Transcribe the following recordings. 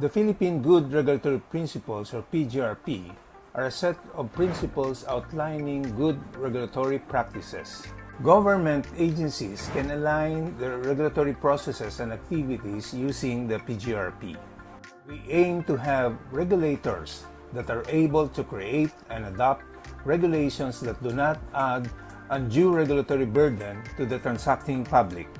The Philippine Good Regulatory Principles, or PGRP, are a set of principles outlining good regulatory practices. Government agencies can align their regulatory processes and activities using the PGRP. We aim to have regulators that are able to create and adopt regulations that do not add undue regulatory burden to the transacting public.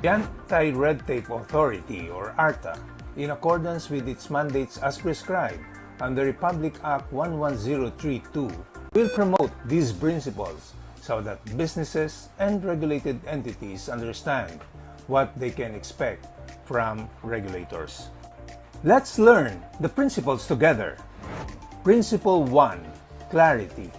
The Anti-Red Tape Authority, or ARTA, in accordance with its mandates as prescribed under Republic Act 11032, will promote these principles so that businesses and regulated entities understand what they can expect from regulators. Let's learn the principles together. Principle 1. Clarity.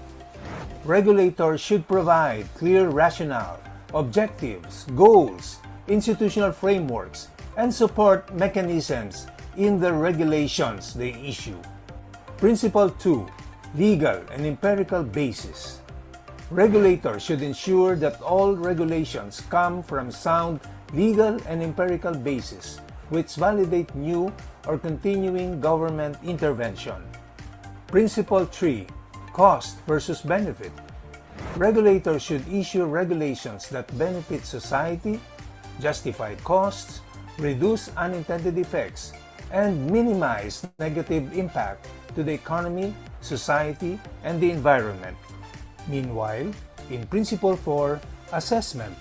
Regulators should provide clear rationale, objectives, goals, institutional frameworks, and support mechanisms in the regulations they issue. Principle 2. Legal and empirical basis. Regulators should ensure that all regulations come from sound legal and empirical basis which validate new or continuing government intervention. Principle 3. Cost versus benefit. Regulators should issue regulations that benefit society, justify costs, reduce unintended effects, and minimize negative impact to the economy, society, and the environment. Meanwhile, in Principle 4, Assessment,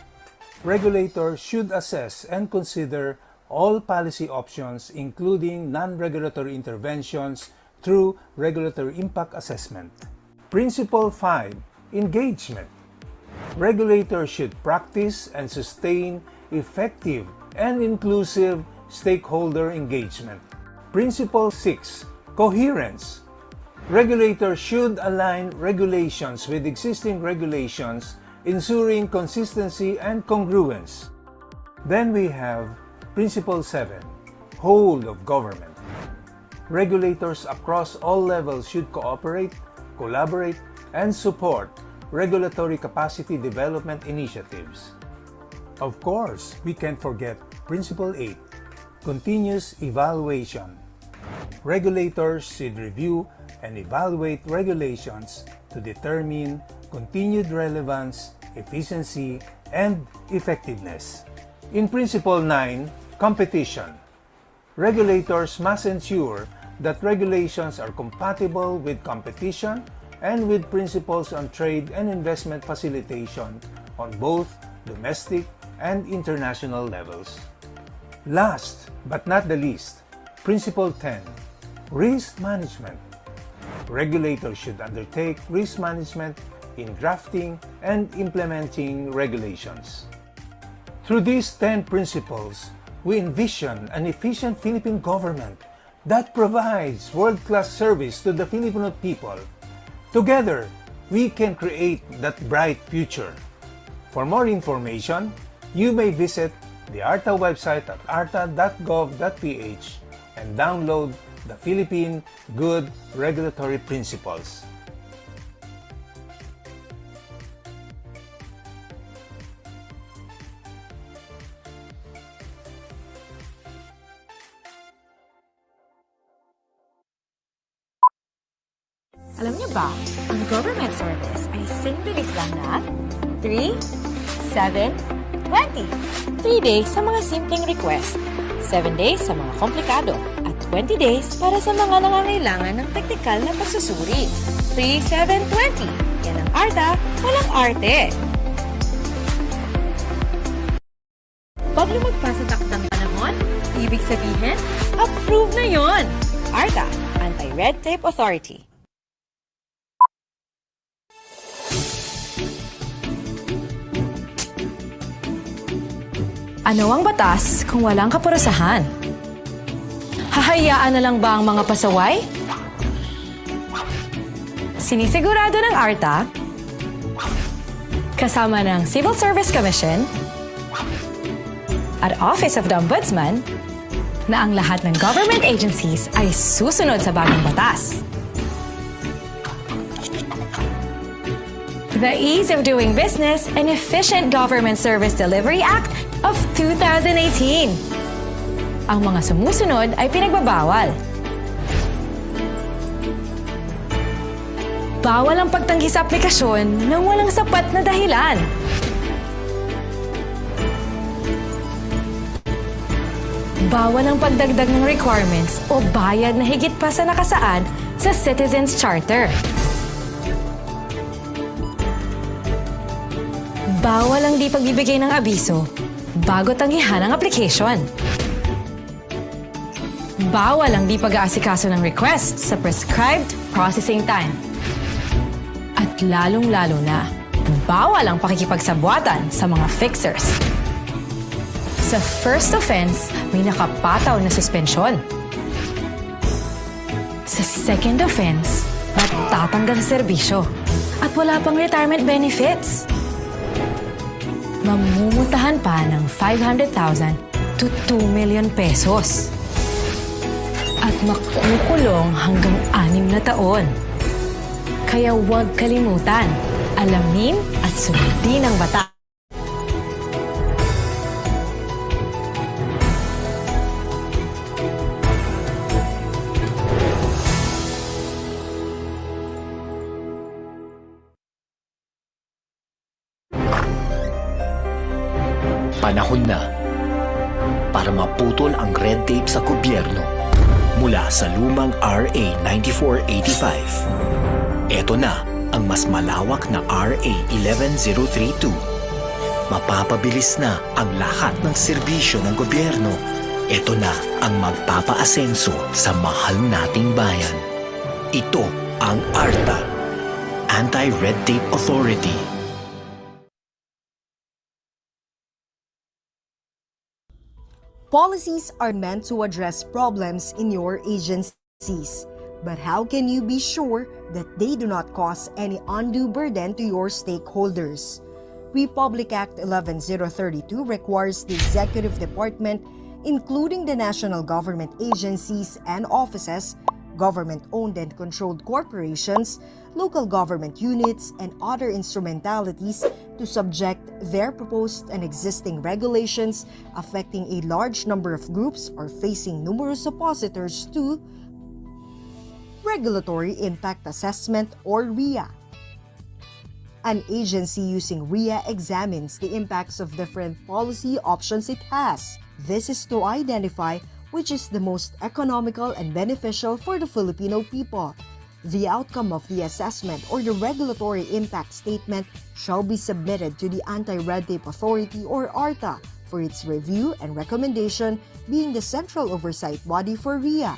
regulators should assess and consider all policy options, including non-regulatory interventions, through regulatory impact assessment. Principle 5, Engagement. Regulators should practice and sustain effective and inclusive stakeholder engagement. Principle 6, Coherence. Regulators should align regulations with existing regulations, ensuring consistency and congruence. Then we have Principle 7, Whole of Government. Regulators across all levels should cooperate, collaborate, and support regulatory capacity development initiatives. Of course, we can't forget Principle 8, Continuous Evaluation. Regulators should review and evaluate regulations to determine continued relevance, efficiency, and effectiveness. In Principle 9, Competition. Regulators must ensure that regulations are compatible with competition and with principles on trade and investment facilitation on both domestic and international levels. Last but not the least, Principle 10, Risk Management. Regulators should undertake risk management in drafting and implementing regulations. Through these 10 principles, we envision an efficient Philippine government that provides world-class service to the Filipino people. Together, we can create that bright future. For more information, you may visit the ARTA website at arta.gov.ph and download the Philippine Good Regulatory Principles. Alam niyo ba, ang government service ay simbilis lang na 3, 7, 20. 3 days sa mga simpleng request, 7 days sa mga komplikado, at 20 days para sa mga nangangailangan ng teknikal na pagsusuri. 3, 7, 20. Yan ang ARTA, walang arte. Pag lumagpas sa takdang panahon, ibig sabihin, approve na yon. ARTA, Anti-Red Tape Authority. Ano ang batas kung walang kaparusahan? Hahayaan na lang ba ang mga pasaway? Sinisigurado ng ARTA, kasama ng Civil Service Commission at Office of the Ombudsman, na ang lahat ng government agencies ay susunod sa bagong batas. The Ease of Doing Business and Efficient Government Service Delivery Act of 2018. Ang mga sumusunod ay pinagbabawal. Bawal ang pagtanggi sa aplikasyon nang walang sapat na dahilan. Bawal ang pagdagdag ng requirements o bayad na higit pa sa nakasaad sa Citizens Charter. Bawal ang di pagbibigay ng abiso bago tanggihan ang application. Bawal ang di pag-aasikaso ng request sa prescribed processing time. At lalong-lalo na, bawal ang pakikipagsabwatan sa mga fixers. Sa first offense, may nakapataw na suspensyon. Sa second offense, matatanggal sa serbisyo at wala pang retirement benefits. Mamumutahan pa ng 500,000 to 2 million pesos. At makukulong hanggang 6 na taon. Kaya huwag kalimutan, alamin at sundin ang batas. Panahon na para maputol ang red tape sa gobyerno mula sa lumang RA 9485. Ito na ang mas malawak na RA 11032. Mapapabilis na ang lahat ng serbisyo ng gobyerno. Ito na ang magpapaasenso sa mahal nating bayan. Ito ang ARTA, Anti-Red Tape Authority. Policies are meant to address problems in your agencies. But how can you be sure that they do not cause any undue burden to your stakeholders? Republic Act 11032 requires the Executive Department, including the national government agencies and offices, government-owned and controlled corporations, local government units, and other instrumentalities to subject their proposed and existing regulations affecting a large number of groups or facing numerous oppositors to Regulatory Impact Assessment or RIA. An agency using RIA examines the impacts of different policy options it has. This is to identify which is the most economical and beneficial for the Filipino people. The outcome of the assessment or the regulatory impact statement shall be submitted to the Anti-Red Tape Authority or ARTA for its review and recommendation, being the central oversight body for RIA.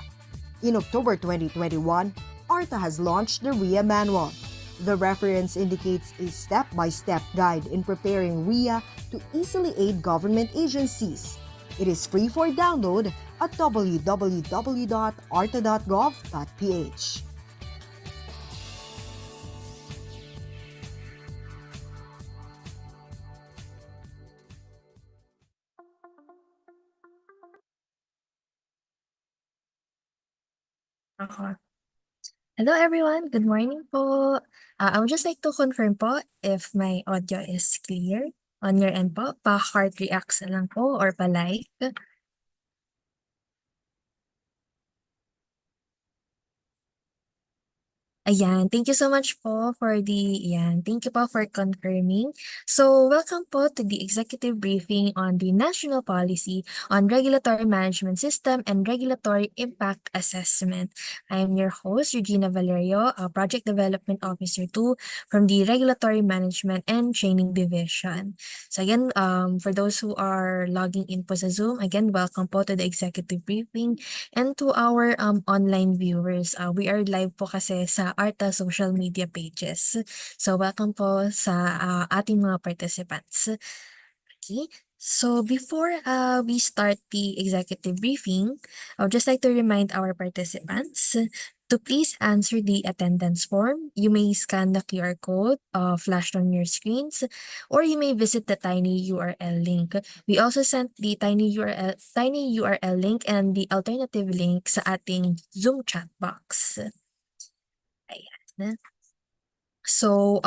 In October 2021, ARTA has launched the RIA Manual. The reference indicates a step-by-step guide in preparing RIA to easily aid government agencies. It is free for download at www.arta.gov.ph. Hello everyone, good morning po. I would just like to confirm po if my audio is clear on your end po. Pa-heart reacts na lang po or pa-like. Ayan, thank you so much po for thank you po for confirming. So, welcome po to the executive briefing on the National Policy on Regulatory Management System and Regulatory Impact Assessment. I am your host, Regina Valerio, Project Development Officer 2 from the Regulatory Management and Training Division. So again, for those who are logging in po sa Zoom, again, welcome po to the executive briefing and to our online viewers. We are live po kasi sa ARTA social media pages. So welcome po sa ating mga participants. Okay. So before we start the executive briefing, I would just like to remind our participants to please answer the attendance form. You may scan the QR code flashed on your screens, or you may visit the tiny URL link. We also sent the tiny URL link and the alternative link sa ating Zoom chat box. Ayan. So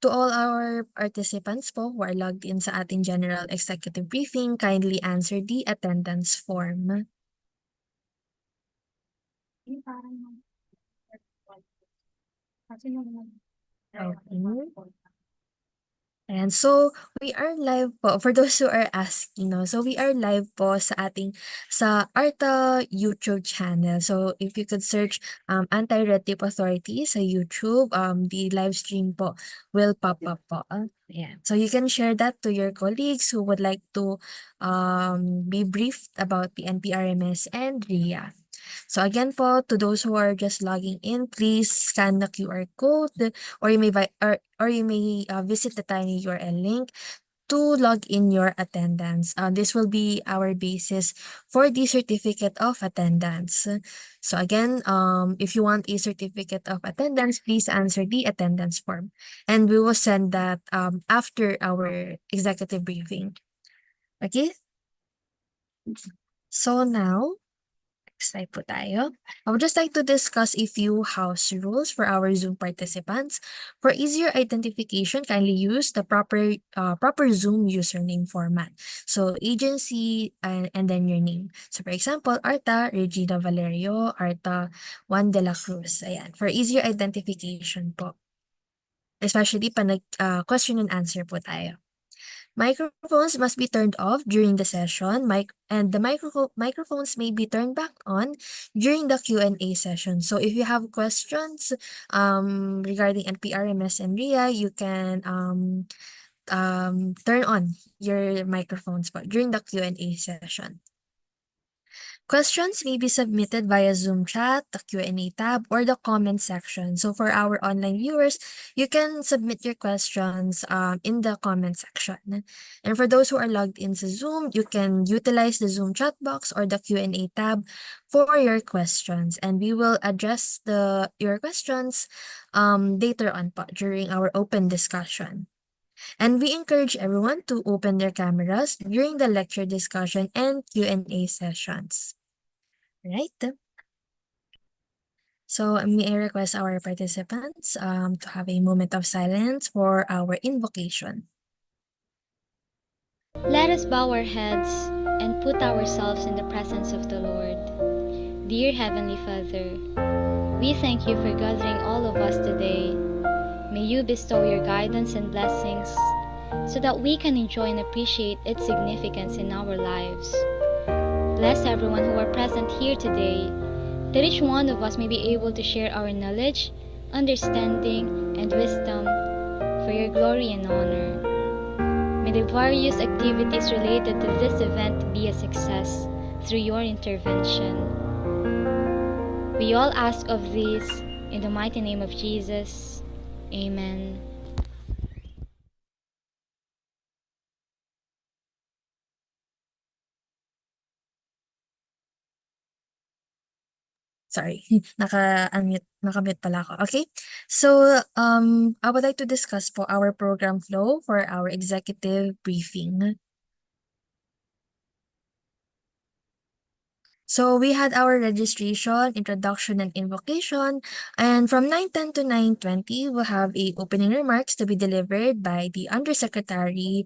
To all our participants po who are logged in sa ating General Executive Briefing, kindly answer the attendance form. Okay. And so, we are live po, for those who are asking, no, so we are live po sa ARTA YouTube channel. So, if you could search Anti-Red Tape Authority sa YouTube, the live stream po will pop up po. Yeah. So, you can share that to your colleagues who would like to be briefed about the NPRMS and RIA. So again po, to those who are just logging in, please scan the QR code or you may visit the tiny URL link to log in your attendance. This will be our basis for the certificate of attendance. So again, if you want a certificate of attendance, please answer the attendance form. And we will send that after our executive briefing. Okay? So now, slide po tayo. I would just like to discuss a few house rules for our Zoom participants. For easier identification, kindly use the proper Zoom username format. So agency and then your name. So for example, ARTA Regina Valerio, ARTA Juan de la Cruz. Ayan, for easier identification po. Especially pa question and answer po tayo. Microphones must be turned off during the session, and the microphones may be turned back on during the Q&A session. So if you have questions regarding NPRMS and RIA, you can turn on your microphones during the Q&A session. Questions may be submitted via Zoom chat, the Q&A tab, or the comment section. So for our online viewers, you can submit your questions in the comment section. And for those who are logged into Zoom, you can utilize the Zoom chat box or the Q&A tab for your questions. And we will address your questions later on during our open discussion. And we encourage everyone to open their cameras during the lecture discussion and Q&A sessions. Right? So may I request our participants to have a moment of silence for our invocation. Let us bow our heads and put ourselves in the presence of the Lord. Dear Heavenly Father, we thank you for gathering all of us today. May you bestow your guidance and blessings so that we can enjoy and appreciate its significance in our lives. Bless everyone who are present here today, that each one of us may be able to share our knowledge, understanding, and wisdom for your glory and honor. May the various activities related to this event be a success through your intervention. We all ask of this in the mighty name of Jesus. Amen. Sorry, naka-mute pala ako. Okay? So, I would like to discuss po our program flow for our executive briefing. So we had our registration, introduction, and invocation. And from 9:10 to 9:20, we'll have a opening remarks to be delivered by the Undersecretary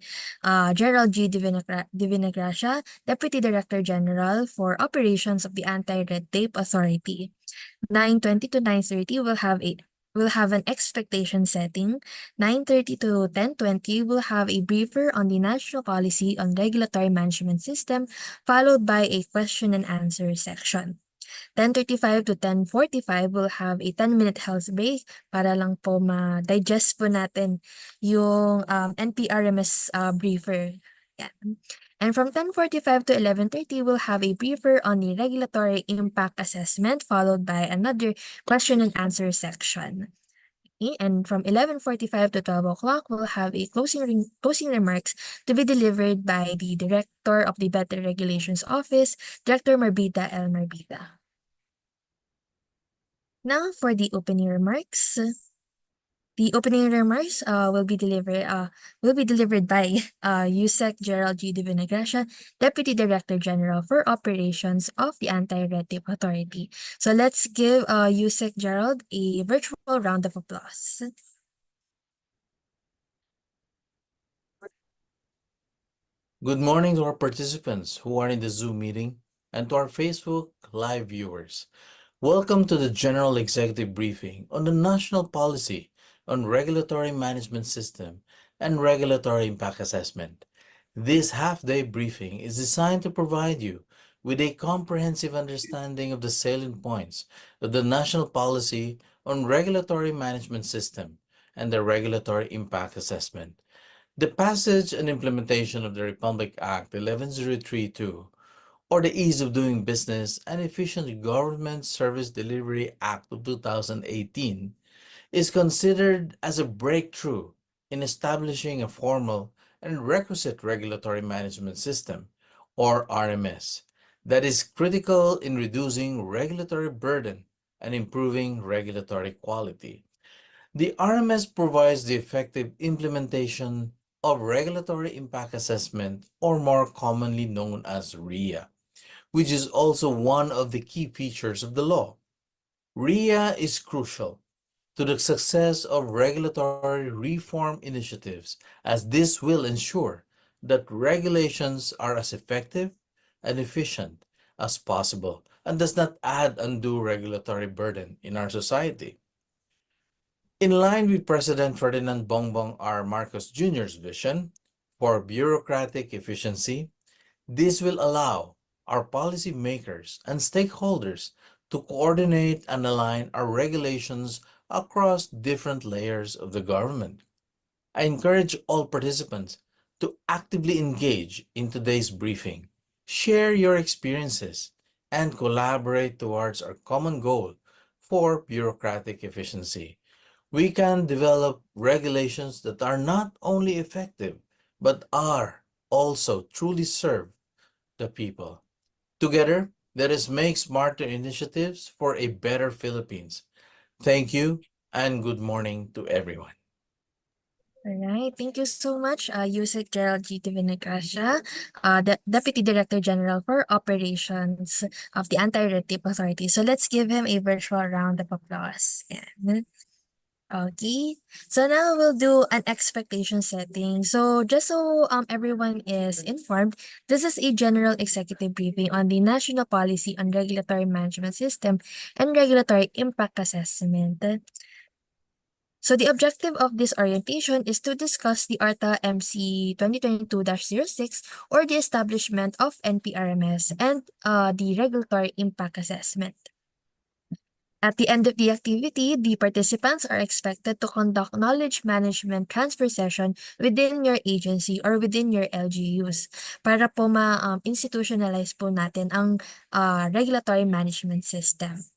Gerald G. Divinagracia, Deputy Director General for Operations of the Anti-Red Tape Authority. 9:20 to 9:30, we'll have an expectation setting. 9:30 to 10:20, we'll have a briefer on the national policy on regulatory management system, followed by a question and answer section. 10:35 to 10:45, we'll have a 10-minute health break para lang po ma-digest po natin yung NPRMS briefer. Yan. And from 10:45 to 11:30, we'll have a briefer on the regulatory impact assessment, followed by another question and answer section. Okay? And from 11:45 to 12 o'clock, we'll have a closing remarks to be delivered by the Director of the Better Regulations Office, Director Marbita L. Marbita. Now, for the opening remarks. The opening remarks will be delivered by USEC Gerald G. Divinagracia, Deputy Director General for Operations of the Anti-Red Tape Authority. So let's give USEC Gerald a virtual round of applause. Good morning to our participants who are in the Zoom meeting and to our Facebook Live viewers. Welcome to the General Executive Briefing on the National Policy on Regulatory Management System and Regulatory Impact Assessment. This half-day briefing is designed to provide you with a comprehensive understanding of the salient points of the National Policy on Regulatory Management System and the Regulatory Impact Assessment. The passage and implementation of the Republic Act 11032, or the Ease of Doing Business and Efficient Government Service Delivery Act of 2018, is considered as a breakthrough in establishing a formal and requisite regulatory management system, or RMS, that is critical in reducing regulatory burden and improving regulatory quality. The RMS provides the effective implementation of Regulatory Impact Assessment, or more commonly known as RIA, which is also one of the key features of the law. RIA is crucial to the success of regulatory reform initiatives, as this will ensure that regulations are as effective and efficient as possible and does not add undue regulatory burden in our society. In line with President Ferdinand Bongbong R. Marcos Jr.'s vision for bureaucratic efficiency, this will allow our policymakers and stakeholders to coordinate and align our regulations across different layers of the government. I encourage all participants to actively engage in today's briefing, share your experiences, and collaborate towards our common goal for bureaucratic efficiency. We can develop regulations that are not only effective, but are also truly serve the people. Together, let us make smarter initiatives for a better Philippines. Thank you and good morning to everyone. All right. Thank you so much, Yusek Gerald G. Divinagracia, the Deputy Director General for Operations of the Anti-Retrieval Authority. So let's give him a virtual round of applause. Yan. Okay, so now we'll do an expectation setting. So just so everyone is informed, this is a general executive briefing on the National Policy on Regulatory Management System and Regulatory Impact Assessment. So the objective of this orientation is to discuss the ARTA MC 2022-06, or the establishment of NPRMS, and the Regulatory Impact Assessment. At the end of the activity, the participants are expected to conduct knowledge management transfer session within your agency or within your LGUs para po ma-institutionalize po natin ang regulatory management system.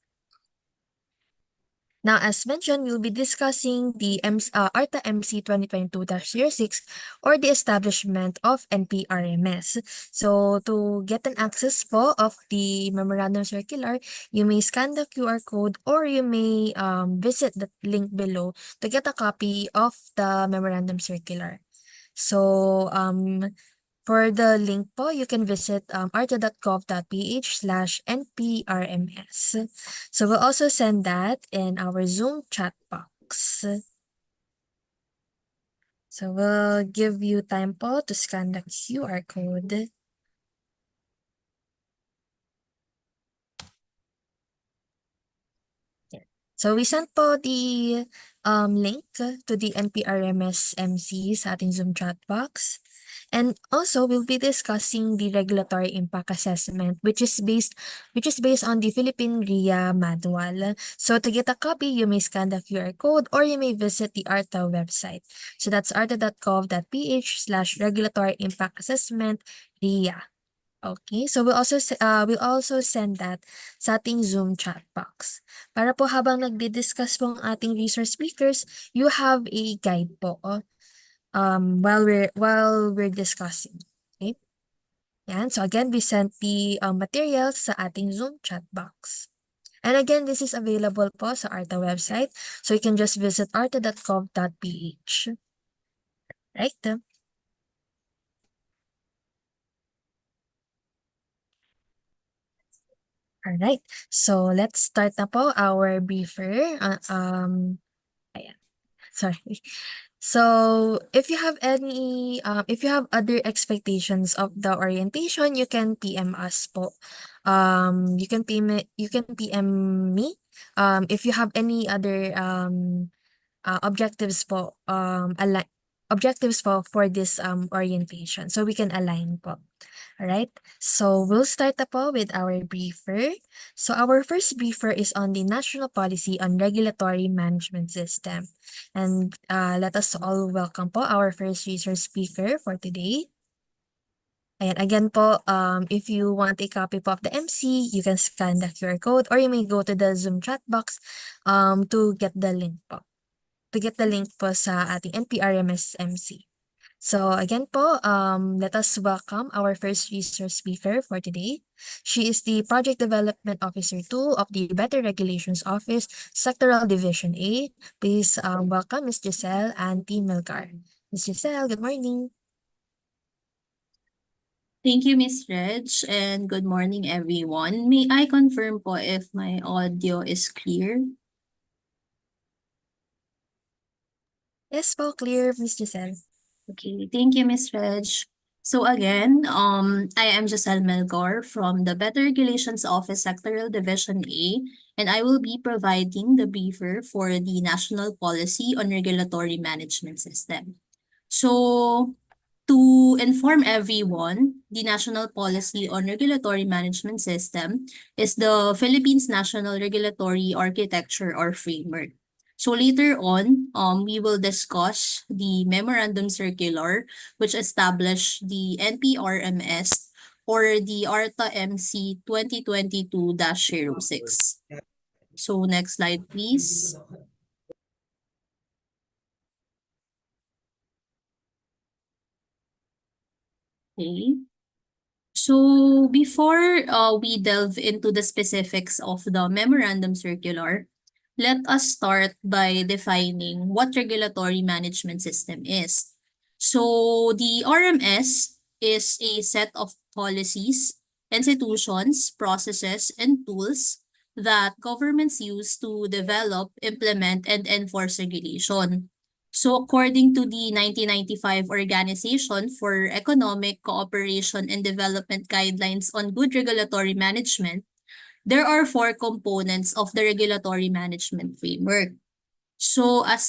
Now, as mentioned, we'll be discussing the ARTA MC 2022-06, or the establishment of NPRMS. So, to get an access po of the memorandum circular, you may scan the QR code or you may visit the link below to get a copy of the memorandum circular. So, for the link po, you can visit arta.gov.ph/NPRMS. So we'll also send that in our Zoom chat box. So we'll give you time po to scan the QR code. So we sent po the link to the NPRMS MC sa ating Zoom chat box. And also, we'll be discussing the regulatory impact assessment, which is based on the Philippine RIA manual. So to get a copy, you may scan the QR code or you may visit the ARTA website. So that's arta.gov.ph/regulatory impact assessment RIA. Okay, so we'll also send that sa ating Zoom chat box. Para po habang nagdi-discuss po ang ating resource speakers, you have a guide po while we're discussing. Okay? Yan. So again, we sent the materials sa ating Zoom chat box. And again, this is available po sa ARTA website. So you can just visit arta.gov.ph. Right? All right. So let's start na po our briefer. Ayan. Sorry. So if you have if you have other expectations of the orientation, you can PM us po. You can PM me. If you have any other objectives po, objectives po for this orientation, so we can align po. Alright, so we'll start na po with our briefer. So our first briefer is on the National Policy on Regulatory Management System. And let us all welcome po our first research speaker for today. Ayan, again po, if you want a copy po of the MC, you can scan the QR code or you may go to the Zoom chat box to get the link po. To get the link po sa ating NPRMS MC. So again po, let us welcome our first research speaker for today. She is the Project Development Officer 2 of the Better Regulations Office, Sectoral Division A. Please welcome Ms. Giselle and Team Melgar. Ms. Giselle, good morning. Thank you, Miss Reg, and good morning, everyone. May I confirm po if my audio is clear? Yes po, clear, Ms. Giselle. Okay, thank you, Miss Reg. So again, I am Giselle Melgar from the Better Regulations Office Sectoral Division A, and I will be providing the briefer for the National Policy on Regulatory Management System. So, to inform everyone, the National Policy on Regulatory Management System is the Philippines National Regulatory Architecture or Framework. So later on, we will discuss the Memorandum Circular, which established the NPRMS or the ARTA MC 2022-06. So next slide, please. Okay. So before we delve into the specifics of the Memorandum Circular, let us start by defining what regulatory management system is. So the RMS is a set of policies, institutions, processes, and tools that governments use to develop, implement, and enforce regulation. So according to the 1995 Organization for Economic Cooperation and Development Guidelines on Good Regulatory Management, there are four components of the regulatory management framework. So as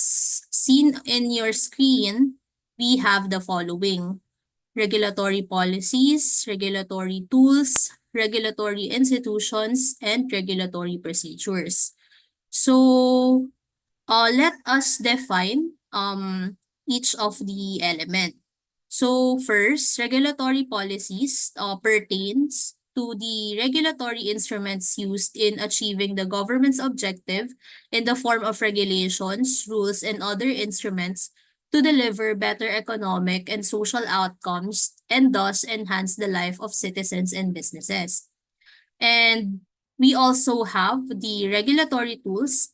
seen in your screen, we have the following: regulatory policies, regulatory tools, regulatory institutions, and regulatory procedures. So let us define each of the element. So first, regulatory policies pertains to the regulatory instruments used in achieving the government's objective in the form of regulations, rules, and other instruments to deliver better economic and social outcomes and thus enhance the life of citizens and businesses. And we also have the regulatory tools,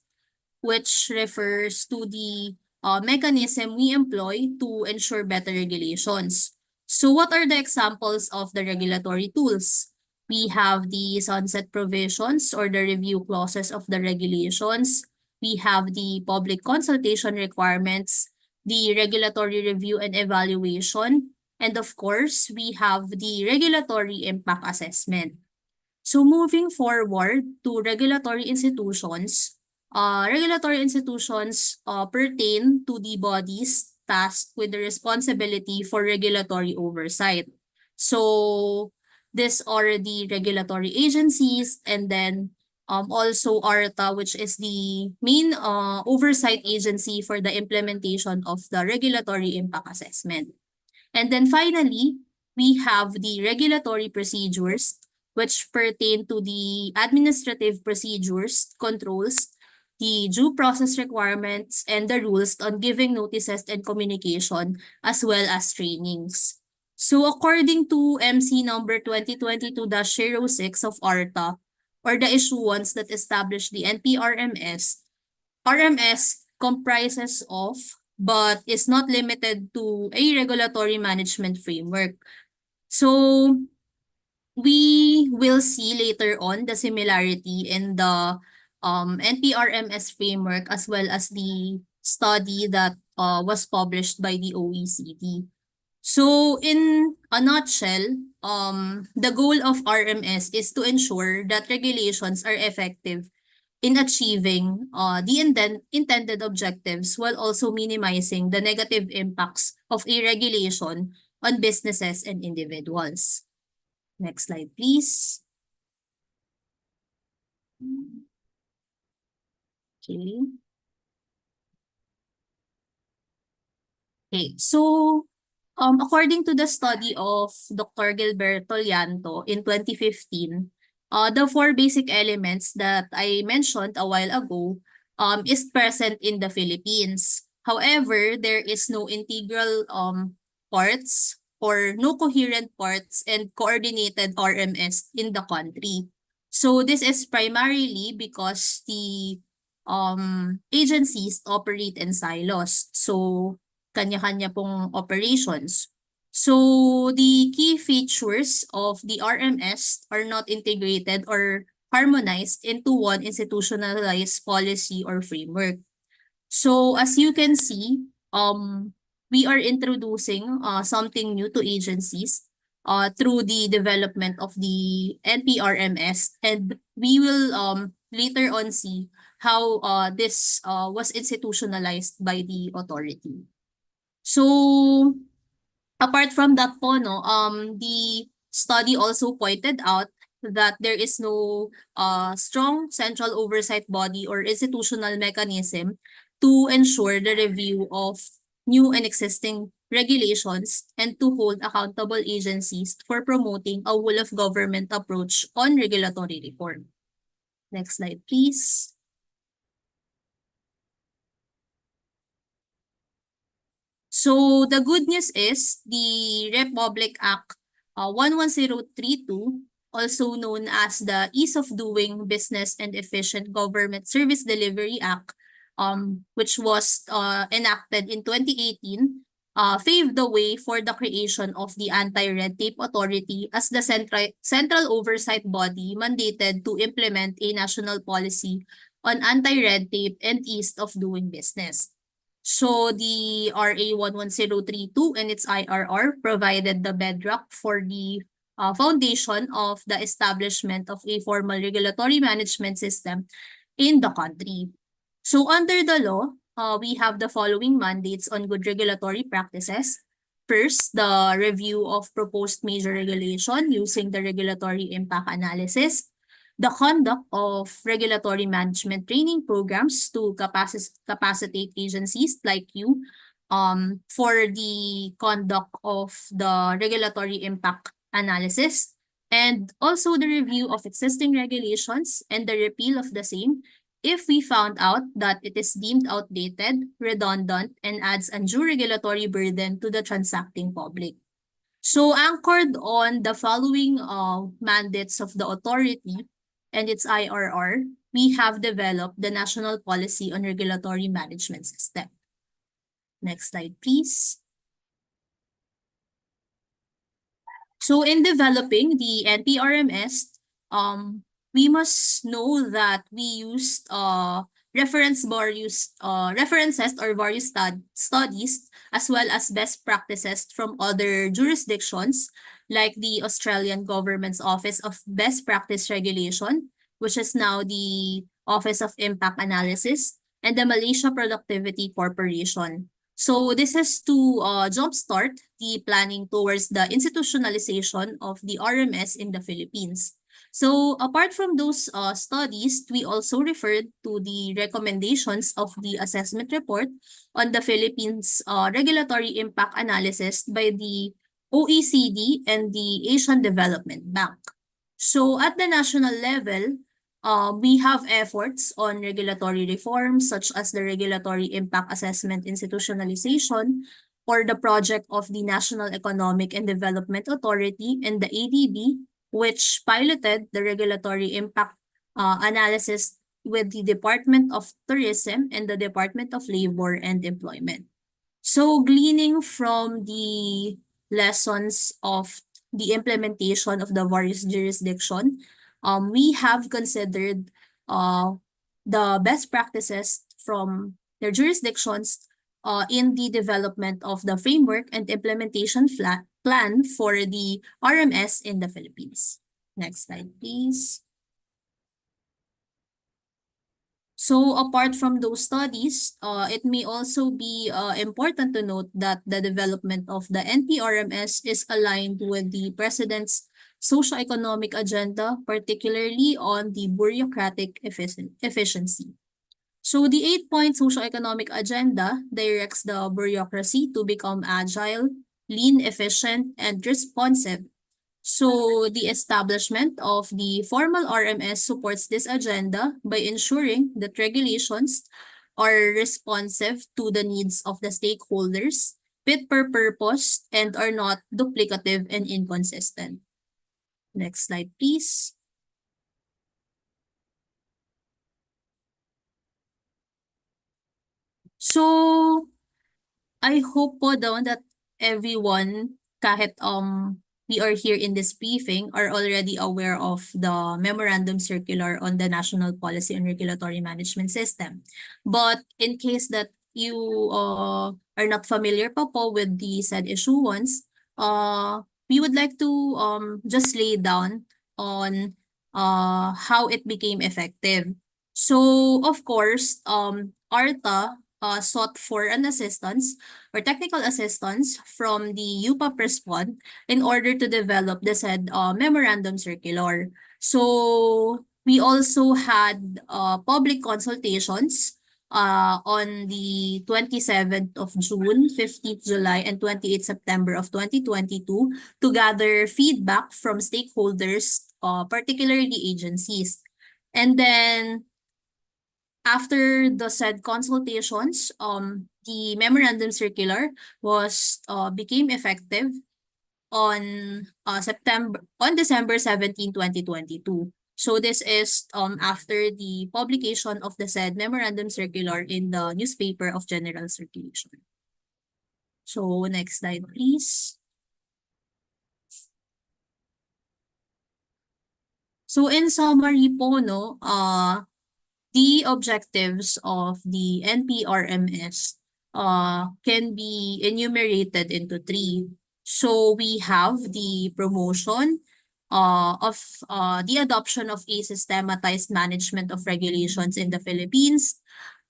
which refers to the mechanism we employ to ensure better regulations. So what are the examples of the regulatory tools? We have the sunset provisions or the review clauses of the regulations. We have the public consultation requirements, the regulatory review and evaluation, and of course, we have the regulatory impact assessment. So moving forward to regulatory institutions, pertain to the bodies tasked with the responsibility for regulatory oversight. So these are the regulatory agencies, and then also ARTA, which is the main oversight agency for the implementation of the regulatory impact assessment. And then finally, we have the regulatory procedures, which pertain to the administrative procedures, controls, the due process requirements, and the rules on giving notices and communication, as well as trainings. So according to MC number 2022-06 of ARTA, or the issuance that established the NPRMS, RMS comprises of but is not limited to a regulatory management framework. So we will see later on the similarity in the NPRMS framework as well as the study that was published by the OECD. So in a nutshell, the goal of RMS is to ensure that regulations are effective in achieving the intended objectives while also minimizing the negative impacts of a regulation on businesses and individuals. Next slide, please. Okay. Okay, so according to the study of Dr. Gilberto Llanto in 2015, the four basic elements that I mentioned a while ago is present in the Philippines. However, there is no integral parts or no coherent parts and coordinated RMS in the country. So this is primarily because the agencies operate in silos. So kanya-kanya pong operations. So the key features of the RMS are not integrated or harmonized into one institutionalized policy or framework. So as you can see, we are introducing something new to agencies through the development of the NPRMS, and we will later on see how this was institutionalized by the authority. So apart from that po, no, the study also pointed out that there is no strong central oversight body or institutional mechanism to ensure the review of new and existing regulations and to hold accountable agencies for promoting a whole of government approach on regulatory reform. Next slide, please. So the good news is the Republic Act 11032, also known as the Ease of Doing Business and Efficient Government Service Delivery Act, which was enacted in 2018, paved the way for the creation of the Anti-Red Tape Authority as the central oversight body mandated to implement a national policy on anti-red tape and ease of doing business. So the RA 11032 and its IRR provided the bedrock for the foundation of the establishment of a formal regulatory management system in the country. So under the law, we have the following mandates on good regulatory practices. First, the review of proposed major regulation using the regulatory impact analysis. The conduct of regulatory management training programs to capacitate agencies like you for the conduct of the regulatory impact analysis, and also the review of existing regulations and the repeal of the same if we found out that it is deemed outdated, redundant, and adds undue regulatory burden to the transacting public. So anchored on the following mandates of the authority and its IRR, we have developed the National Policy on Regulatory Management System. Next slide, please. So in developing the NPRMS, we must know that we used references or various studies as well as best practices from other jurisdictions like the Australian Government's Office of Best Practice Regulation, which is now the Office of Impact Analysis, and the Malaysia Productivity Corporation. So this is to jumpstart the planning towards the institutionalization of the RMS in the Philippines. So apart from those studies, we also referred to the recommendations of the assessment report on the Philippines regulatory impact analysis by the OECD and the Asian Development Bank. So at the national level, we have efforts on regulatory reforms such as the Regulatory Impact Assessment Institutionalization or the project of the National Economic and Development Authority and the ADB, which piloted the regulatory impact analysis with the Department of Tourism and the Department of Labor and Employment. So gleaning from the lessons of the implementation of the various jurisdiction, we have considered the best practices from their jurisdictions in the development of the framework and implementation plan for the RMS in the Philippines. Next slide, please. So apart from those studies, it may also be important to note that the development of the NPRMS is aligned with the President's socio-economic agenda, particularly on the bureaucratic efficiency. So the 8-point socio-economic agenda directs the bureaucracy to become agile, lean, efficient, and responsive. So the establishment of the formal RMS supports this agenda by ensuring that regulations are responsive to the needs of the stakeholders, fit for purpose, and are not duplicative and inconsistent. Next slide, please. So, I hope po daw that everyone, kahit we are here in this briefing, are already aware of the memorandum circular on the National Policy on Regulatory Management System. But in case that you are not familiar pa po with the said issuance, we would like to just lay down on how it became effective. So, of course, ARTA sought for an assistance or technical assistance from the UPAP Respond in order to develop the said memorandum circular. So we also had public consultations on the 27th of June, 15th July, and 28th September of 2022 to gather feedback from stakeholders, particularly agencies. And then after the said consultations, the memorandum circular became effective on December 17, 2022. So this is after the publication of the said memorandum circular in the newspaper of general circulation. So next slide, please. So in summary po, no, the objectives of the NPRMS can be enumerated into 3. So we have the promotion of the adoption of a systematized management of regulations in the Philippines,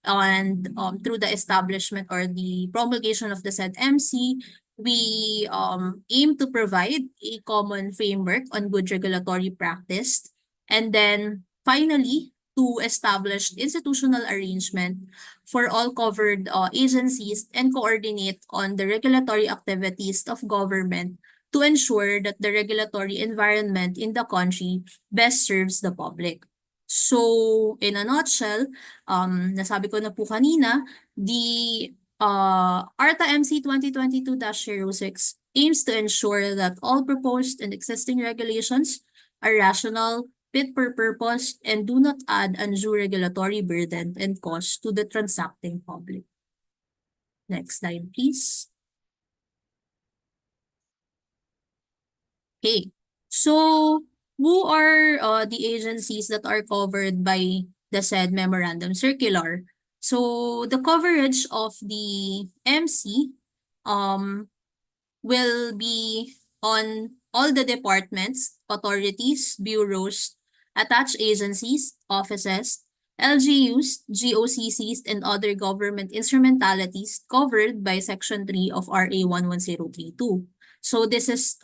and through the establishment or the promulgation of the said MC, we aim to provide a common framework on good regulatory practice, and then finally to establish institutional arrangement for all covered agencies and coordinate on the regulatory activities of government to ensure that the regulatory environment in the country best serves the public. So, in a nutshell, nasabi ko na po kanina, the ARTA MC 2022-06 aims to ensure that all proposed and existing regulations are rational, fit for purpose, and do not add undue regulatory burden and cost to the transacting public. Next slide, please. Okay, so who are the agencies that are covered by the said memorandum circular? So the coverage of the MC will be on all the departments, authorities, bureaus, attached agencies, offices, LGUs, GOCCs, and other government instrumentalities covered by Section 3 of RA 11032. So this is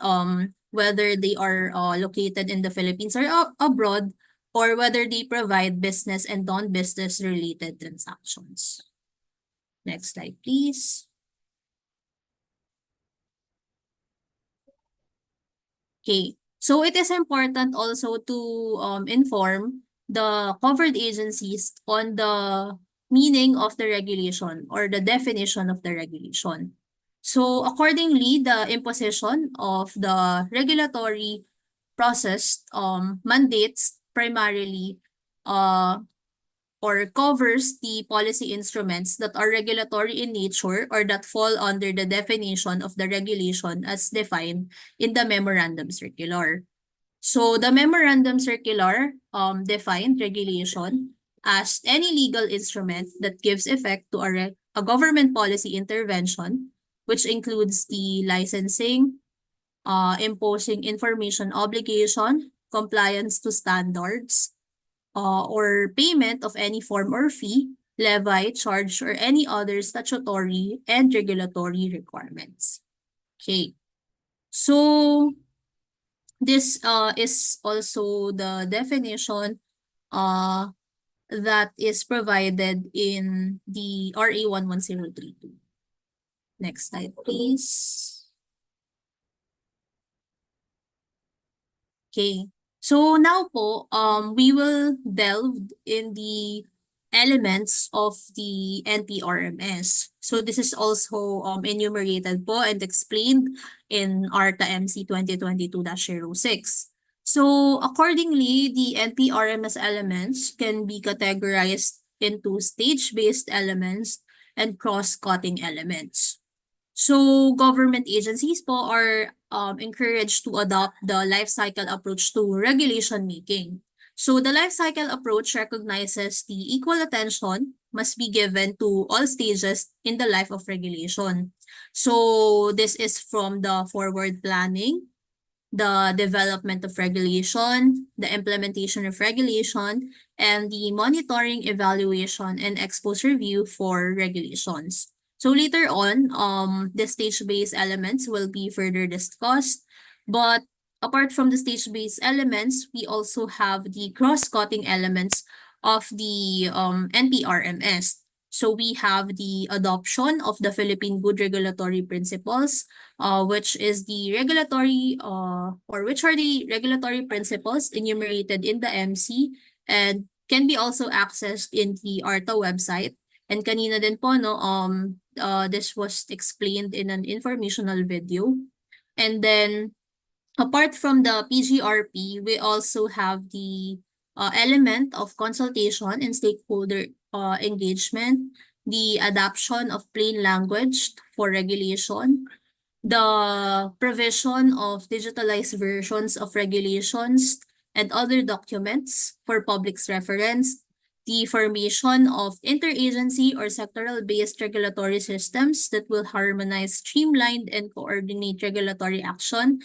whether they are located in the Philippines or abroad, or whether they provide business and non-business related transactions. Next slide, please. Okay, so it is important also to inform the covered agencies on the meaning of the regulation or the definition of the regulation. So accordingly, the imposition of the regulatory process mandates primarily or covers the policy instruments that are regulatory in nature or that fall under the definition of the regulation as defined in the memorandum circular. So the memorandum circular defined regulation as any legal instrument that gives effect to a a government policy intervention, which includes the licensing, imposing information obligation, compliance to standards, or payment of any form or fee, levy, charge, or any other statutory and regulatory requirements. Okay. So this is also the definition that is provided in the RA 11032. Next slide, please. Okay. So now po, we will delve in the elements of the NPRMS. So this is also enumerated po and explained in ARTA MC 2022-06. So accordingly, the NPRMS elements can be categorized into stage-based elements and cross-cutting elements. So government agencies po are encouraged to adopt the life cycle approach to regulation making. So the life cycle approach recognizes the equal attention must be given to all stages in the life of regulation. So this is from the forward planning, the development of regulation, the implementation of regulation, and the monitoring, evaluation, and ex-post review for regulations. So later on, the stage-based elements will be further discussed, but apart from the stage-based elements, we also have the cross-cutting elements of the NPRMS. So we have the adoption of the Philippine Good Regulatory Principles, which is the regulatory which are the regulatory principles enumerated in the MC and can be also accessed in the ARTA website. And kanina din po, no, this was explained in an informational video. And then, apart from the PGRP, we also have the element of consultation and stakeholder engagement, the adoption of plain language for regulation, the provision of digitalized versions of regulations and other documents for public's reference, the formation of interagency or sectoral-based regulatory systems that will harmonize, streamline, and coordinate regulatory action,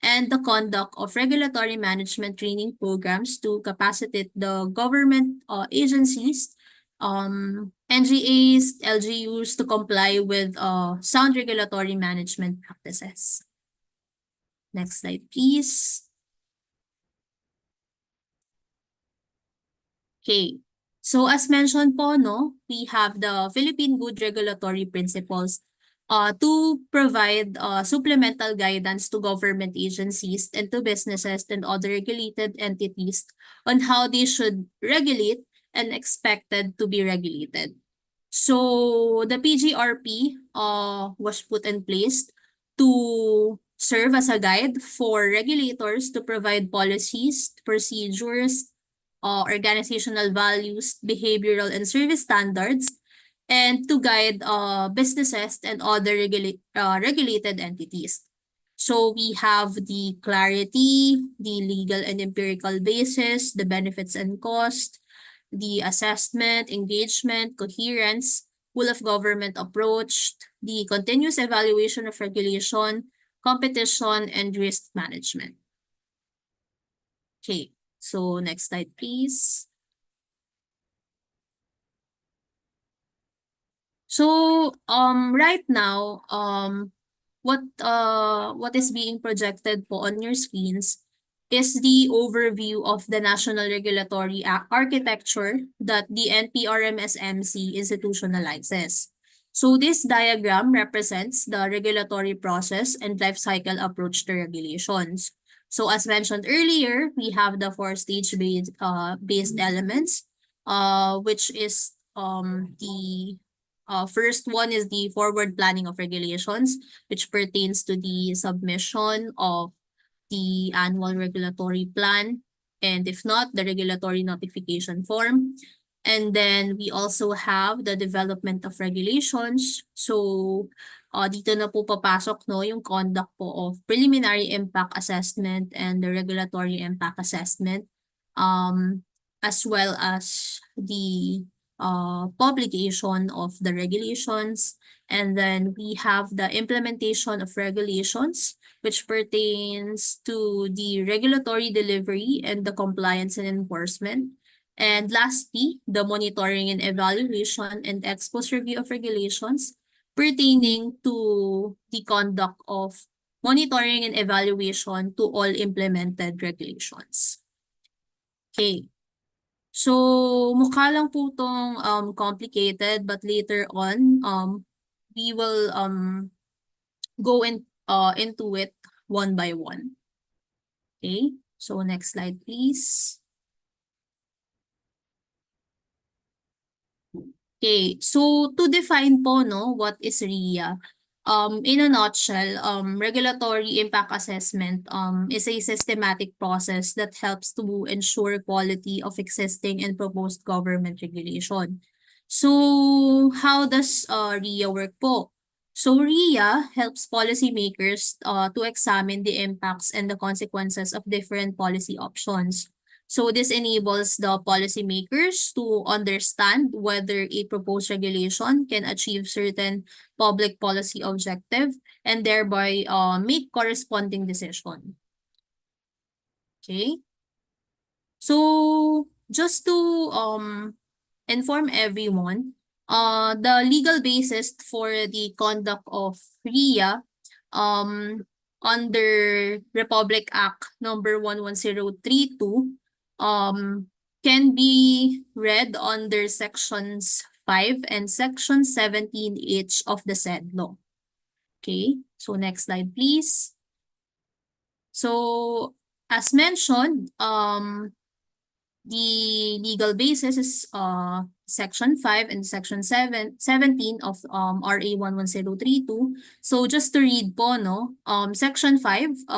and the conduct of regulatory management training programs to capacitate the government agencies, NGAs, LGUs to comply with sound regulatory management practices. Next slide, please. Okay. So as mentioned po, no, we have the Philippine Good Regulatory Principles to provide supplemental guidance to government agencies and to businesses and other regulated entities on how they should regulate and expected to be regulated. So the PGRP was put in place to serve as a guide for regulators to provide policies, procedures, organizational values, behavioral and service standards, and to guide businesses and other regulated entities. So we have the clarity, the legal and empirical basis, the benefits and cost, the assessment, engagement, coherence, will of government approach, the continuous evaluation of regulation, competition, and risk management. Okay. So next slide, please. So right now, what is being projected po on your screens is the overview of the national regulatory architecture that the NPRMS MC institutionalizes. So this diagram represents the regulatory process and life cycle approach to regulations. So as mentioned earlier, we have the four stage-based elements, which is the first one is the forward planning of regulations, which pertains to the submission of the annual regulatory plan, and if not, the regulatory notification form. And then we also have the development of regulations. So dito na po papasok, no, yung conduct po of preliminary impact assessment and the regulatory impact assessment, as well as the publication of the regulations. And then we have the implementation of regulations, which pertains to the regulatory delivery and the compliance and enforcement. And lastly, the monitoring and evaluation and ex post review of regulations pertaining to the conduct of monitoring and evaluation to all implemented regulations. Okay. So, mukha lang po tong complicated, but later on, we will go into it one by one. Okay, so next slide, please. Okay, so to define po, no, what is RIA? In a nutshell, regulatory impact assessment is a systematic process that helps to ensure quality of existing and proposed government regulation. So, how does RIA work po? So, RIA helps policymakers to examine the impacts and the consequences of different policy options. So this enables the policymakers to understand whether a proposed regulation can achieve certain public policy objective and thereby make corresponding decision. Okay. So just to inform everyone, the legal basis for the conduct of RIA under Republic Act number 11032 can be read under sections 5 and section 17H of the said law. Okay, so next slide, please. So, as mentioned, the legal basis is section 5 and section 17 of RA 11032. So, just to read po, no, section 5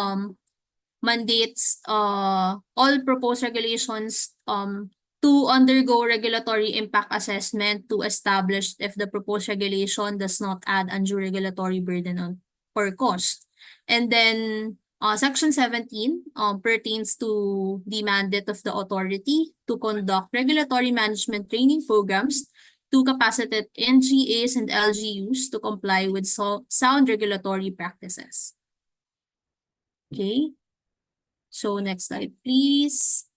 mandates all proposed regulations to undergo regulatory impact assessment to establish if the proposed regulation does not add undue regulatory burden on or cost. And then section 17 pertains to the mandate of the authority to conduct regulatory management training programs to capacitate NGAs and LGUs to comply with sound regulatory practices. Okay. So next slide, please.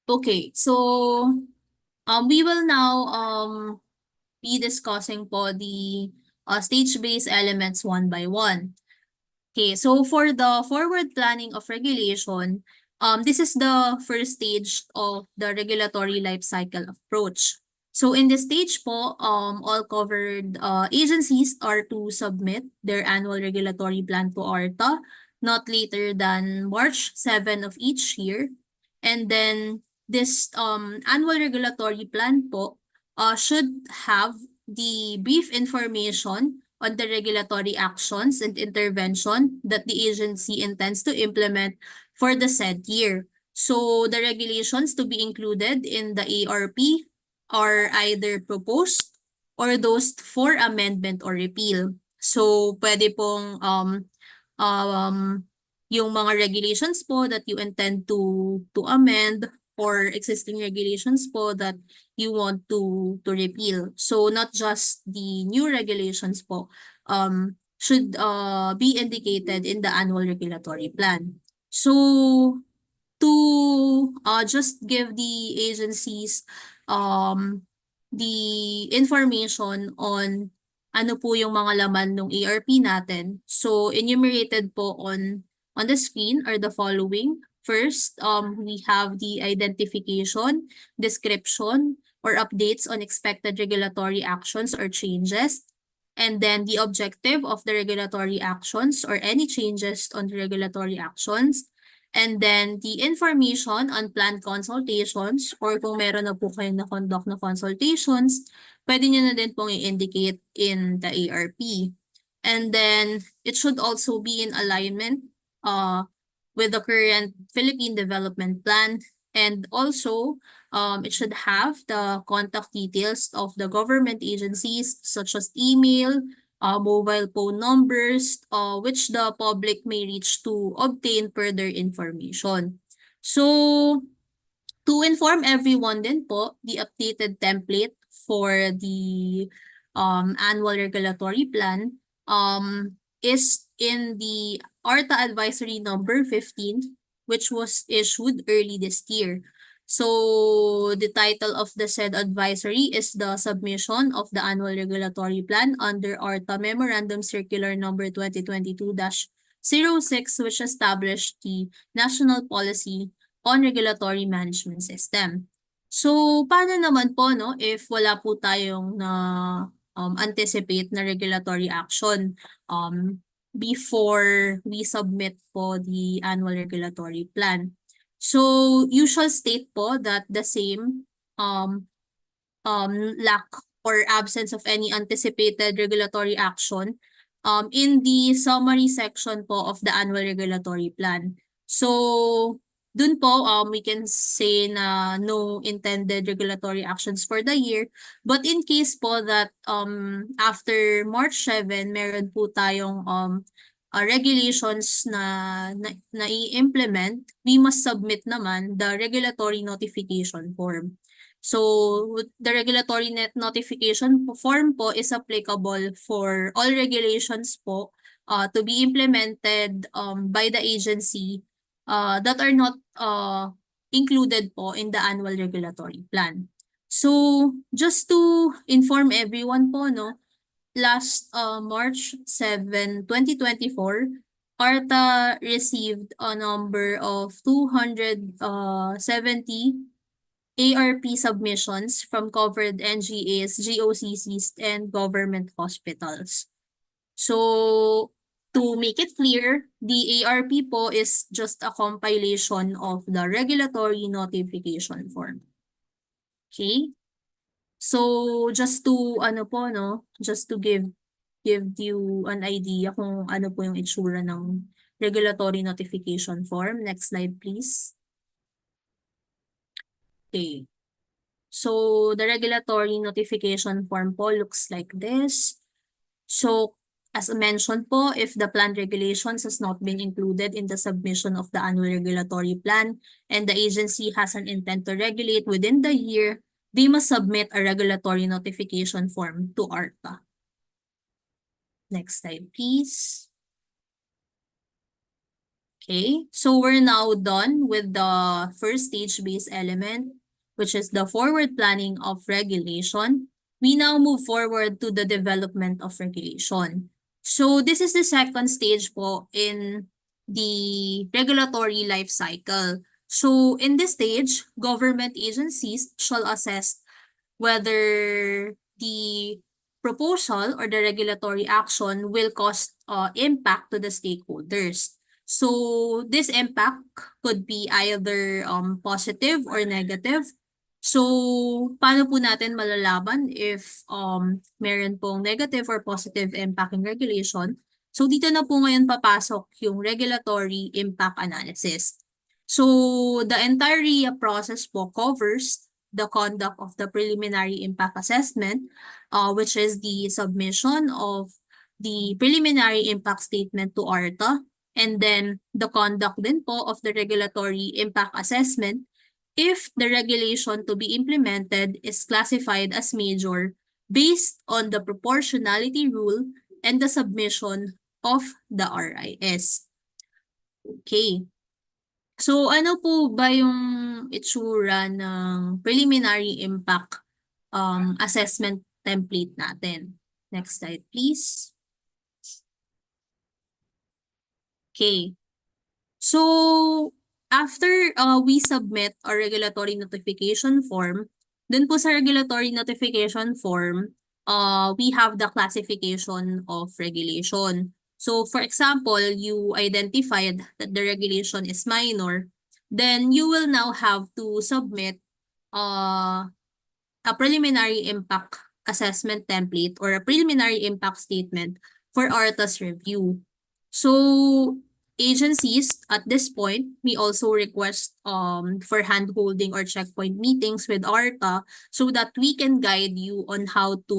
Okay, so we will now be discussing po the stage-based elements one by one. Okay, so for the forward planning of regulation, this is the first stage of the regulatory life cycle approach. So in this stage po, all covered agencies are to submit their annual regulatory plan to ARTA not later than March 7 of each year. And then this annual regulatory plan po should have the brief information on the regulatory actions and intervention that the agency intends to implement for the said year. So the regulations to be included in the ARP are either proposed or those for amendment or repeal. So pwede pong yung mga regulations po that you intend to amend or existing regulations po that you want to repeal. So not just the new regulations po should be indicated in the annual regulatory plan. So to just give the agencies the information on ano po yung mga laman ng ARP natin. So enumerated po on the screen are the following. First, we have the identification, description, or updates on expected regulatory actions or changes. And then the objective of the regulatory actions or any changes on the regulatory actions. And then the information on planned consultations or kung meron na po kayong na-conduct na consultations, pwede nyo na din pong i-indicate in the ARP. And then it should also be in alignment with the current Philippine Development Plan. And also, it should have the contact details of the government agencies such as email, mobile phone numbers, which the public may reach to obtain further information. So, To inform everyone din po, the updated template for the annual regulatory plan is in the ARTA Advisory Number 15, which was issued early this year. So the title of the said advisory is the submission of the annual regulatory plan under ARTA Memorandum Circular Number 2022-06, which established the national policy on regulatory management system. So, paano naman po, no, if wala po tayong na anticipate na regulatory action before we submit po the annual regulatory plan? So, usual state po that the same lack or absence of any anticipated regulatory action in the summary section po of the annual regulatory plan. So, dun po, we can say na no intended regulatory actions for the year. But in case po that after March 7, meron po tayong regulations na i-implement, we must submit naman the regulatory notification form. So, the regulatory notification form po is applicable for all regulations po to be implemented by the agency that are not included po in the annual regulatory plan. So, just to inform everyone po, no, last March 7, 2024, ARTA received a number of 270 ARP submissions from covered NGAs, GOCCs, and government hospitals. So, to make it clear, the ARP po is just a compilation of the regulatory notification form. Okay? So, just to, just to give you an idea kung ano po yung itsura ng regulatory notification form. Next slide, please. Okay. So, the regulatory notification form po looks like this. So, as mentioned po, if the plan regulations has not been included in the submission of the annual regulatory plan and the agency has an intent to regulate within the year, they must submit a regulatory notification form to ARTA. Next slide, please. Okay, so we're now done with the first stage-based element, which is the forward planning of regulation. We now move forward to the development of regulation. So this is the second stage po in the regulatory life cycle. So in this stage, government agencies shall assess whether the proposal or the regulatory action will cause impact to the stakeholders. So this impact could be either positive or negative. So paano po natin malalaman if meron pong negative or positive impact in regulation? So dito na po ngayon papasok yung regulatory impact analysis. So the entire RIA process po covers the conduct of the preliminary impact assessment, which is the submission of the preliminary impact statement to ARTA, and then the conduct din po of the regulatory impact assessment if the regulation to be implemented is classified as major based on the proportionality rule and the submission of the RIS. Okay. So ano po ba yung itsura ng preliminary impact assessment template natin? Next slide, please. Okay. So, after we submit our regulatory notification form, dun po sa regulatory notification form, we have the classification of regulation. So, for example, you identified that the regulation is minor, then you will now have to submit a preliminary impact assessment template or a preliminary impact statement for ARTA's review. So, agencies at this point may also request for hand-holding or checkpoint meetings with ARTA so that we can guide you on how to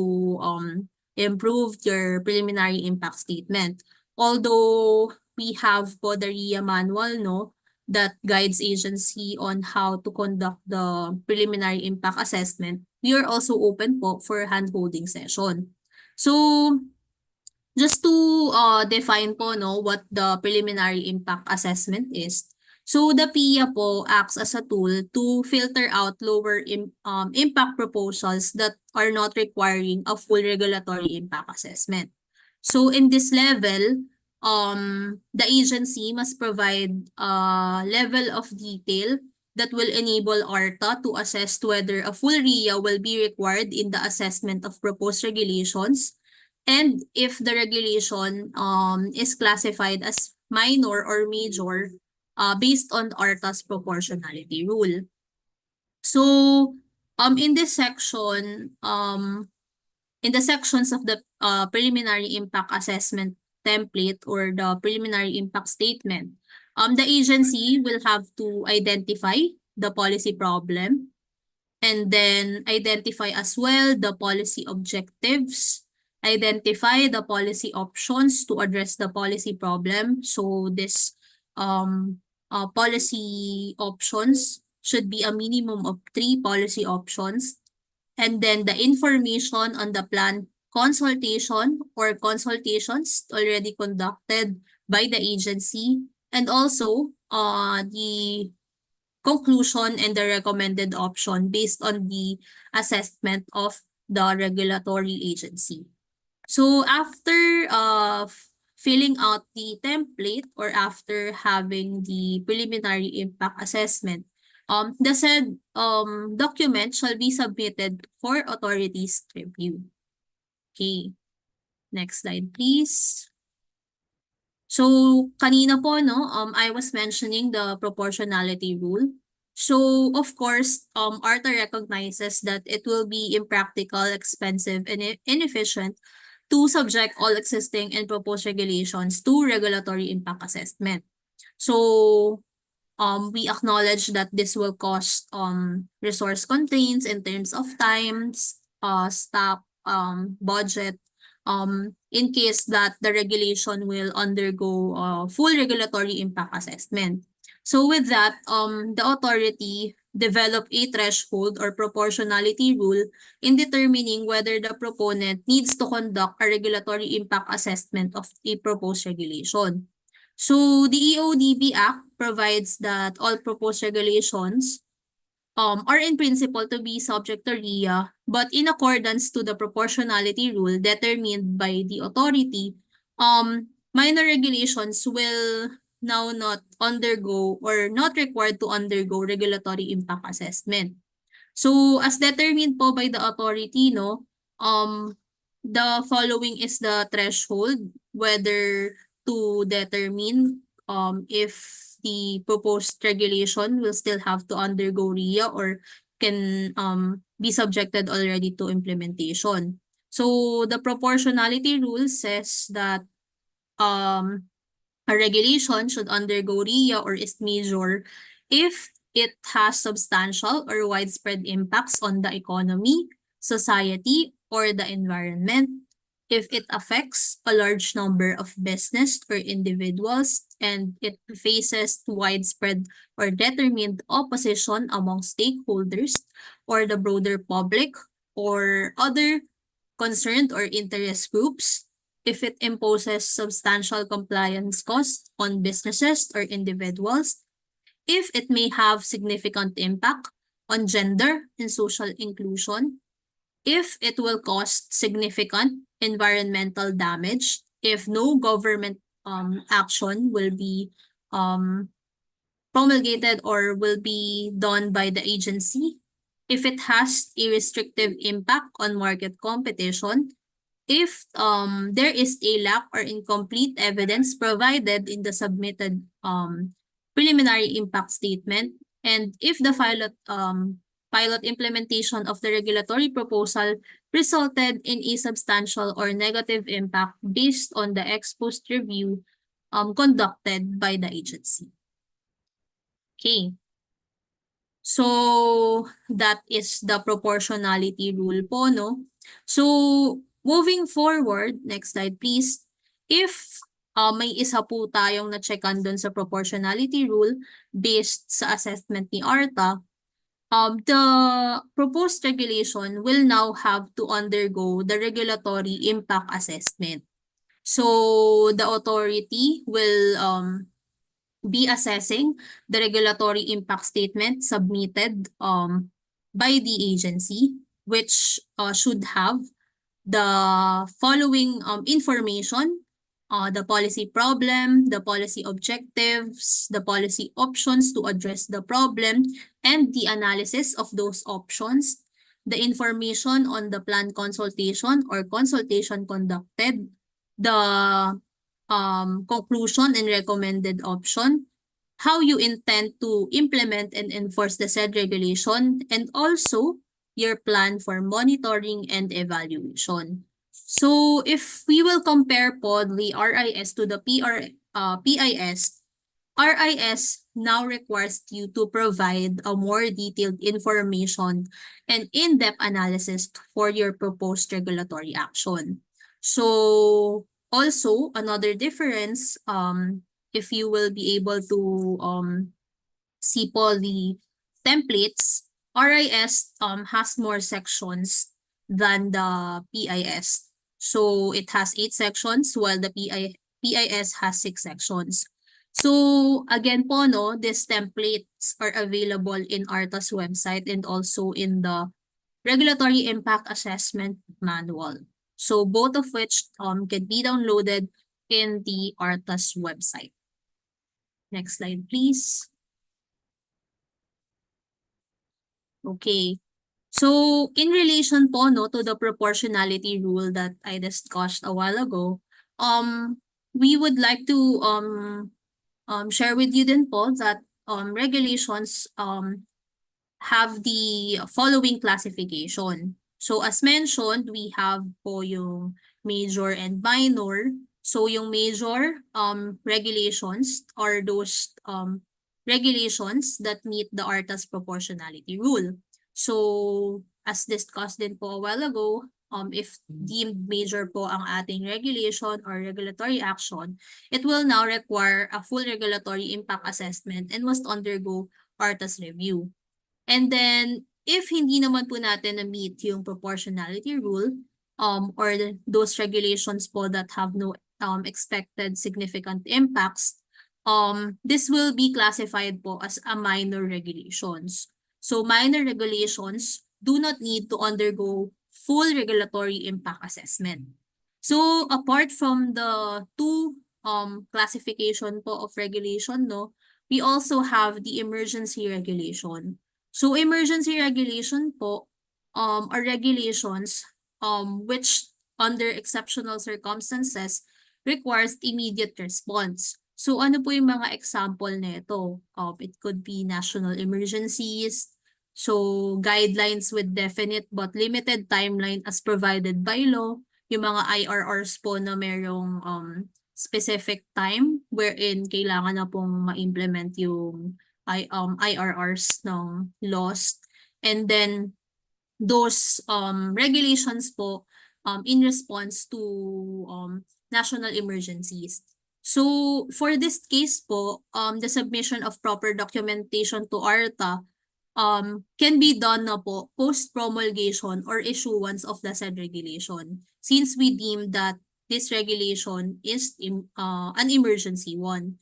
improve your preliminary impact statement. Although we have po the RIA manual, no, that guides agency on how to conduct the preliminary impact assessment, we are also open po for hand-holding session. So, just to define po what the preliminary impact assessment is. So the PIA po acts as a tool to filter out lower impact proposals that are not requiring a full regulatory impact assessment. So in this level, the agency must provide a level of detail that will enable ARTA to assess whether a full RIA will be required in the assessment of proposed regulations, and if the regulation is classified as minor or major based on ARTA's proportionality rule. So in this section, in the sections of the preliminary impact assessment template or the preliminary impact statement, the agency will have to identify the policy problem and then identify as well the policy objectives, identify the policy options to address the policy problem. So this policy options should be a minimum of 3 policy options. And then the information on the plan consultation or consultations already conducted by the agency, and also the conclusion and the recommended option based on the assessment of the regulatory agency. So after filling out the template or after having the preliminary impact assessment, the said document shall be submitted for authorities to review. Okay, next slide please. So kanina po I was mentioning the proportionality rule. So of course, ARTA recognizes that it will be impractical, expensive, and inefficient to subject all existing and proposed regulations to regulatory impact assessment. So we acknowledge that this will cost resource constraints in terms of time, staff, budget, in case that the regulation will undergo full regulatory impact assessment. So with that, the authority develop a threshold or proportionality rule in determining whether the proponent needs to conduct a regulatory impact assessment of a proposed regulation. So the EODB Act provides that all proposed regulations are in principle to be subject to RIA, but in accordance to the proportionality rule determined by the authority, minor regulations will now not undergo or not required to undergo regulatory impact assessment. So as determined po by the authority, the following is the threshold whether to determine if the proposed regulation will still have to undergo RIA or can be subjected already to implementation. So the proportionality rule says that a regulation should undergo RIA or is major if it has substantial or widespread impacts on the economy, society, or the environment, if it affects a large number of business or individuals, and it faces widespread or determined opposition among stakeholders or the broader public or other concerned or interest groups, if it imposes substantial compliance costs on businesses or individuals, if it may have significant impact on gender and social inclusion, if it will cause significant environmental damage, if no government action will be promulgated or will be done by the agency, if it has a restrictive impact on market competition, if there is a lack or incomplete evidence provided in the submitted preliminary impact statement, and if the pilot implementation of the regulatory proposal resulted in a substantial or negative impact based on the ex-post review conducted by the agency. Okay. So that is the proportionality rule po, So moving forward, next slide please. If may isa po tayong na-checkan dun sa proportionality rule based sa assessment ni ARTA. The proposed regulation will now have to undergo the regulatory impact assessment. So the authority will be assessing the regulatory impact statement submitted by the agency, which should have the following information: the policy problem, the policy objectives, the policy options to address the problem, and the analysis of those options, the information on the plan consultation or consultation conducted, the conclusion and recommended option, how you intend to implement and enforce the said regulation, and also your plan for monitoring and evaluation. So if we will compare po the RIS to the PIS, RIS now requires you to provide a more detailed information and in-depth analysis for your proposed regulatory action. So also another difference, if you will be able to see po the templates, RIS has more sections than the PIS. So it has 8 sections while the PIS has 6 sections. So again po, no, these templates are available in ARTA's website and also in the Regulatory Impact Assessment Manual. So both of which can be downloaded in the ARTA's website. Next slide, please. Okay. So in relation po, no, to the proportionality rule that I discussed a while ago, we would like to share with you din po that regulations have the following classification. So as mentioned, we have po yung major and minor. So yung major regulations are those regulations that meet the ARTA's proportionality rule. So as discussed din po a while ago, if deemed major po ang ating regulation or regulatory action, it will now require a full regulatory impact assessment and must undergo ARTA's review. And then, if hindi naman po natin na-meet yung proportionality rule, or those regulations po that have no expected significant impacts, this will be classified po as a minor regulations. So minor regulations do not need to undergo full regulatory impact assessment. So apart from the two classification po of regulation, no, we also have the emergency regulation. So emergency regulation po are regulations which under exceptional circumstances requires immediate response. So ano po yung mga example nito? It could be national emergencies, so guidelines with definite but limited timeline as provided by law, yung mga IRRs po na merong specific time wherein kailangan na pong ma-implement yung IRRs ng laws. And then those regulations po in response to national emergencies. So for this case po, the submission of proper documentation to ARTA can be done na po post-promulgation or issuance of the said regulation, since we deem that this regulation is an emergency one.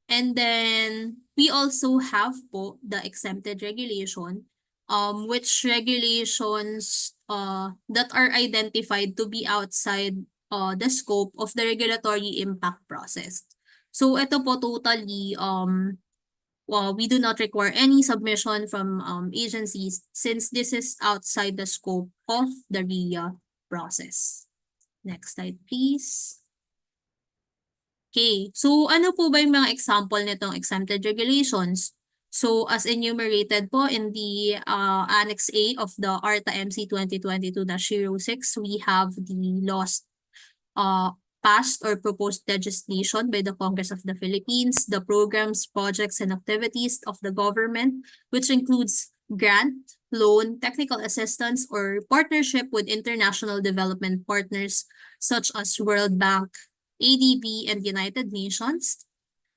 And then we also have po the exempted regulation, which regulations that are identified to be outside the scope of the regulatory impact process. So ito po totally we do not require any submission from agencies since this is outside the scope of the RIA process. Next slide, please. Okay, so ano po ba yung mga example nitong exempted regulations? So as enumerated po in the Annex A of the ARTA MC 2022-06, we have the laws passed or proposed legislation by the Congress of the Philippines, the programs, projects, and activities of the government, which includes grant, loan, technical assistance, or partnership with international development partners such as World Bank, ADB, and United Nations.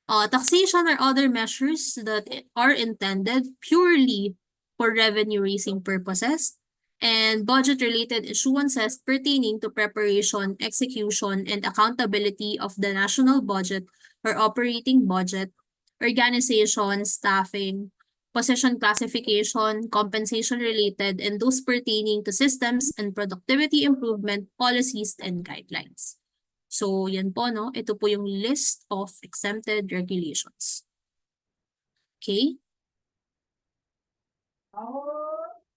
Taxation or other measures that are intended purely for revenue-raising purposes, and budget-related issuances pertaining to preparation, execution, and accountability of the national budget or operating budget, organization, staffing, position classification, compensation-related, and those pertaining to systems and productivity improvement policies and guidelines. So, yan po, no? Ito po yung list of exempted regulations. Okay?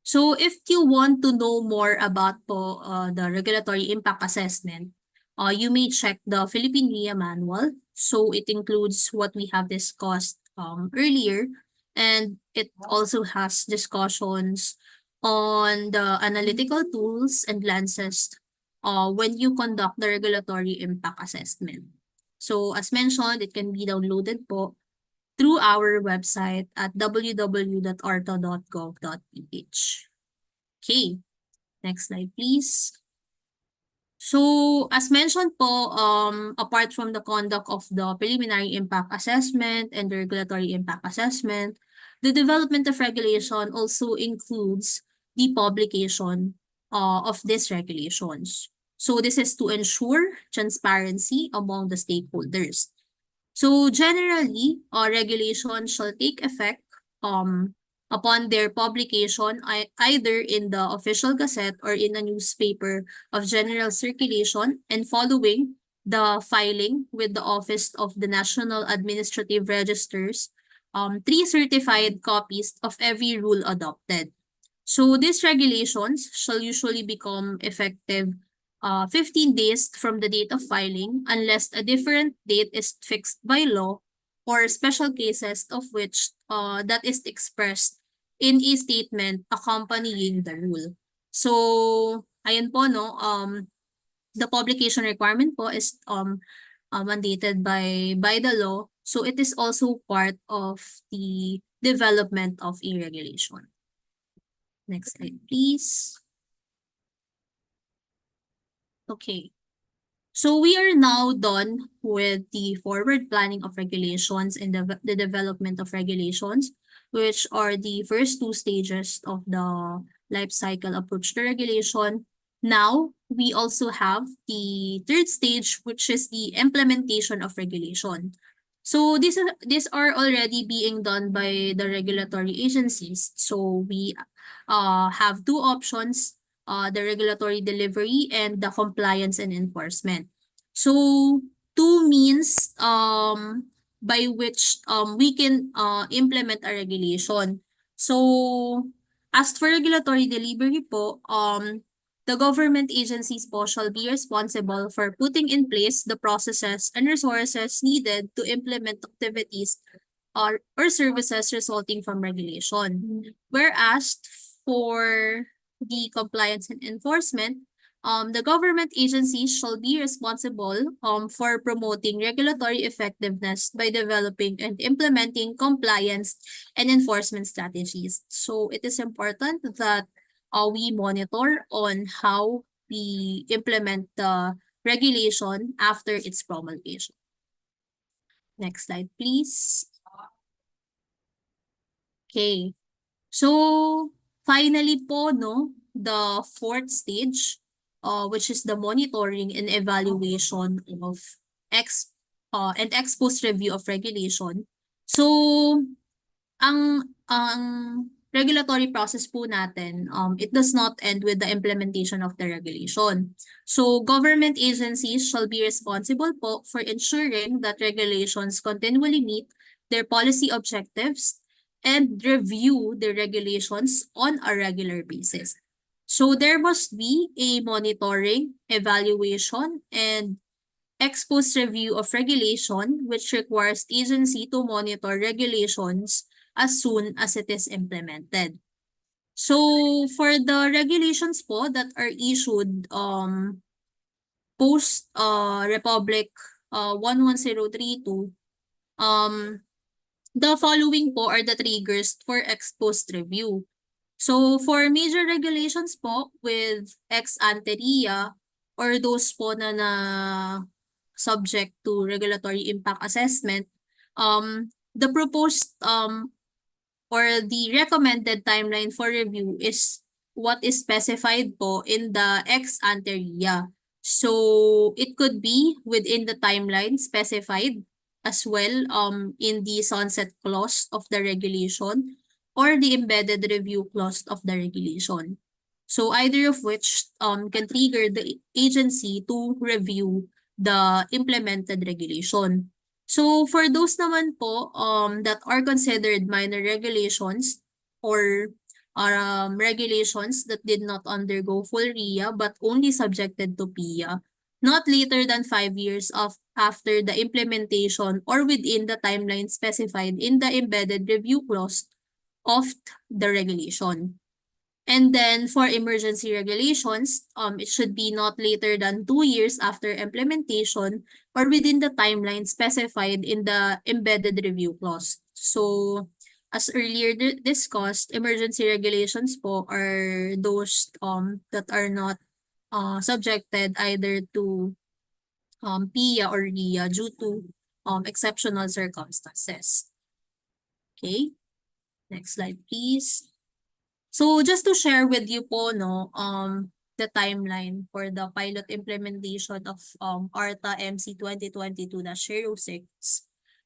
So, if you want to know more about po the regulatory impact assessment, you may check the Philippine RIA manual. So, it includes what we have discussed earlier, and it also has discussions on the analytical tools and lenses when you conduct the regulatory impact assessment. So, as mentioned, it can be downloaded po through our website at www.arta.gov.ph. Okay, next slide please. So, as mentioned po, apart from the conduct of the preliminary impact assessment and the regulatory impact assessment, the development of regulation also includes the publication of these regulations. So, this is to ensure transparency among the stakeholders. So, generally, regulation shall take effect upon their publication either in the official gazette or in a newspaper of general circulation, and following the filing with the Office of the National Administrative Registers, 3 certified copies of every rule adopted. So these regulations shall usually become effective 15 days from the date of filing unless a different date is fixed by law or special cases of which that is expressed in a statement accompanying the rule. So, ayun po, no, the publication requirement po is mandated by the law. So, it is also part of the development of a regulation. Next slide, please. Okay. So we are now done with the forward planning of regulations and the development of regulations, which are the first 2 stages of the life cycle approach to regulation. Now, we also have the 3rd stage, which is the implementation of regulation. So these are already being done by the regulatory agencies. So we have 2 options, the regulatory delivery and the compliance and enforcement. So 2 means by which we can implement a regulation. So as for regulatory delivery po, the government agencies po shall be responsible for putting in place the processes and resources needed to implement activities or services resulting from regulation. Whereas for the compliance and enforcement, the government agencies shall be responsible for promoting regulatory effectiveness by developing and implementing compliance and enforcement strategies. So it is important that we monitor on how we implement the regulation after its promulgation. Next slide, please. Okay. So, finally po, no, the 4th stage, which is the monitoring and evaluation of and ex post review of regulation. So, ang regulatory process po natin, it does not end with the implementation of the regulation. So, government agencies shall be responsible po for ensuring that regulations continually meet their policy objectives and review the regulations on a regular basis. So, there must be a monitoring, evaluation, and ex post review of regulation, which requires agency to monitor regulations as soon as it is implemented. So, for the regulations po that are issued post Republic 11032, the following po are the triggers for ex post review. So, for major regulations po with ex ante RIA or those po na subject to regulatory impact assessment, the proposed or the recommended timeline for review is what is specified po in the ex ante RIA. So it could be within the timeline specified as well in the sunset clause of the regulation or the embedded review clause of the regulation. So either of which can trigger the agency to review the implemented regulation. So for those naman po that are considered minor regulations or regulations that did not undergo full RIA but only subjected to PIA, not later than 5 years after the implementation or within the timeline specified in the embedded review clause of the regulation. And then for emergency regulations, it should be not later than 2 years after implementation or within the timeline specified in the embedded review clause. So, as earlier discussed, emergency regulations po are those that are not subjected either to PIA or RIA due to exceptional circumstances. Okay, next slide please. So just to share with you po the timeline for the pilot implementation of ARTA MC 2022-06.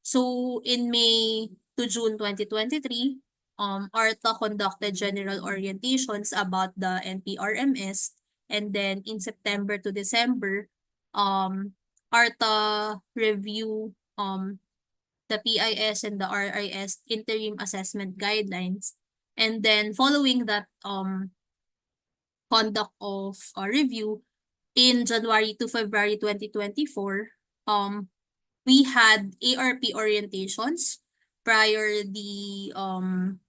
So in May to June 2023, ARTA conducted general orientations about the NPRMS, and then in September to December, ARTA review the PIS and the RIS interim assessment guidelines. And then following that conduct of review in January to February 2024, we had ARP orientations prior the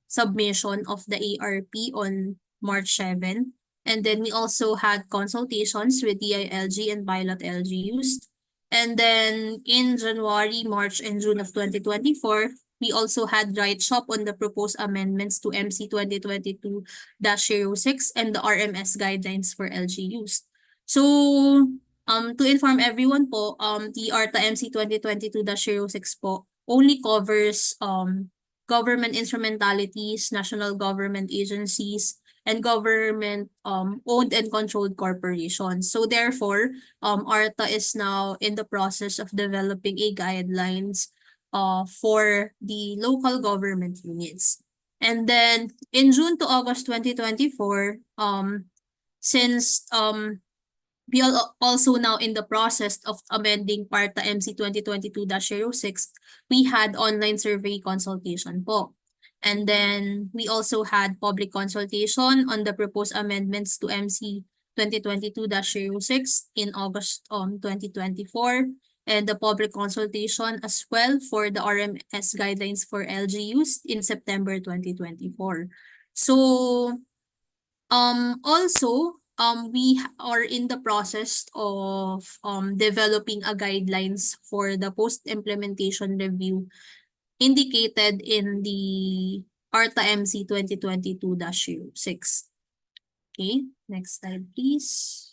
submission of the ARP on March 7. And then we also had consultations with DILG and pilot LGUs. And then in January, March, and June of 2024, we also had write-shop on the proposed amendments to MC 2022-06 and the RMS guidelines for LGUs. So, to inform everyone po, the ARTA MC 2022-06 po only covers government instrumentalities, national government agencies, and government owned and controlled corporations. So therefore, ARTA is now in the process of developing a guidelines for the local government units. And then in June to August 2024, since we are also now in the process of amending PARTA MC 2022-06, we had online survey consultation po. And then we also had public consultation on the proposed amendments to MC 2022-06 in August 2024, and the public consultation as well for the RMS guidelines for LGUs in September 2024. So also we are in the process of developing a guidelines for the post-implementation review indicated in the ARTA MC 2022-06. Okay, next slide please.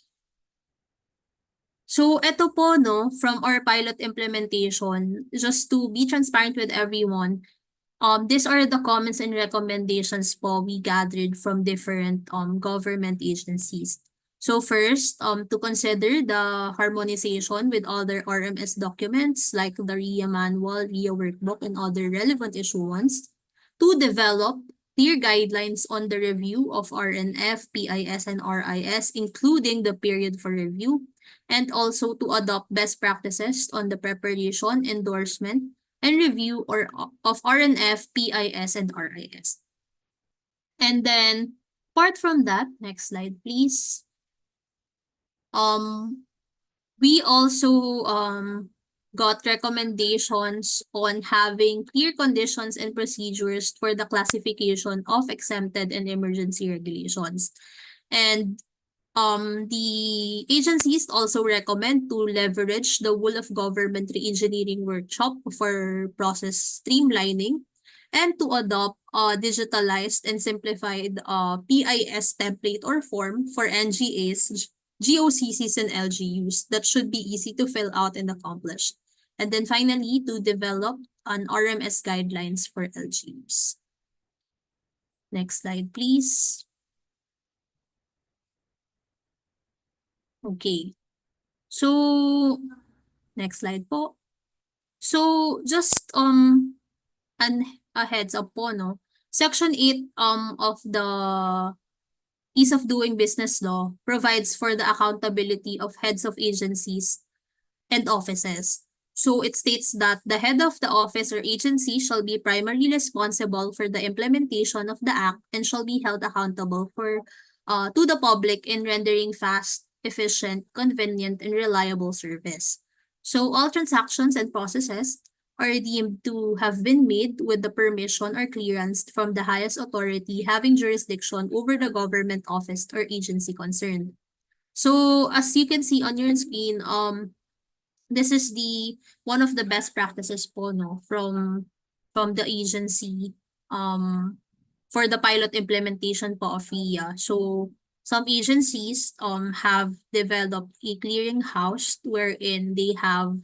So ito po from our pilot implementation, just to be transparent with everyone, these are the comments and recommendations po we gathered from different government agencies. So first, to consider the harmonization with other RMS documents like the RIA manual, RIA workbook, and other relevant issuance. To develop clear guidelines on the review of RNF, PIS, and RIS, including the period for review, and also to adopt best practices on the preparation, endorsement, and review of RNF, PIS, and RIS. And then, apart from that, next slide please. We also got recommendations on having clear conditions and procedures for the classification of exempted and emergency regulations. And the agencies also recommend to leverage the whole of government re-engineering workshop for process streamlining and to adopt a digitalized and simplified PIS template or form for NGAs GOCCs and LGUs that should be easy to fill out and accomplish. And then finally, to develop an RMS guidelines for LGUs. Next slide, please. Okay. So, next slide po. So, just a heads up po, no? Section 8 of the Ease of Doing Business Law provides for the accountability of heads of agencies and offices. So it states that the head of the office or agency shall be primarily responsible for the implementation of the act and shall be held accountable for to the public in rendering fast, efficient, convenient, and reliable service. So all transactions and processes are deemed to have been made with the permission or clearance from the highest authority having jurisdiction over the government office or agency concerned. So as you can see on your screen, this is the one of the best practices po, no, from the agency for the pilot implementation po of RIA. So some agencies have developed a clearinghouse wherein they have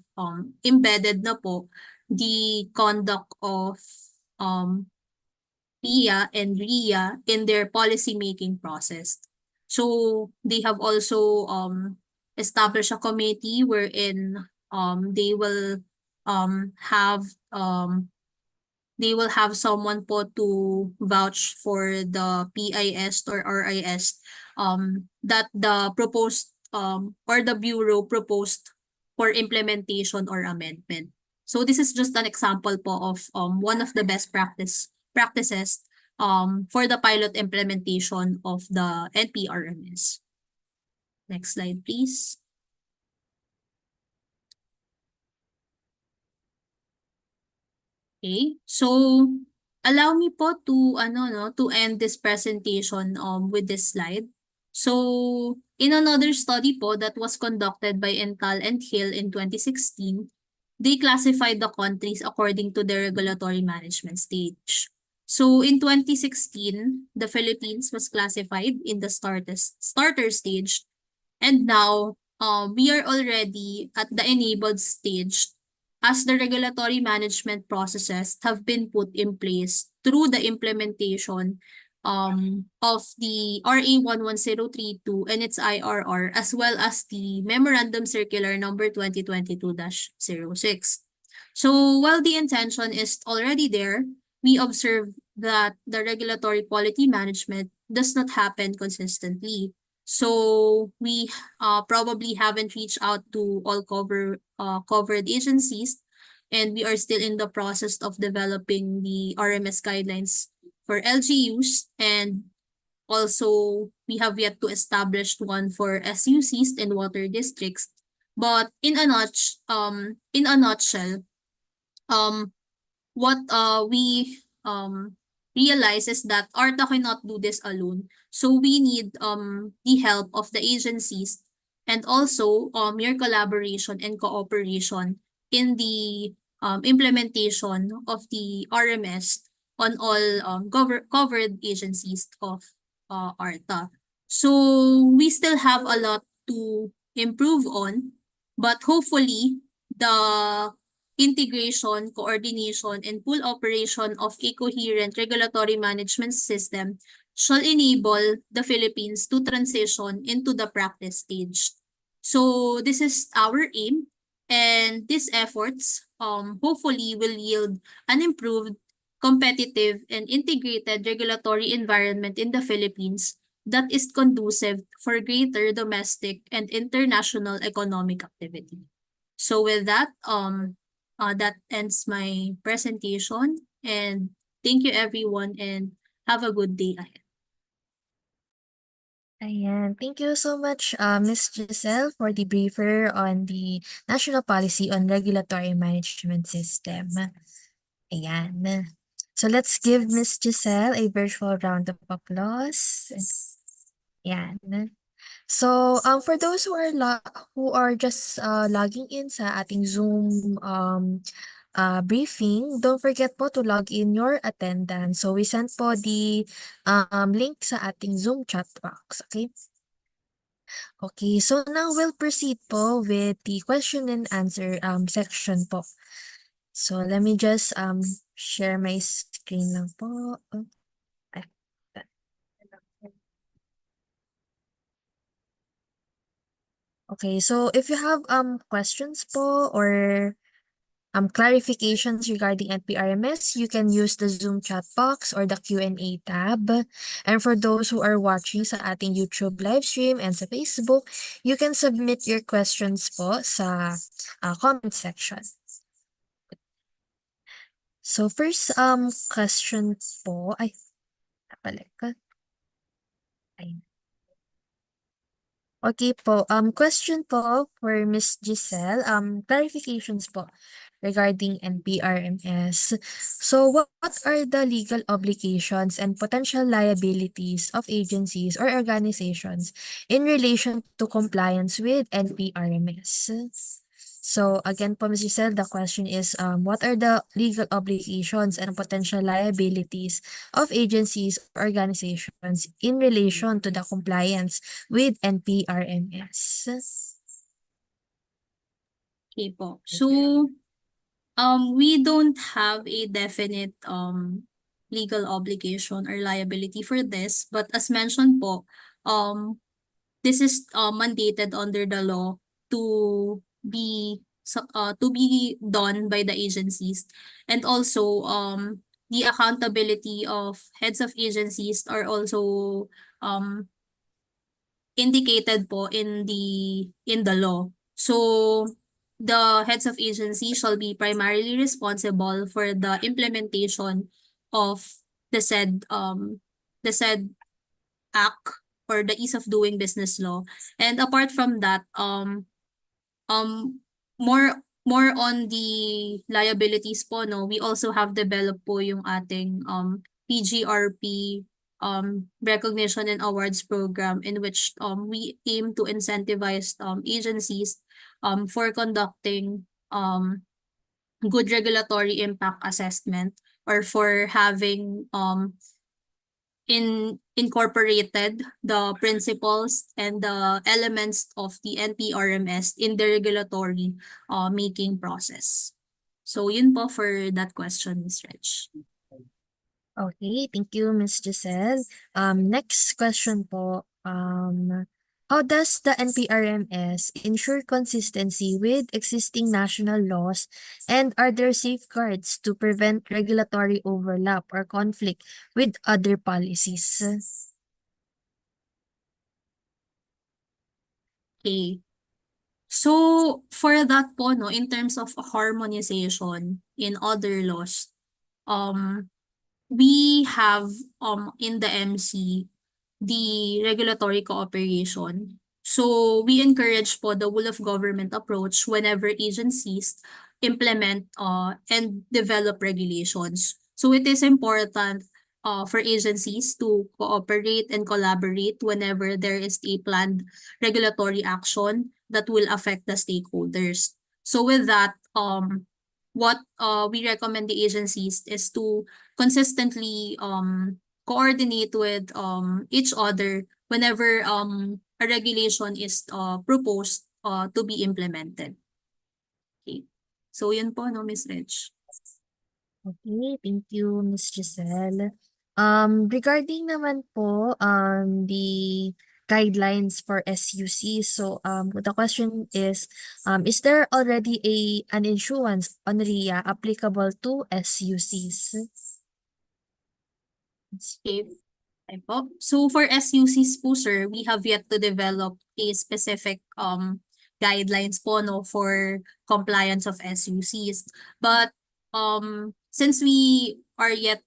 embedded na po the conduct of PIA and RIA in their policy making process. So they have also established a committee wherein they will have someone po to vouch for the PIS or RIS that the proposed or the bureau proposed for implementation or amendment. So this is just an example po of one of the best practices for the pilot implementation of the NPRMS. Next slide, please. Okay, so allow me po to to end this presentation with this slide. So in another study po that was conducted by Ental and Hill in 2016, they classified the countries according to their regulatory management stage. So in 2016, the Philippines was classified in the starter stage, and now we are already at the enabled stage as the regulatory management processes have been put in place through the implementation of the RA 11032 and its IRR, as well as the Memorandum Circular number 2022-06. So while the intention is already there, we observe that the regulatory quality management does not happen consistently. So we probably haven't reached out to all covered agencies, and we are still in the process of developing the RMS guidelines for LGUs, and also we have yet to establish one for SUCs and water districts. But in a nutshell, what we realize is that ARTA cannot do this alone. So we need the help of the agencies and also your collaboration and cooperation in the implementation of the RMS on all covered agencies of ARTA. So we still have a lot to improve on, but hopefully the integration, coordination, and full operation of a coherent regulatory management system shall enable the Philippines to transition into the practice stage. So this is our aim, and these efforts hopefully will yield an improved, competitive, and integrated regulatory environment in the Philippines that is conducive for greater domestic and international economic activity. So with that, that ends my presentation, and thank you everyone, and have a good day ahead. Ayan. Thank you so much, Ms. Giselle, for the briefer on the National Policy on Regulatory Management System. Ayan. So let's give Ms. Giselle a virtual round of applause. Ayan. So, for those who are just logging in sa ating Zoom briefing, don't forget po to log in your attendance. So, we sent po the link sa ating Zoom chat box, okay? Okay, so now we'll proceed po with the question and answer section po. So let me just share my screen lang po. Ay, Okay, so if you have questions po or clarifications regarding NPRMS, you can use the Zoom chat box or the Q&A tab. And for those who are watching sa ating YouTube live stream and sa Facebook, you can submit your questions po sa comment section. So first question po, ay, napalik ka. Ay. Okay po, question po for Miss Giselle, clarifications po regarding NPRMS. So what are the legal obligations and potential liabilities of agencies or organizations in relation to compliance with NPRMS? So again po, Ms. Giselle, the question is, what are the legal obligations and potential liabilities of agencies or organizations in relation to the compliance with NPRMS? Okay po. So, we don't have a definite legal obligation or liability for this, but as mentioned po, this is mandated under the law to be done by the agencies, and also the accountability of heads of agencies are also um indicated po in the law. So the heads of agency shall be primarily responsible for the implementation of the said act or the ease of doing business law. And apart from that, um more on the liabilities po, no, we also have developed po yung ating PGRP recognition and awards program, in which we aim to incentivize agencies for conducting good regulatory impact assessment, or for having incorporated the principles and the elements of the NPRMS in the regulatory making process. So yun po for that question, Ms. Reg. Okay, thank you, Ms. Giselle. Next question po. How does the NPRMS ensure consistency with existing national laws, and are there safeguards to prevent regulatory overlap or conflict with other policies? Okay. So for that po, no, in terms of harmonization in other laws, we have in the MC the regulatory cooperation. So we encourage po the whole of government approach whenever agencies implement and develop regulations. So it is important for agencies to cooperate and collaborate whenever there is a planned regulatory action that will affect the stakeholders. So with that, what we recommend the agencies is to consistently coordinate with each other whenever a regulation is proposed to be implemented. Okay. So yun po, no, Ms. Reg. Okay, thank you, Ms. Giselle. Regarding naman po the guidelines for SUC, so the question is there already an issuance on RIA applicable to SUCs? Okay. Okay po. So for SUCs po, sir, we have yet to develop a specific guidelines po, no, for compliance of SUCs. But since we are yet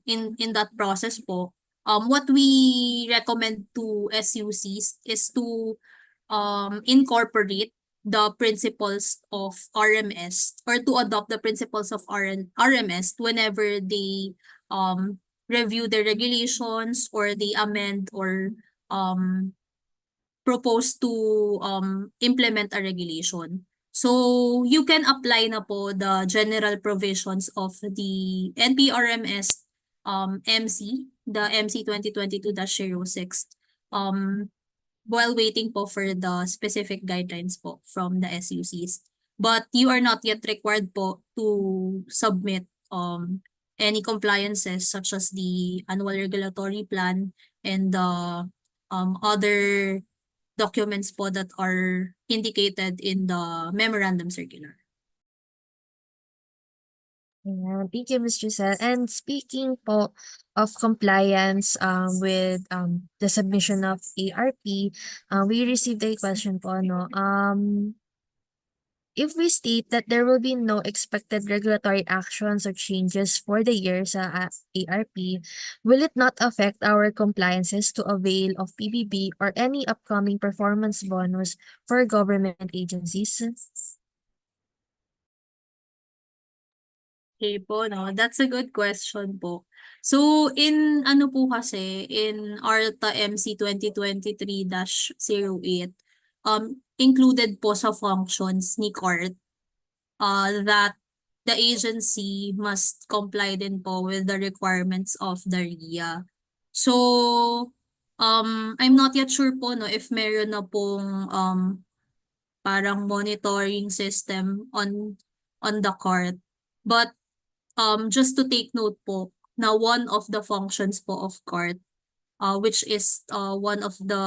in that process po, what we recommend to SUCs is to incorporate the principles of RMS, or to adopt the principles of RMS whenever they review the regulations, or they amend or propose to implement a regulation. So you can apply na po the general provisions of the NPRMS MC, the MC 2022-06, while waiting po for the specific guidelines po from the SUCs. But you are not yet required po to submit any compliances such as the annual regulatory plan and the other documents po that are indicated in the memorandum circular. Ayan, thank you, Ms. Giselle. And speaking po of compliance with the submission of ARP, we received a question po, no? If we state that there will be no expected regulatory actions or changes for the year sa ARP, will it not affect our compliances to avail of PBB or any upcoming performance bonus for government agencies? Okay po, no? That's a good question po. So, in ano po kasi, in ARTA MC 2023-08, included po sa functions ni CART that the agency must comply din po with the requirements of the RIA. So, I'm not yet sure po no if meron na pong parang monitoring system on the CART. But just to take note po na one of the functions po of CART, which is one of the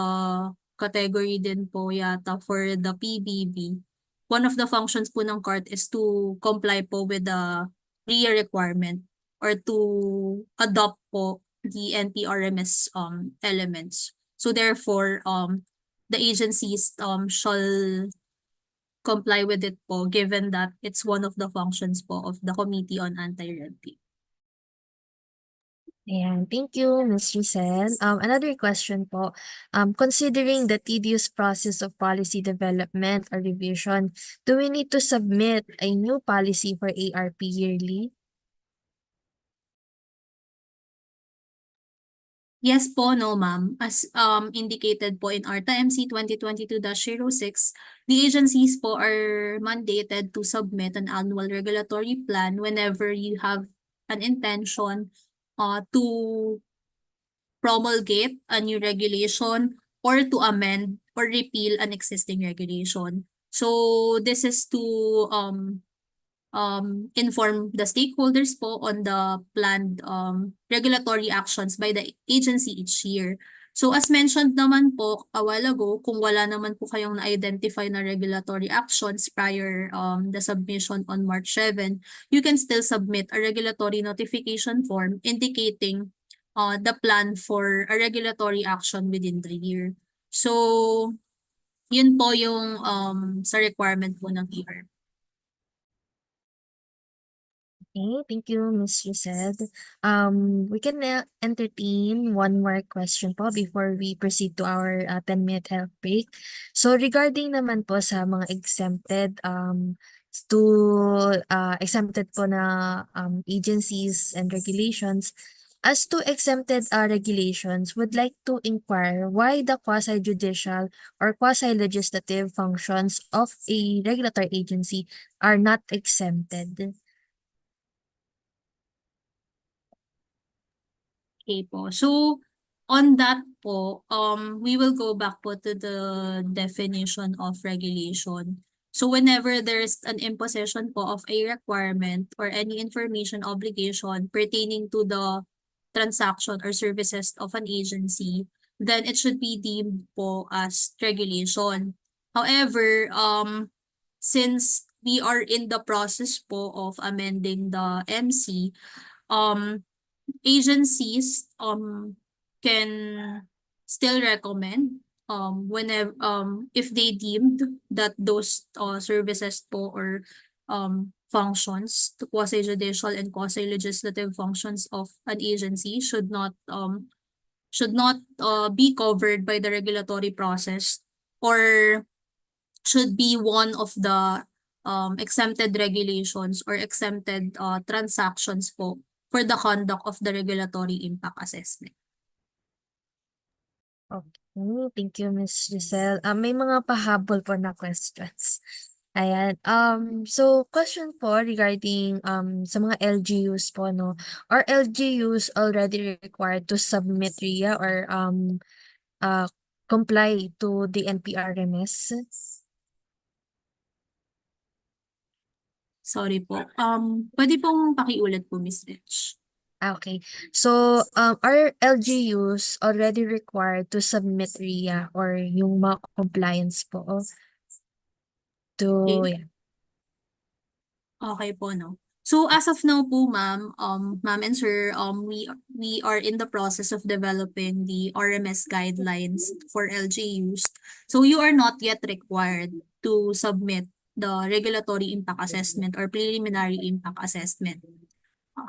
category din po yata for the PBB. One of the functions po ng CART is to comply po with the RIA requirement or to adopt po the NPRMS elements. So therefore, the agencies shall comply with it po given that it's one of the functions po of the Committee on Anti-Red Tape. Ayan, thank you, Ms. Giselle. Another question po. Considering the tedious process of policy development or revision, do we need to submit a new policy for ARP yearly? Yes po, no ma'am. As indicated po in ARTA MC 2022-06, the agencies po are mandated to submit an annual regulatory plan whenever you have an intention to promulgate a new regulation or to amend or repeal an existing regulation. So this is to inform the stakeholders po on the planned regulatory actions by the agency each year. So as mentioned naman po a while ago, kung wala naman po kayong na-identify na regulatory actions prior the submission on March 7, you can still submit a regulatory notification form indicating the plan for a regulatory action within the year. So yun po yung sa requirement po ng ER. Okay, thank you, Ms. Giselle. We can entertain one more question po before we proceed to our 10-minute health break. So regarding naman po sa mga exempted exempted po na agencies and regulations, as to exempted regulations, would like to inquire why the quasi-judicial or quasi-legislative functions of a regulatory agency are not exempted. Okay po. So, on that po, we will go back po to the definition of regulation. So, whenever there's an imposition po of a requirement or any information obligation pertaining to the transaction or services of an agency, then it should be deemed po as regulation. However, since we are in the process po of amending the MC, agencies can still recommend whenever if they deemed that those services po or functions, the quasi-judicial and quasi-legislative functions of an agency should not be covered by the regulatory process or should be one of the exempted regulations or exempted transactions po for the conduct of the regulatory impact assessment. Okay, thank you, Ms. Giselle. May mga pahabol po na questions. Ayan. So question po regarding sa mga LGUs po, no? Are LGUs already required to submit RIA or comply to the NPRMS? Sorry po. Pwede pong pakiulit po, Miss Rich. Okay. So, are LGUs already required to submit RIA or yung mga compliance po to, Okay. yeah. Okay po, no. So as of now po, ma'am and sir, we are in the process of developing the RMS guidelines for LGUs. So you are not yet required to submit the regulatory impact assessment or preliminary impact assessment.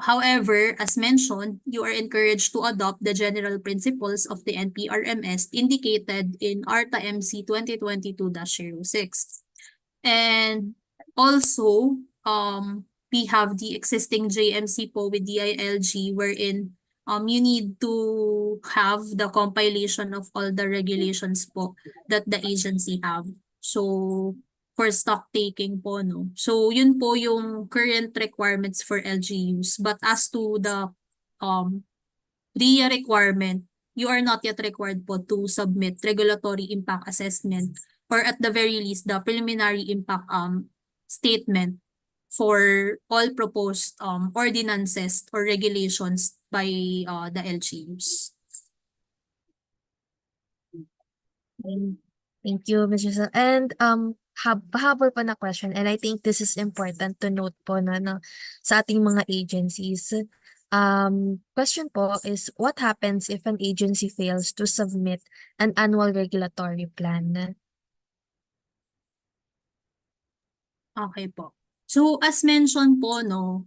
However, as mentioned, you are encouraged to adopt the general principles of the NPRMS indicated in ARTA MC 2022-06. And also, we have the existing JMC po with DILG wherein you need to have the compilation of all the regulations po that the agency have. So, for stock taking po, no? So, yun po yung current requirements for LGUs. But as to the RIA requirement, you are not yet required po to submit regulatory impact assessment or at the very least the preliminary impact statement for all proposed ordinances or regulations by the LGUs. Thank you, Mr. Sal. And pahabol pa na question, and I think this is important to note po na sa ating mga agencies. Question po is, what happens if an agency fails to submit an annual regulatory plan? Okay po. So as mentioned po, no,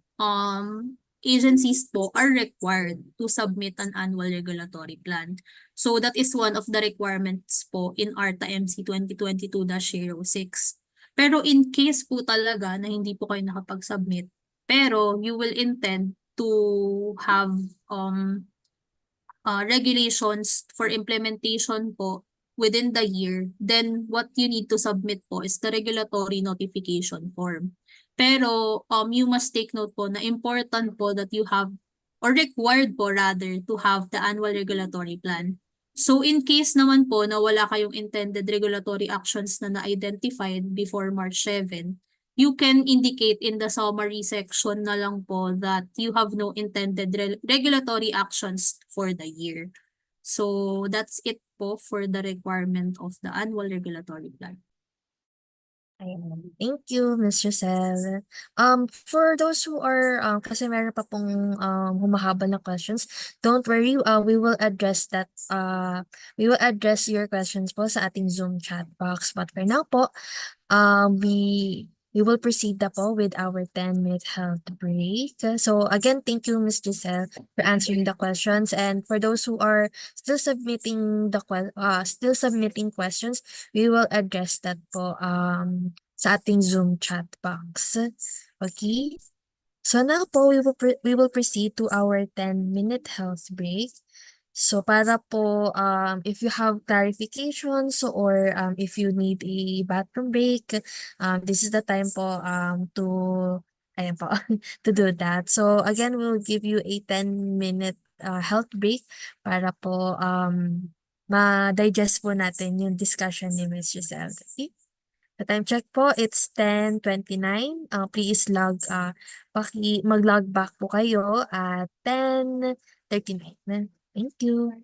agencies po are required to submit an annual regulatory plan. So that is one of the requirements po in ARTA MC 2022-06. Pero in case po talaga na hindi po kayo nakapag-submit, pero you will intend to have regulations for implementation po within the year, then what you need to submit po is the regulatory notification form. Pero you must take note po na important po that you have, or required po rather, to have the annual regulatory plan. So in case naman po na wala kayong intended regulatory actions na na-identified before March 7, you can indicate in the summary section na lang po that you have no intended regulatory actions for the year. So that's it po for the requirement of the annual regulatory plan. Thank you, Ms. Giselle. For those who are, kasi meron pa pong humahaba na questions, don't worry, we will address that, we will address your questions po sa ating Zoom chat box. But for now po, we will proceed na po with our 10-minute health break. So again, thank you, Ms. Giselle, for answering the questions. And for those who are still submitting questions, we will address that po sa ating Zoom chat box. Okay? So now po, we will proceed to our 10-minute health break. So para po, if you have clarifications or if you need a bathroom break, this is the time po to, ayan po, to do that. So again, we'll give you a 10-minute health break para po ma-digest po natin yung discussion ni Ms. Giselle. Okay? The time check po, it's 10:29. Please mag-log back po kayo at 10:39. Thank you.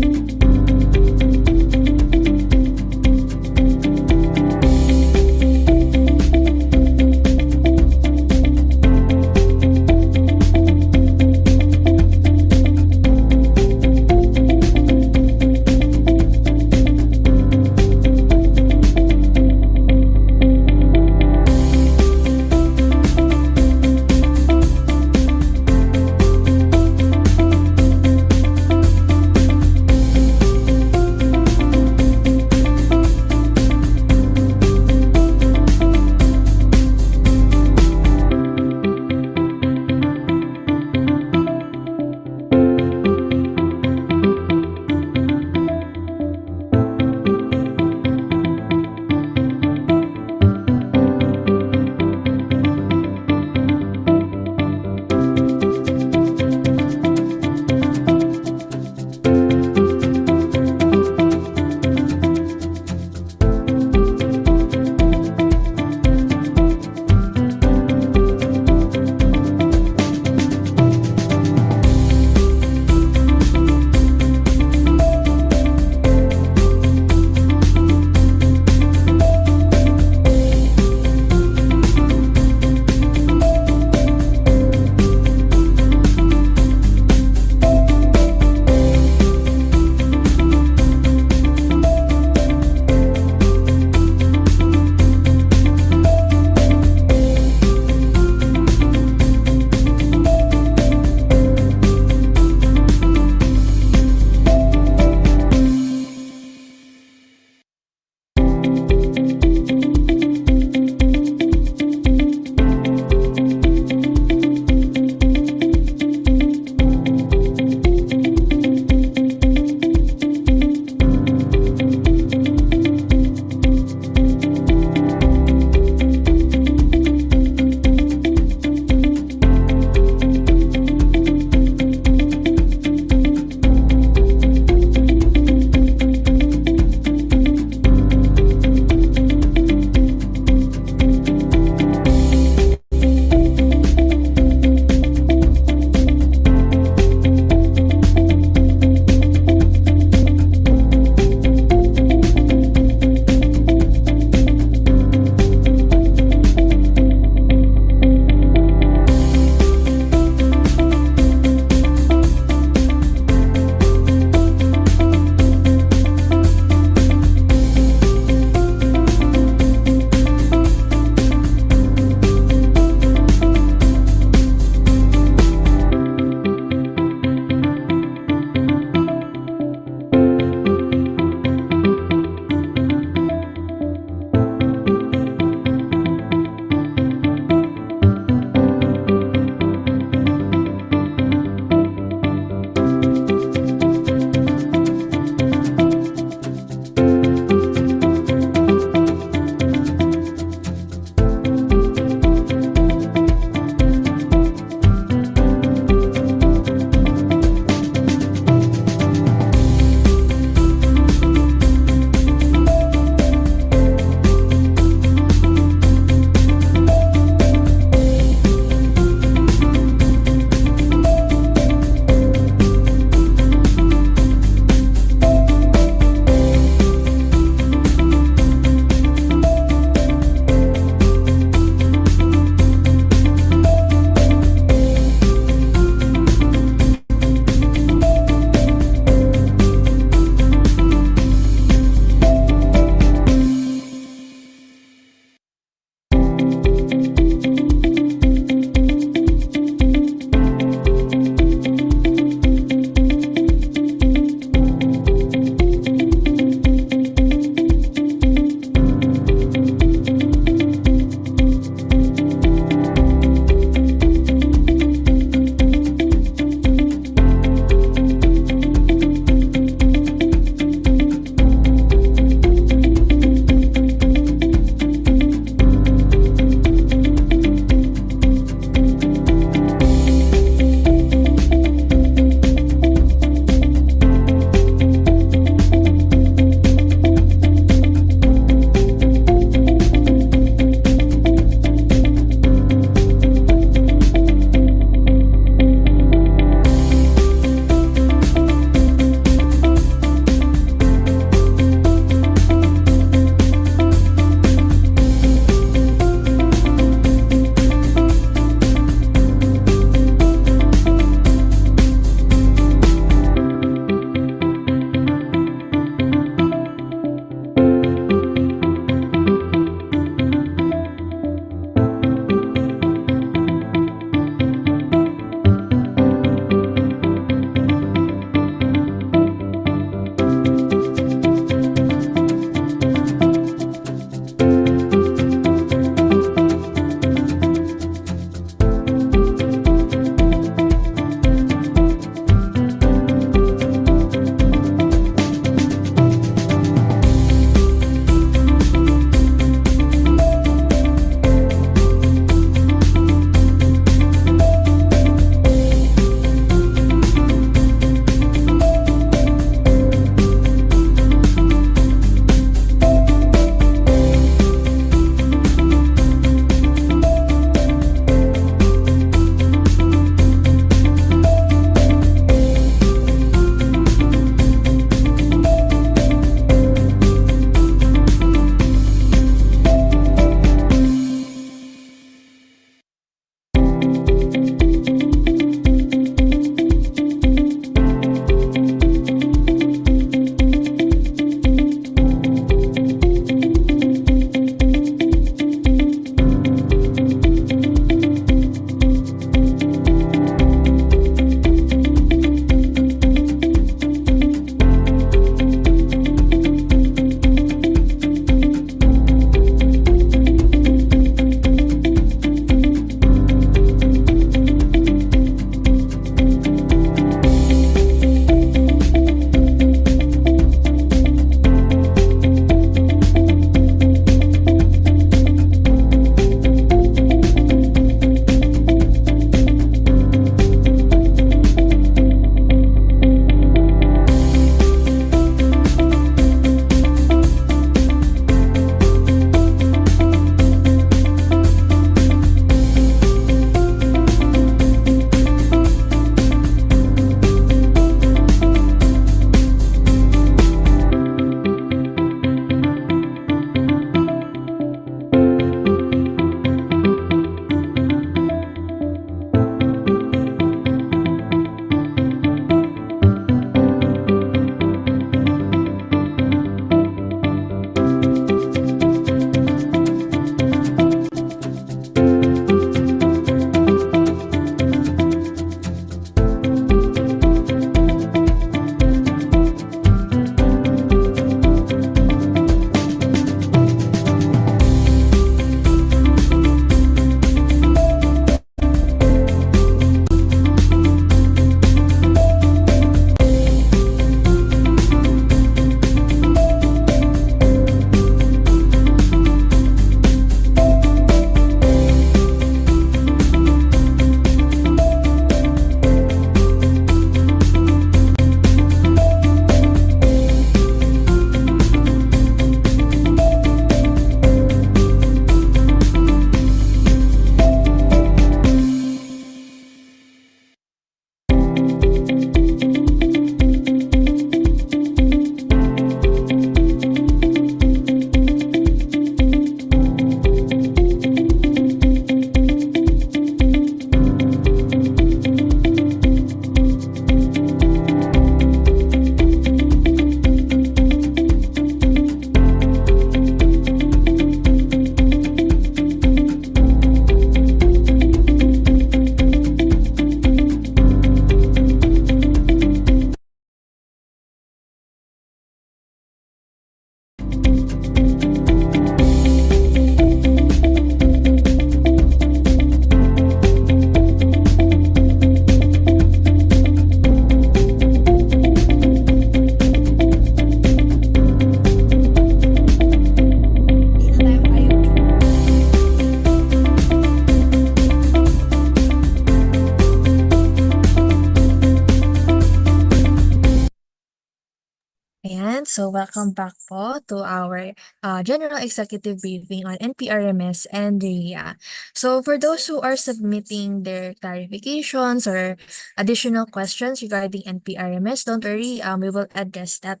So welcome back po to our General Executive Briefing on NPRMS and RIA. So for those who are submitting their clarifications or additional questions regarding NPRMS, don't worry, we will address that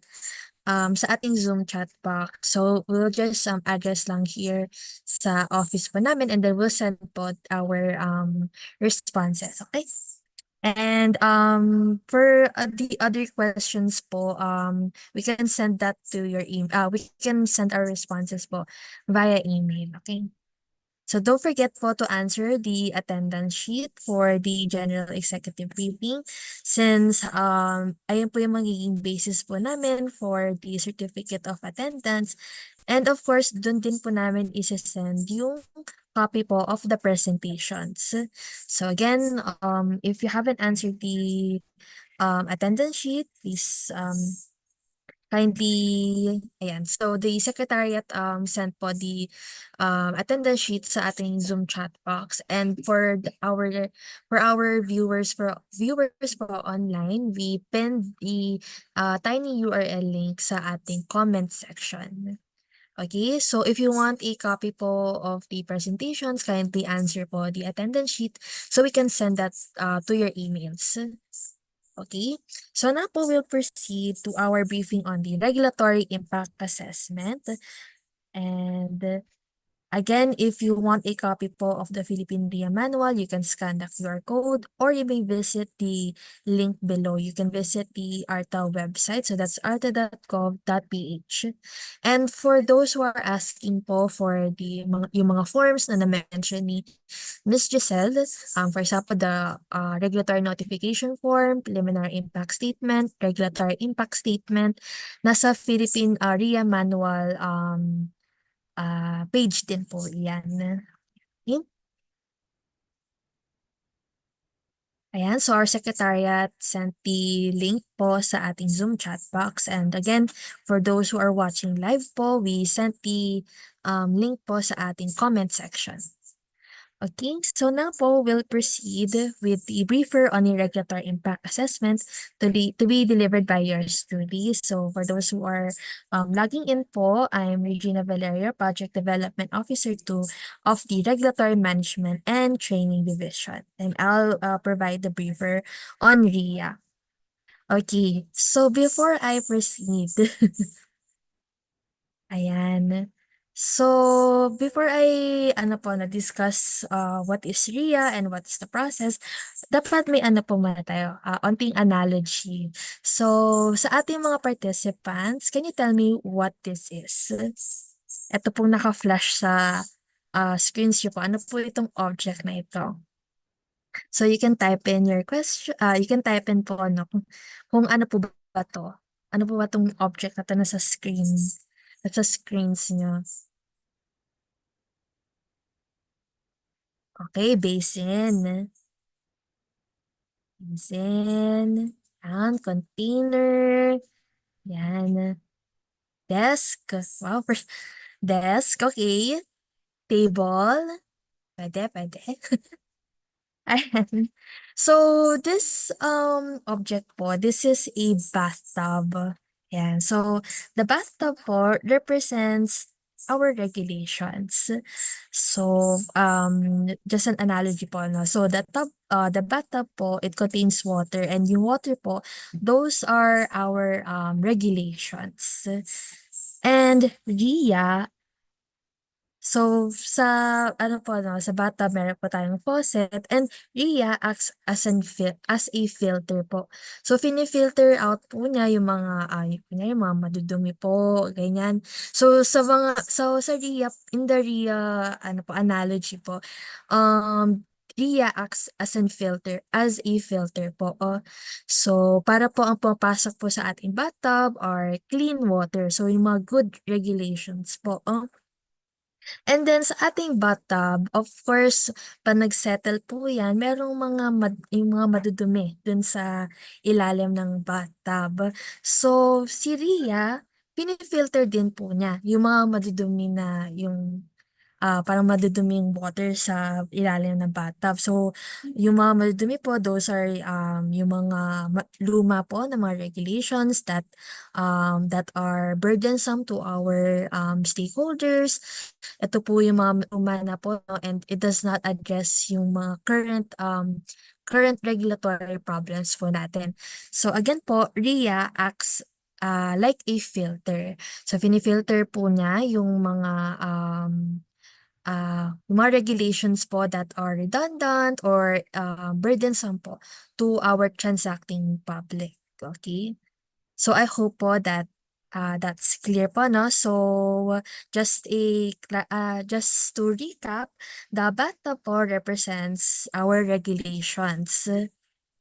sa ating Zoom chat box. So we'll just address lang here sa office po namin and then we'll send po our responses, okay? And for the other questions po, we can send that to your email. We can send our responses po via email, okay? So don't forget po to answer the attendance sheet for the General Executive Briefing since ayun po yung magiging basis po namin for the Certificate of Attendance. And of course, dun din po namin isa-send yung copy po of the presentations. So again, if you haven't answered the attendance sheet, please kindly, ayan. So the secretariat sent po the attendance sheet sa ating Zoom chat box. And for our viewers po online, we pinned the tiny URL link sa ating comment section. Okay, so if you want a copy po of the presentations, kindly answer po the attendance sheet so we can send that to your emails. Okay, so now po we'll proceed to our briefing on the regulatory impact assessment. And again, if you want a copy po of the Philippine RIA manual, you can scan the QR code or you may visit the link below. You can visit the ARTA website. So that's arta.gov.ph. And for those who are asking po for yung mga forms na na-mention ni Ms. Giselle, for example, the regulatory notification form, preliminary impact statement, regulatory impact statement, nasa Philippine RIA manual page din po yan. Okay. Ayan, so our secretariat sent the link po sa ating Zoom chat box. And again, for those who are watching live po, we sent the link po sa ating comment section. Okay, so now po we'll proceed with the briefer on the regulatory impact assessment to be delivered by yours truly. So for those who are logging in po, I'm Regina Valerio, Project Development Officer 2 of the Regulatory Management and Training Division. And I'll provide the briefer on RIA. Okay, so before I proceed, ayan. So, before I na-discuss what is RIA and what is the process, dapat may po muna tayo, onting analogy. So, sa ating mga participants, can you tell me what this is? Ito pong naka-flash sa screens nyo po. Ano po itong object na ito? So, you can type in your question, you can type in po kung ano po ba to? Ano po ba itong object na to nasa screen? Nasa screens nyo. Okay, basin. Basin. Yan, container. Yan. Desk. Wow, desk. Okay. Table. Pwede, pwede. Ayan. So, this object po, this is a bathtub. Yan. So, the bathtub po represents our regulations. So, just an analogy po, no? So, the bathtub po, it contains water, and yung water po, those are our regulations. And RIA, so sa sa bathtub meron po tayong faucet, and RIA acts as a filter po. So fini-filter out po niya yung mga yung mga madudumi po, ganyan. So sa RIA, in the RIA analogy po, RIA acts as a filter po. So para po ang pumapasok po sa ating bathtub are clean water. So yung mga good regulations po. And then sa ating bathtub, of course, pag nag-settle po yan, merong yung mga madudumi dun sa ilalim ng bathtub. So, si RIA, pinifilter din po niya yung mga madudumi na yung parang maduduming water sa ilalim ng bathtub. So, yung mga madudumi po, those are yung mga luma po na mga regulations that are burdensome to our stakeholders. Ito po yung mga umana po, no, and it does not address yung mga current regulatory problems po natin. So again po, RIA acts like a filter. So filter po niya yung mga regulations po that are redundant or burdensome po to our transacting public. Okay? So I hope po that that's clear po, no? So just to recap, the BATA po represents our regulations.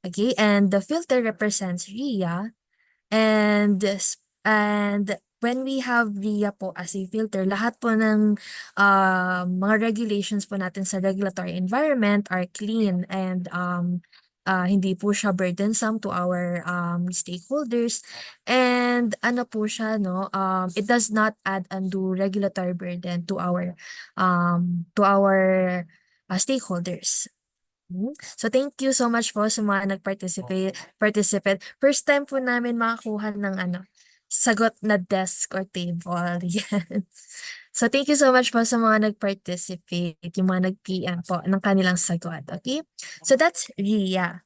Okay, and the filter represents RIA. And when we have RIA po as a filter, lahat po ng mga regulations po natin sa regulatory environment are clean and hindi po siya burdensome to our stakeholders. And ano po siya, no? It does not add undue regulatory burden to our stakeholders. So thank you so much po sa mga participate. First time po namin makakuha ng sagot na desk or table. Yan. So thank you so much po sa mga nag-participate, yung mga nag-PM po ng kanilang sagot. Okay? So that's RIA.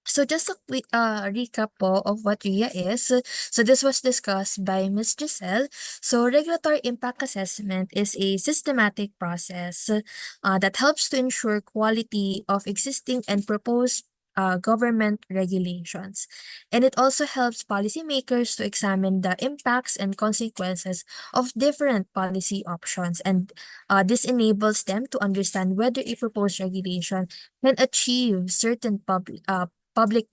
So just a quick recap po of what RIA is. So this was discussed by Ms. Giselle. So regulatory impact assessment is a systematic process that helps to ensure quality of existing and proposed government regulations. And it also helps policymakers to examine the impacts and consequences of different policy options. And this enables them to understand whether a proposed regulation can achieve certain public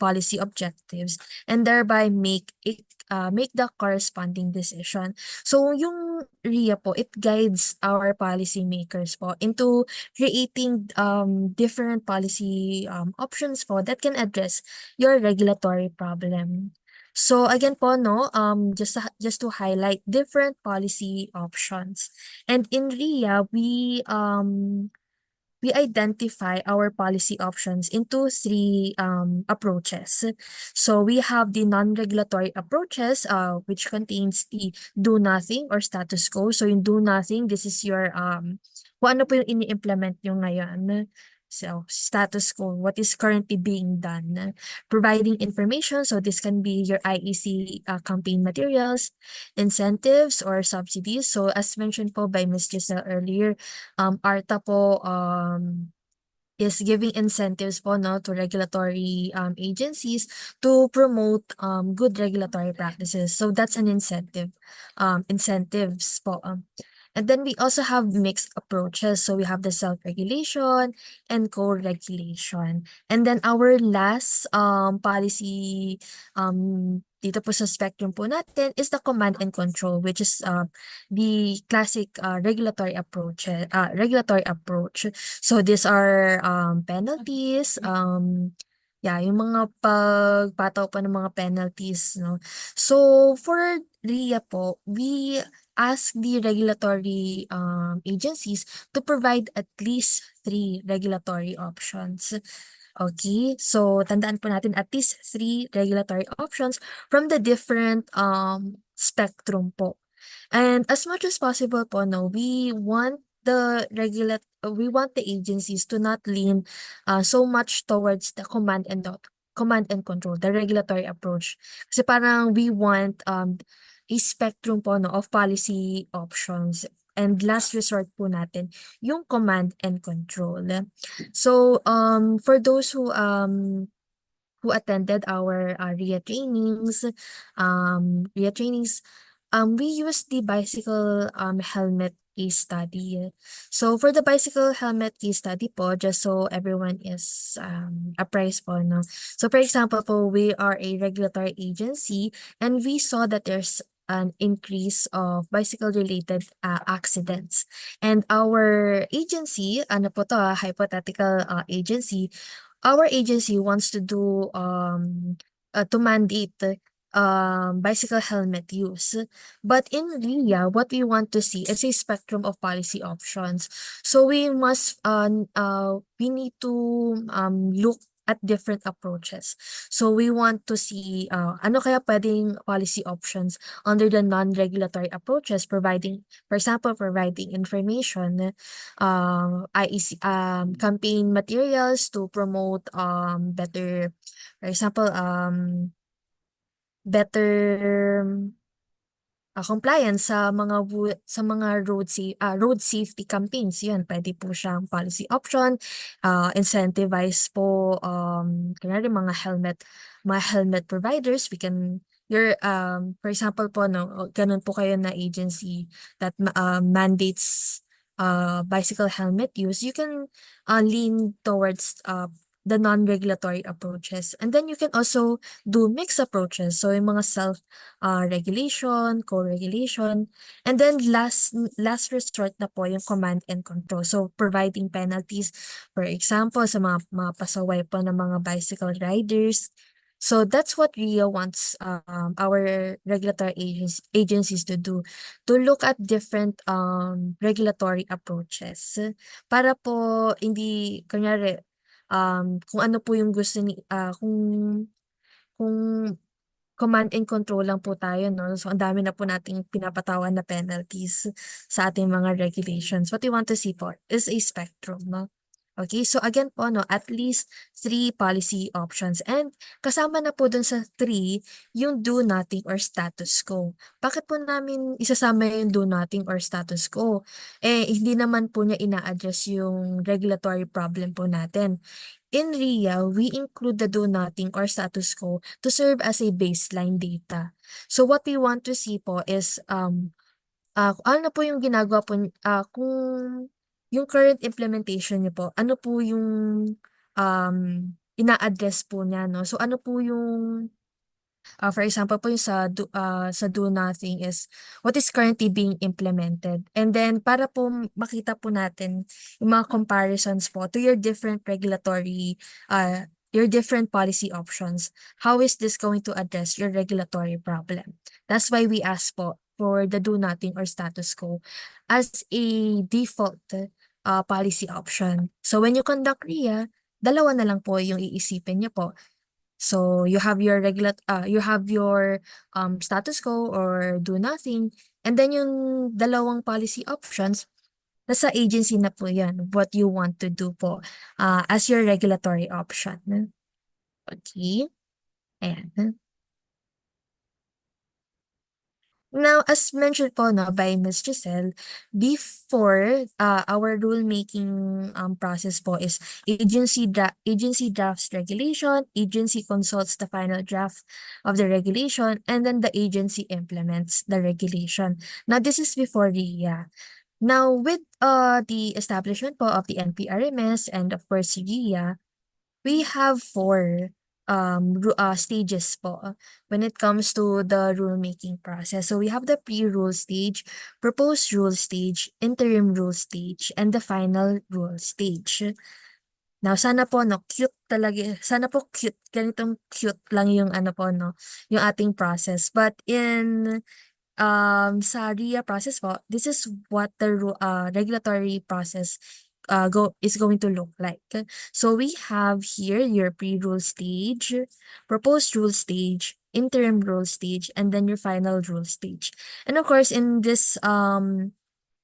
policy objectives and thereby make the corresponding decision. So yung RIA po, it guides our policymakers po into creating different policy options po that can address your regulatory problem. So again po, no, just to highlight different policy options. And in RIA, we identify our policy options into three approaches. So we have the non-regulatory approaches, which contains the do nothing or status quo. So yung do nothing, this is your kung ano po yung ini-implement nyo ngayon. So status quo, what is currently being done. Providing information, so this can be your IEC campaign materials, incentives or subsidies. So as mentioned po by Ms. Giselle earlier, ARTA po is giving incentives po, no, to regulatory agencies to promote good regulatory practices. So that's an incentive, incentives po. And then we also have mixed approaches. So we have the self-regulation and co-regulation. And then our last policy dito po sa spectrum po natin is the command and control, which is the classic regulatory approach. So these are penalties, yung mga pagpataw pa ng mga penalties, no. So for RIA po, we ask the regulatory agencies to provide at least 3 regulatory options. Okay, so tandaan po natin at least 3 regulatory options from the different spectrum po. And as much as possible po, no, we want the agencies to not lean so much towards the command and control, the regulatory approach. Kasi parang we want a spectrum po, no, of policy options. And last resort po natin, yung command and control. So for those who attended our RIA trainings, we use the bicycle helmet case study. So for the bicycle helmet case study po, just so everyone is apprised po, no. So for example po, we are a regulatory agency and we saw that there's an increase of bicycle-related accidents. And our agency, ano po to, hypothetical agency, our agency wants to do to mandate bicycle helmet use. But in RIA, what we want to see is a spectrum of policy options. So we need to look at different approaches. So we want to see ano kaya pwedeng policy options under the non-regulatory approaches, for example, providing information, IEC, campaign materials to promote better, for example, better compliance sa mga road safety campaigns. Yun, pwede po siyang policy option. Incentivize po kunyari mga helmet providers. For example po, no, ganun po kayo na agency that mandates bicycle helmet use. You can lean towards the non-regulatory approaches. And then you can also do mixed approaches. So yung mga regulation, co-regulation, and then last resort na po yung command and control. So providing penalties, for example, sa mga pasaway po ng mga bicycle riders. So that's what RIA wants our regulatory agencies to do, to look at different regulatory approaches para po hindi kunyari kung ano po yung gusto kung command and control lang po tayo, no? So, ang dami na po nating pinapatawan na penalties sa ating mga regulations. What we want to see po is a spectrum, no? Okay, so again po, no, at least 3 policy options. And kasama na po dun sa 3, yung do nothing or status quo. Bakit po namin isasama yung do nothing or status quo? Hindi naman po niya ina-address yung regulatory problem po natin. In RIA, we include the do nothing or status quo to serve as a baseline data. So what we want to see po is ano po yung ginagawa po, kung yung current implementation niyo po, ano po yung ina-address po niya, no? So ano po yung for example po yung sa do nothing is what is currently being implemented. And then para po makita po natin yung mga comparisons po to your different your different policy options, how is this going to address your regulatory problem? That's why we ask po for the do nothing or status quo as a default policy option. So when you conduct RIA, dalawa na lang po yung iisipin niyo po. So you have your status quo or do nothing, and then yung dalawang policy options, nasa agency na po yan, what you want to do po as your regulatory option. Okay. Ayan. Now, as mentioned po by Ms. Giselle, before our rulemaking process po is agency drafts regulation, agency consults the final draft of the regulation, and then the agency implements the regulation. Now, this is before RIA. Now, with the establishment po of the NPRMS and of course RIA, we have 4 stages po when it comes to the rulemaking process. So we have the pre-rule stage, proposed rule stage, interim rule stage, and the final rule stage. Now, sana po, no, cute talaga. Sana po cute. Ganitong cute lang yung yung ating process. But in sa RIA process po, this is what the regulatory process is going to look like. So we have here your pre-rule stage, proposed rule stage, interim rule stage, and then your final rule stage. And of course, in this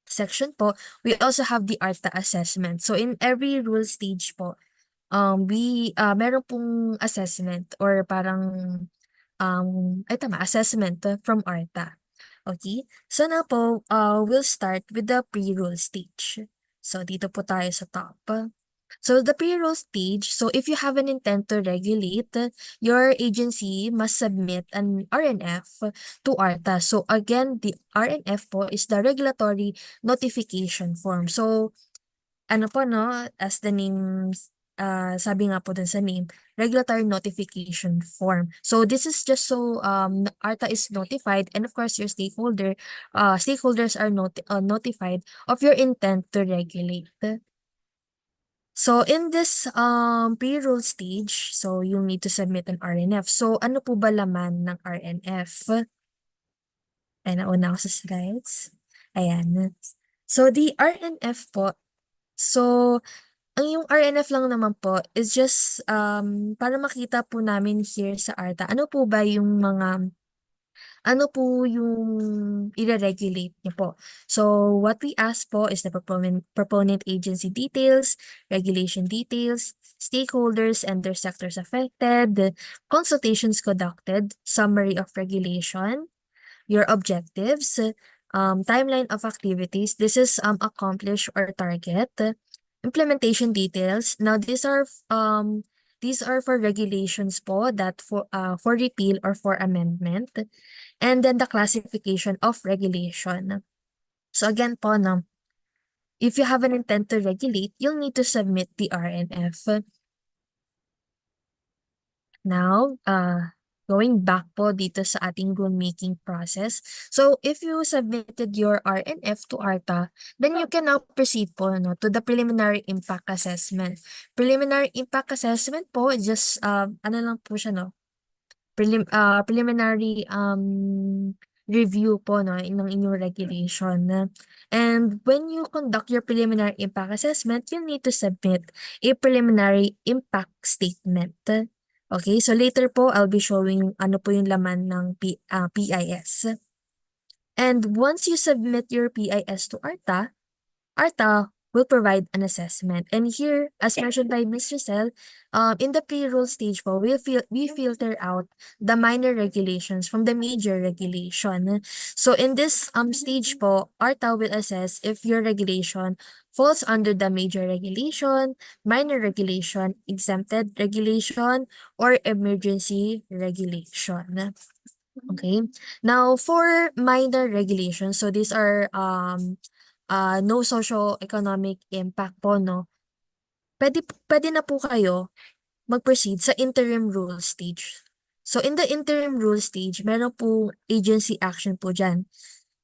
section po, we also have the ARTA assessment. So in every rule stage po, meron pong assessment or parang assessment from ARTA. Okay? So now po, we'll start with the pre-rule stage. So dito po tayo sa top. So the pre-rule stage, so if you have an intent to regulate, your agency must submit an RNF to ARTA. So again, the RNF po is the regulatory notification form. So ano po, no, as the name sabi nga po dun sa name, regulatory notification form. So this is just so ARTA is notified, and of course your stakeholders are notified of your intent to regulate. So in this pre-roll stage, so you need to submit an RNF. So ano po ba laman ng RNF? Ay, nauna ako sa slides. Ayan. So the RNF po, so ang yung RNF lang naman po is just para makita po namin here sa ARTA, ano po yung i-regulate niyo po. So, what we ask po is the proponent agency details, regulation details, stakeholders and their sectors affected, the consultations conducted, summary of regulation, your objectives, timeline of activities. This is accomplish or target, implementation details. Now, these are for regulations po that for repeal or for amendment. And then the classification of regulation. So again po, no, if you have an intent to regulate, you'll need to submit the RNF. Now, going back po dito sa ating rulemaking process. So if you submitted your RNF to ARTA, then you can now proceed po to the preliminary impact assessment. Preliminary impact assessment po, just ano lang po siya, preliminary review po ng inyong regulation. And when you conduct your preliminary impact assessment, you need to submit a preliminary impact statement. Okay, so later po I'll be showing ano po yung laman ng PIS. And once you submit your PIS to ARTA will provide an assessment. And here, as mentioned by Ms. Giselle, in the pre-roll stage po, we filter out the minor regulations from the major regulation. So in this stage po, ARTA will assess if your regulation falls under the major regulation, minor regulation, exempted regulation, or emergency regulation. Okay. Now, for minor regulations, so these are no socio-economic impact po, no? Pwede na po kayo mag-proceed sa interim rule stage. So, in the interim rule stage, meron po agency action po dyan.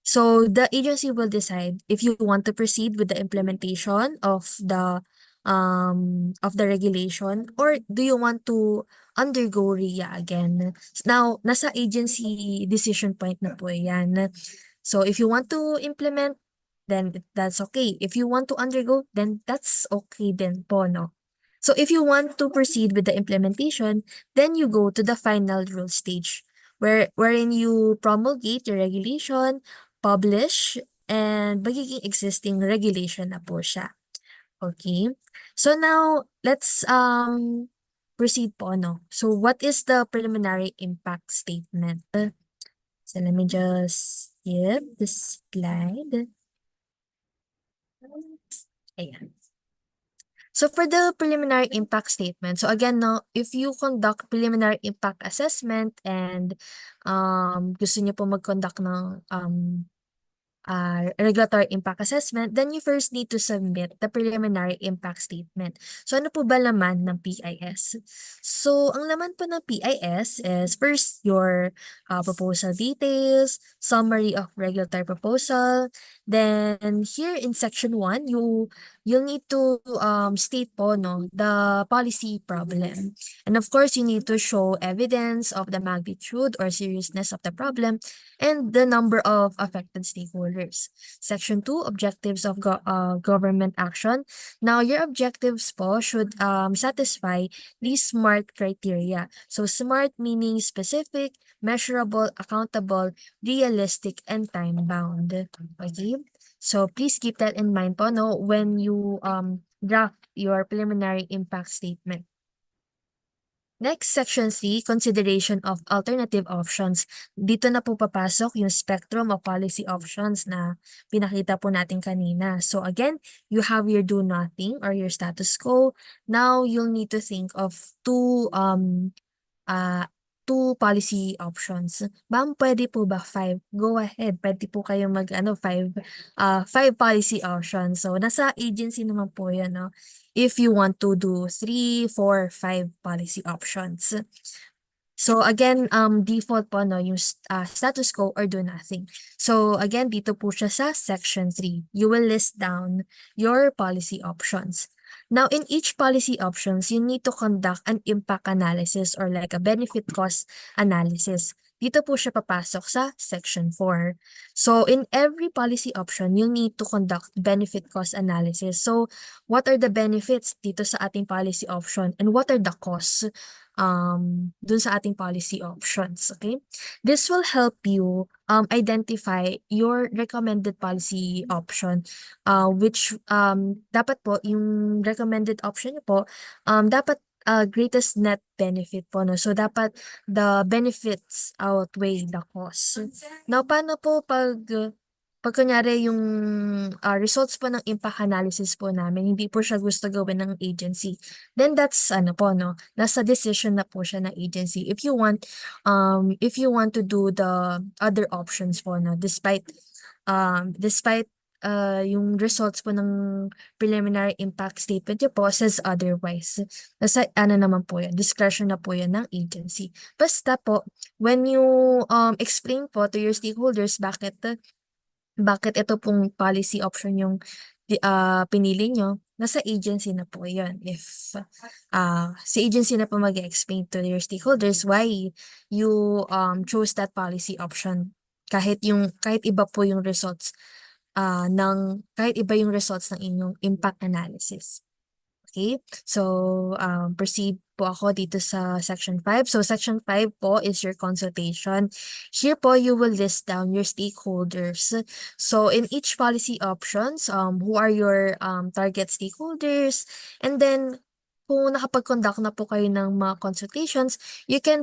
So, the agency will decide if you want to proceed with the implementation of the regulation or do you want to undergo RIA again. Now, nasa agency decision point na po yan. So, if you want to implement, then that's okay. If you want to undergo, then that's okay din po, no? So if you want to proceed with the implementation, then you go to the final rule stage, wherein you promulgate your regulation, publish, and magiging existing regulation na po siya. Okay? So now, let's proceed po, no? So what is the preliminary impact statement? So let me just skip this slide. Ayan. So for the preliminary impact statement, so again, no, if you conduct preliminary impact assessment and gusto niyo po mag-conduct ng regulatory impact assessment, then you first need to submit the preliminary impact statement. So ano po ba laman ng PIS? So ang laman po ng PIS is first your proposal details, summary of regulatory proposal, then here in section 1, you'll need to state po, no, the policy problem. And of course, you need to show evidence of the magnitude or seriousness of the problem and the number of affected stakeholders. Section 2, objectives of government action. Now, your objectives po should satisfy these SMART criteria. So, SMART meaning specific, measurable, accountable, realistic, and time-bound. Okay? So, please keep that in mind po, no, when you draft your preliminary impact statement. Next, section 3, consideration of alternative options. Dito na po papasok yung spectrum of policy options na pinakita po natin kanina. So again, you have your do nothing or your status quo. Now, you'll need to think of two policy options. Ma'am, pwede po ba 5? Go ahead. Pwede po kayo mag 5 policy options. So nasa agency naman po 'yan, no? If you want to do 3, 4, 5 policy options. So again, default po, no, yung status quo or do nothing. So again, dito po siya sa section 3. You will list down your policy options. Now, in each policy options, you need to conduct an impact analysis or like a benefit cost analysis. Dito po siya papasok sa Section 4. So, in every policy option, you need to conduct benefit cost analysis. So, what are the benefits dito sa ating policy option and what are the costs dun sa ating policy options, okay? This will help you identify your recommended policy option, which dapat po yung recommended option niyo po dapat greatest net benefit po, no? So, dapat the benefits outweigh the cost. Now, paano po pag kunyari yung results po ng impact analysis po namin, hindi po siya gusto gawin ng agency, then that's ano po, no? Nasa decision na po siya ng agency. If you want to do the other options po, no? Despite yung results po ng preliminary impact statement niyo po says otherwise. Nasa ano naman po yan, discretion na po yan ng agency. Basta po, when you explain po to your stakeholders bakit ito pong policy option yung pinili nyo, nasa agency na po yun. If si agency na po mag-explain to your stakeholders why you chose that policy option. Kahit iba po yung results kahit iba yung results ng inyong impact analysis. Okay? So, proceed po ako dito sa Section 5. So, Section 5 po is your consultation. Here po, you will list down your stakeholders. So, in each policy options, who are your target stakeholders? And then, kung nakapag-conduct na po kayo ng mga consultations, you can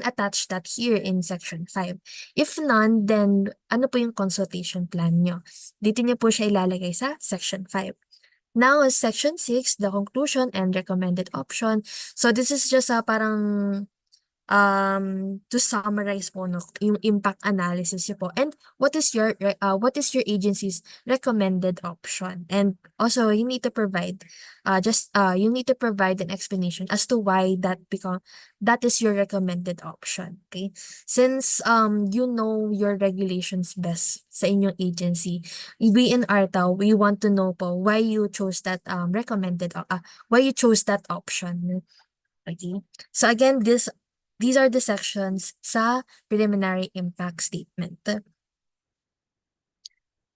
attach that here in Section 5. If none, then ano po yung consultation plan nyo? Dito nyo po siya ilalagay sa Section 5. Now, Section 6, the conclusion and recommended option. So, this is just parang to summarize po, no, yung impact analysis niyo po and what is your agency's recommended option, and also you need to provide an explanation as to why that is your recommended option. Okay, since you know your regulations best sa inyong agency, we in ARTA, we want to know po why you chose that why you chose that option. Okay, so again, these are the sections sa preliminary impact statement.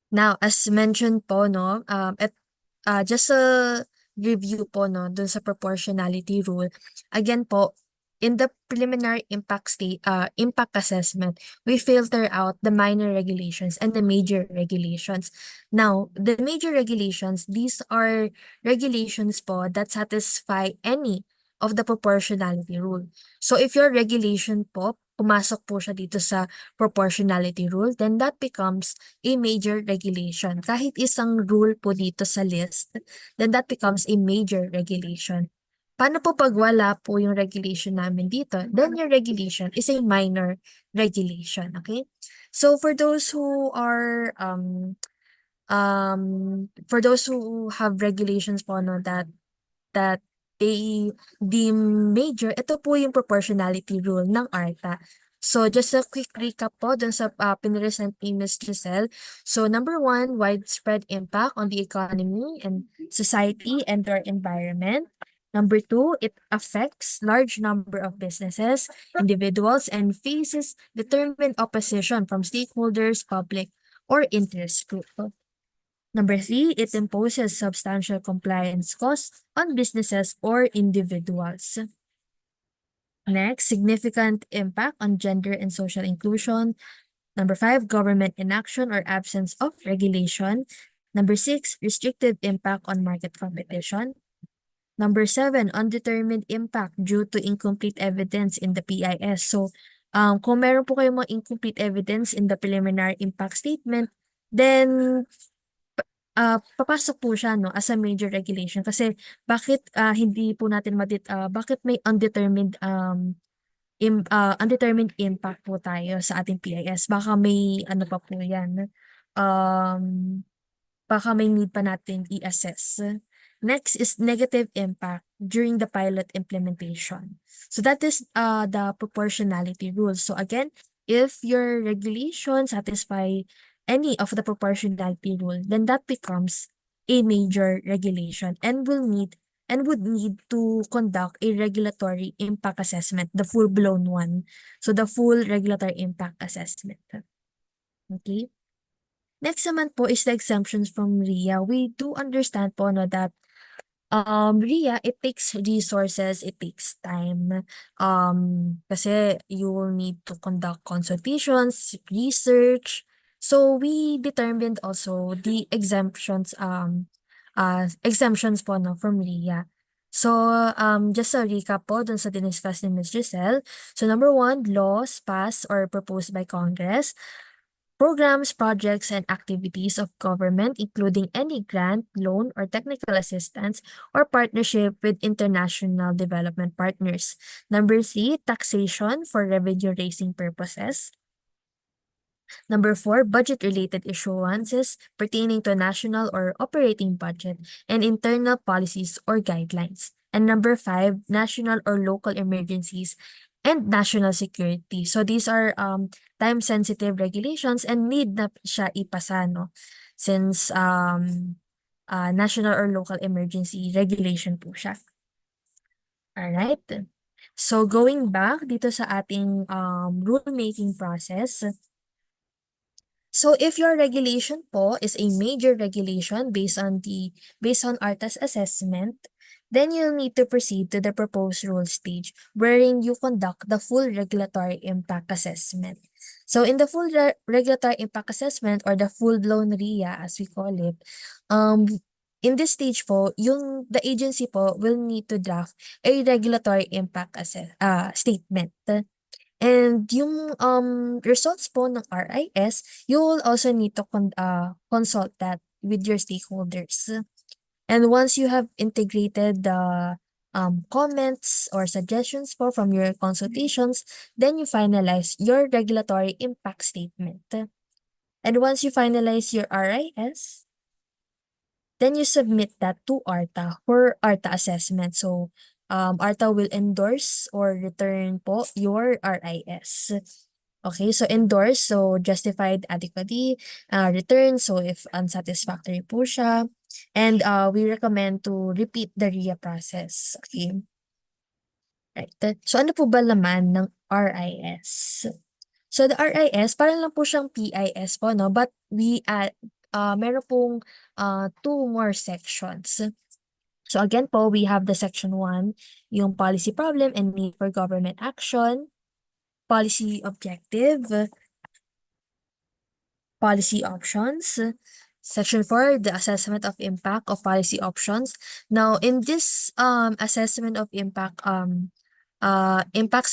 Now, as mentioned po, no, just a review po, no, dun sa proportionality rule. Again po, in the preliminary impact assessment, we filter out the minor regulations and the major regulations. Now, the major regulations, these are regulations po that satisfy any of the proportionality rule. So, if your regulation po, pumasok po siya dito sa proportionality rule, then that becomes a major regulation. Kahit isang rule po dito sa list, then that becomes a major regulation. Paano po pag wala po yung regulation namin dito? Then your regulation is a minor regulation, okay? So, for those who are, for those who have regulations po, no, that they deem major, ito po yung proportionality rule ng ARTA. So, just a quick recap po dun sa pinresent ni Ms. Giselle. So, number 1, widespread impact on the economy and society and our environment. Number 2, it affects large number of businesses, individuals, and faces determined opposition from stakeholders, public, or interest group. Number 3, it imposes substantial compliance costs on businesses or individuals. Next, significant impact on gender and social inclusion. Number 5, government inaction or absence of regulation. Number 6, restricted impact on market competition. Number 7, undetermined impact due to incomplete evidence in the PIS. So, kung meron po kayong mga incomplete evidence in the preliminary impact statement, then papasok po siya, no, as a major regulation. Kasi bakit hindi po natin bakit may undetermined impact po tayo sa ating PIS? Baka may ano pa po yan. Baka may need pa natin i-assess. Next is negative impact during the pilot implementation. So that is the proportionality rule. So again, if your regulations satisfy any of the proportionality rule, then that becomes a major regulation and would need to conduct a regulatory impact assessment, the full-blown one. So the full regulatory impact assessment. Okay? Next naman po is the exemptions from RIA. We do understand po no, that RIA, it takes resources, it takes time. Kasi you will need to conduct consultations, research. So we determined also the exemptions po no, from RIA. So, just a recap po dun sa diniscuss ni Ms. Giselle. So, number 1, laws passed or proposed by Congress. Programs, projects, and activities of government, including any grant, loan, or technical assistance, or partnership with international development partners. Number 3, taxation for revenue-raising purposes. Number 4, budget-related issuances pertaining to national or operating budget and internal policies or guidelines. And number 5, national or local emergencies and national security. So these are time-sensitive regulations and need na siya ipasa, no? Since national or local emergency regulation po siya. Alright. So going back dito sa ating rulemaking process. So if your regulation po is a major regulation based on ARTA's assessment, then you'll need to proceed to the proposed rule stage wherein you conduct the full regulatory impact assessment. So in the full regulatory impact assessment or the full-blown RIA as we call it, in this stage po, the agency po will need to draft a regulatory impact statement. And yung results po ng RIS, you will also need to consult that with your stakeholders. And once you have integrated the comments or suggestions po from your consultations, then you finalize your regulatory impact statement. And once you finalize your RIS, then you submit that to ARTA for ARTA assessment. So ARTA will endorse or return po your RIS. Okay, so endorse, so justified adequately, return, so if unsatisfactory po siya, and we recommend to repeat the RIA process. Okay. Right. So ano po ba laman ng RIS? So the RIS, parang lang po siyang PIS po, no? But we meron pong 2 more sections. So again po, we have the section 1, yung policy problem and need for government action, policy objective, policy options. Section 4, the assessment of impact of policy options. Now, in this assessment of impacts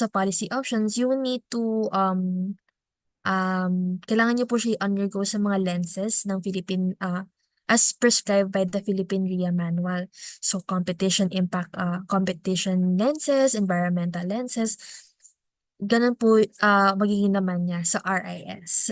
of policy options, you will need to kailangan nyo po siya undergo sa mga lenses ng Philippine as prescribed by the Philippine RIA Manual. So competition impact, competition lenses, environmental lenses, ganun po magiging naman niya sa RIS.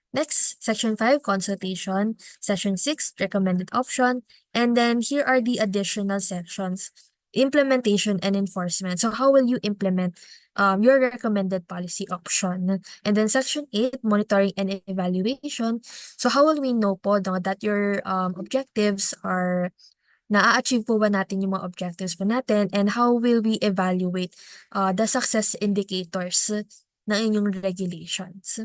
Next, Section 5, consultation. Section 6, recommended option. And then here are the additional sections. Implementation and enforcement. So how will you implement your recommended policy option? And then Section 8, monitoring and evaluation. So how will we know po that your objectives are na-achieve po ba natin yung mga objectives po natin, and how will we evaluate the success indicators ng inyong regulations?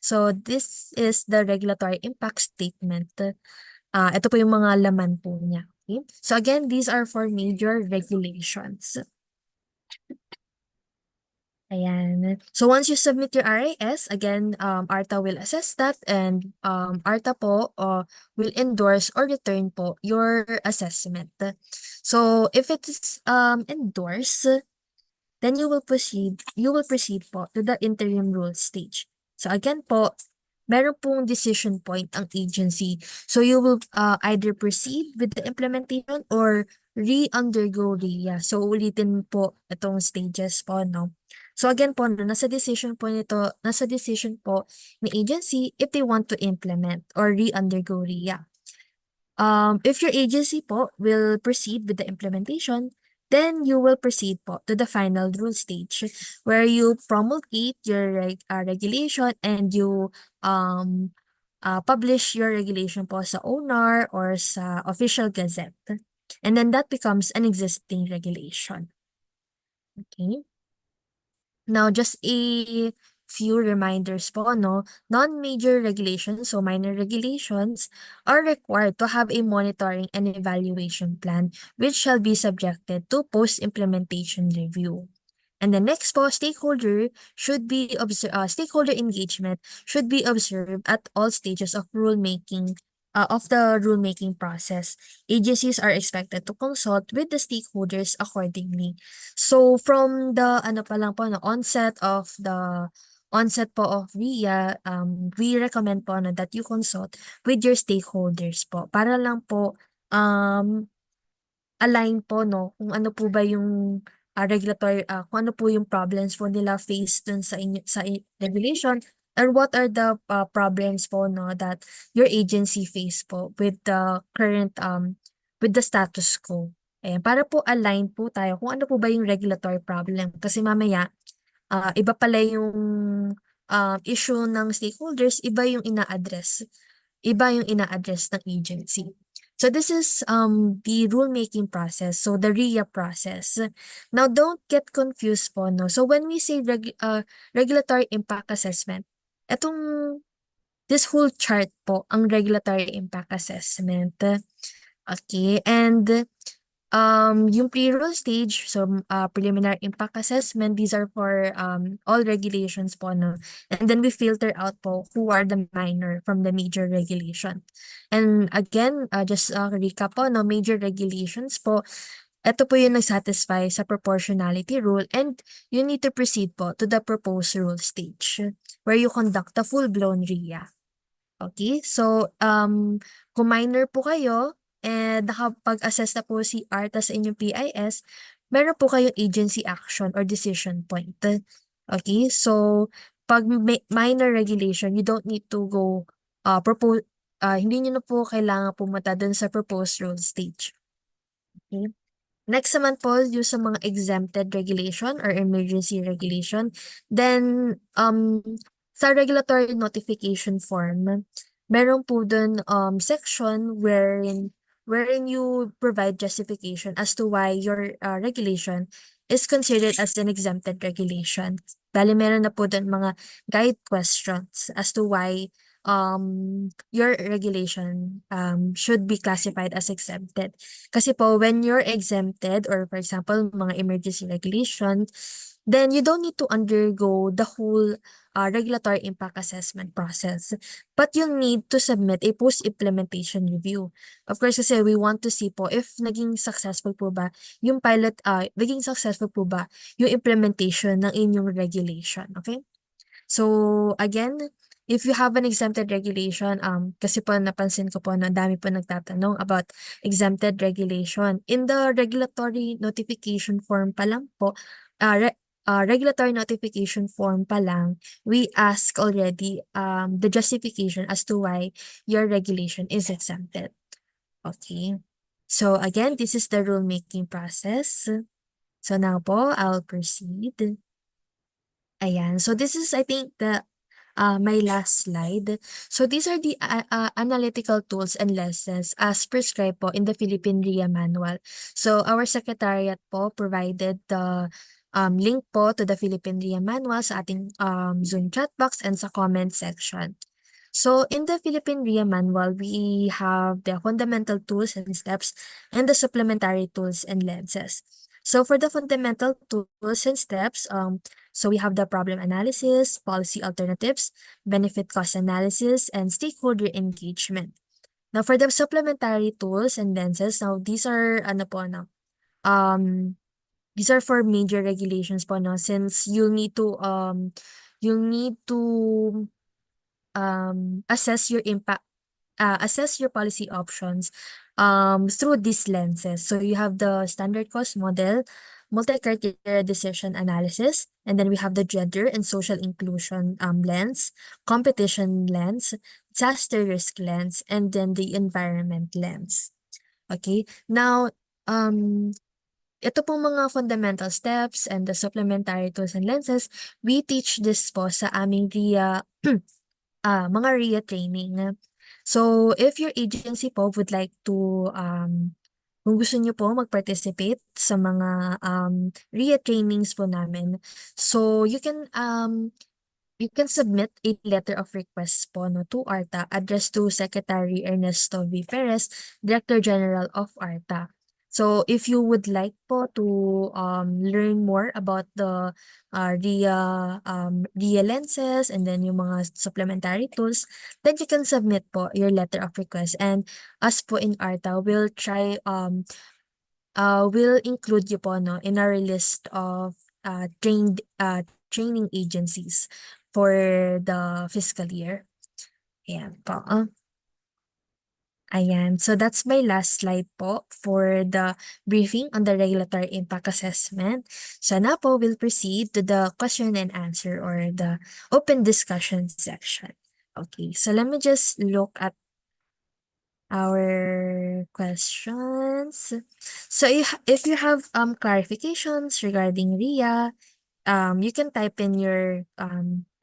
So this is the regulatory impact statement. Ito po yung mga laman po niya. Okay? So again, these are for major regulations. Ayan. So once you submit your RIS, again, ARTA will assess that, and ARTA po will endorse or return po your assessment. So if it is endorsed, then you will proceed po to the interim rule stage. So again po, meron pong decision point ang agency. So you will either proceed with the implementation or re-undergo RIA. So ulitin po itong stages po, no? So again po, nasa decision po ni agency if they want to implement or re-undergo RIA. If your agency po will proceed with the implementation, then you will proceed po to the final rule stage where you promulgate your regulation and you publish your regulation po sa ONR or sa official gazette. And then that becomes an existing regulation. Okay. Now, just a few reminders po, no? Non-major regulations, so minor regulations, are required to have a monitoring and evaluation plan which shall be subjected to post-implementation review. And the next po, stakeholder engagement should be observed at all stages of the rulemaking process. Agencies are expected to consult with the stakeholders accordingly. So from the onset po of RIA, we recommend po that you consult with your stakeholders po para lang po align po kung ano po ba yung kung ano po yung problems po nila face dun sa regulation, or what are the problems po that your agency face po with the current with the status quo. Ayan, para po align po tayo kung ano po ba yung regulatory problem, kasi mamaya iba pala yung issue ng stakeholders, iba yung ina-address ng agency. So this is the rulemaking process, so the RIA process. Now, don't get confused po, no? So when we say regulatory impact assessment, this whole chart po ang regulatory impact assessment. Okay, and yung pre-rule stage, so preliminary impact assessment, these are for all regulations po, no? And then we filter out po who are the minor from the major regulation. And again, just recap po, no, major regulations po, ito po yung nag-satisfy sa proportionality rule, and you need to proceed po to the proposed rule stage where you conduct a full-blown RIA. Okay, so kung minor po kayo, and nakapag-assess na po si ARTA sa inyong PIS, meron po kayong agency action or decision point. Okay, so pag minor regulation, you don't need to go hindi nyo na po kailangan pumunta dun sa proposed rule stage. Okay. Next naman po, yung sa mga exempted regulation or emergency regulation, then sa regulatory notification form, meron po dun section wherein you provide justification as to why your regulation is considered as an exempted regulation. Bali, meron na po dun mga guide questions as to why your regulation should be classified as exempted. Kasi po, when you're exempted, or for example, mga emergency regulation, then you don't need to undergo the whole regulatory impact assessment process. But you need to submit a post-implementation review. Of course, kasi we want to see po if naging successful po ba yung implementation ng inyong regulation. Okay? So, again, if you have an exempted regulation, kasi po napansin ko po na dami po nagtatanong about exempted regulation. In the regulatory notification form pa lang po, regulatory notification form pa lang, we ask already the justification as to why your regulation is exempted. Okay. So again, this is the rulemaking process. So now po, I'll proceed. Ayan. So this is, I think, my last slide. So these are the analytical tools and lessons as prescribed po in the Philippine RIA manual. So our secretariat po provided the link po to the Philippine RIA manual sa ating Zoom chat box and sa comment section. So in the Philippine RIA manual, we have the fundamental tools and steps and the supplementary tools and lenses. So for the fundamental tools and steps, so we have the problem analysis, policy alternatives, benefit cost analysis, and stakeholder engagement. Now for the supplementary tools and lenses, now these are these are for major regulations po, no, since you'll need to assess your impact, assess your policy options through these lenses. So you have the standard cost model, multi-criteria decision analysis, and then we have the gender and social inclusion lens, competition lens, disaster risk lens, and then the environment lens. Okay, now ito pong mga fundamental steps and the supplementary tools and lenses, we teach this po sa aming RIA mga RIA training. So, if your agency po would like to, kung gusto niyo po mag-participate sa mga RIA trainings po namin, so you can submit a letter of request po no, to ARTA addressed to Secretary Ernesto V. Perez, Director General of ARTA. So if you would like po to learn more about the RIA lenses and then yung mga supplementary tools, then you can submit po your letter of request. And us po in ARTA will try will include you po no in our list of training agencies for the fiscal year. Ayan po. Ayan. So that's my last slide po for the briefing on the regulatory impact assessment. So now po we'll proceed to the question and answer or the open discussion section. Okay, so let me just look at our questions. So if you have clarifications regarding RIA, you can type in your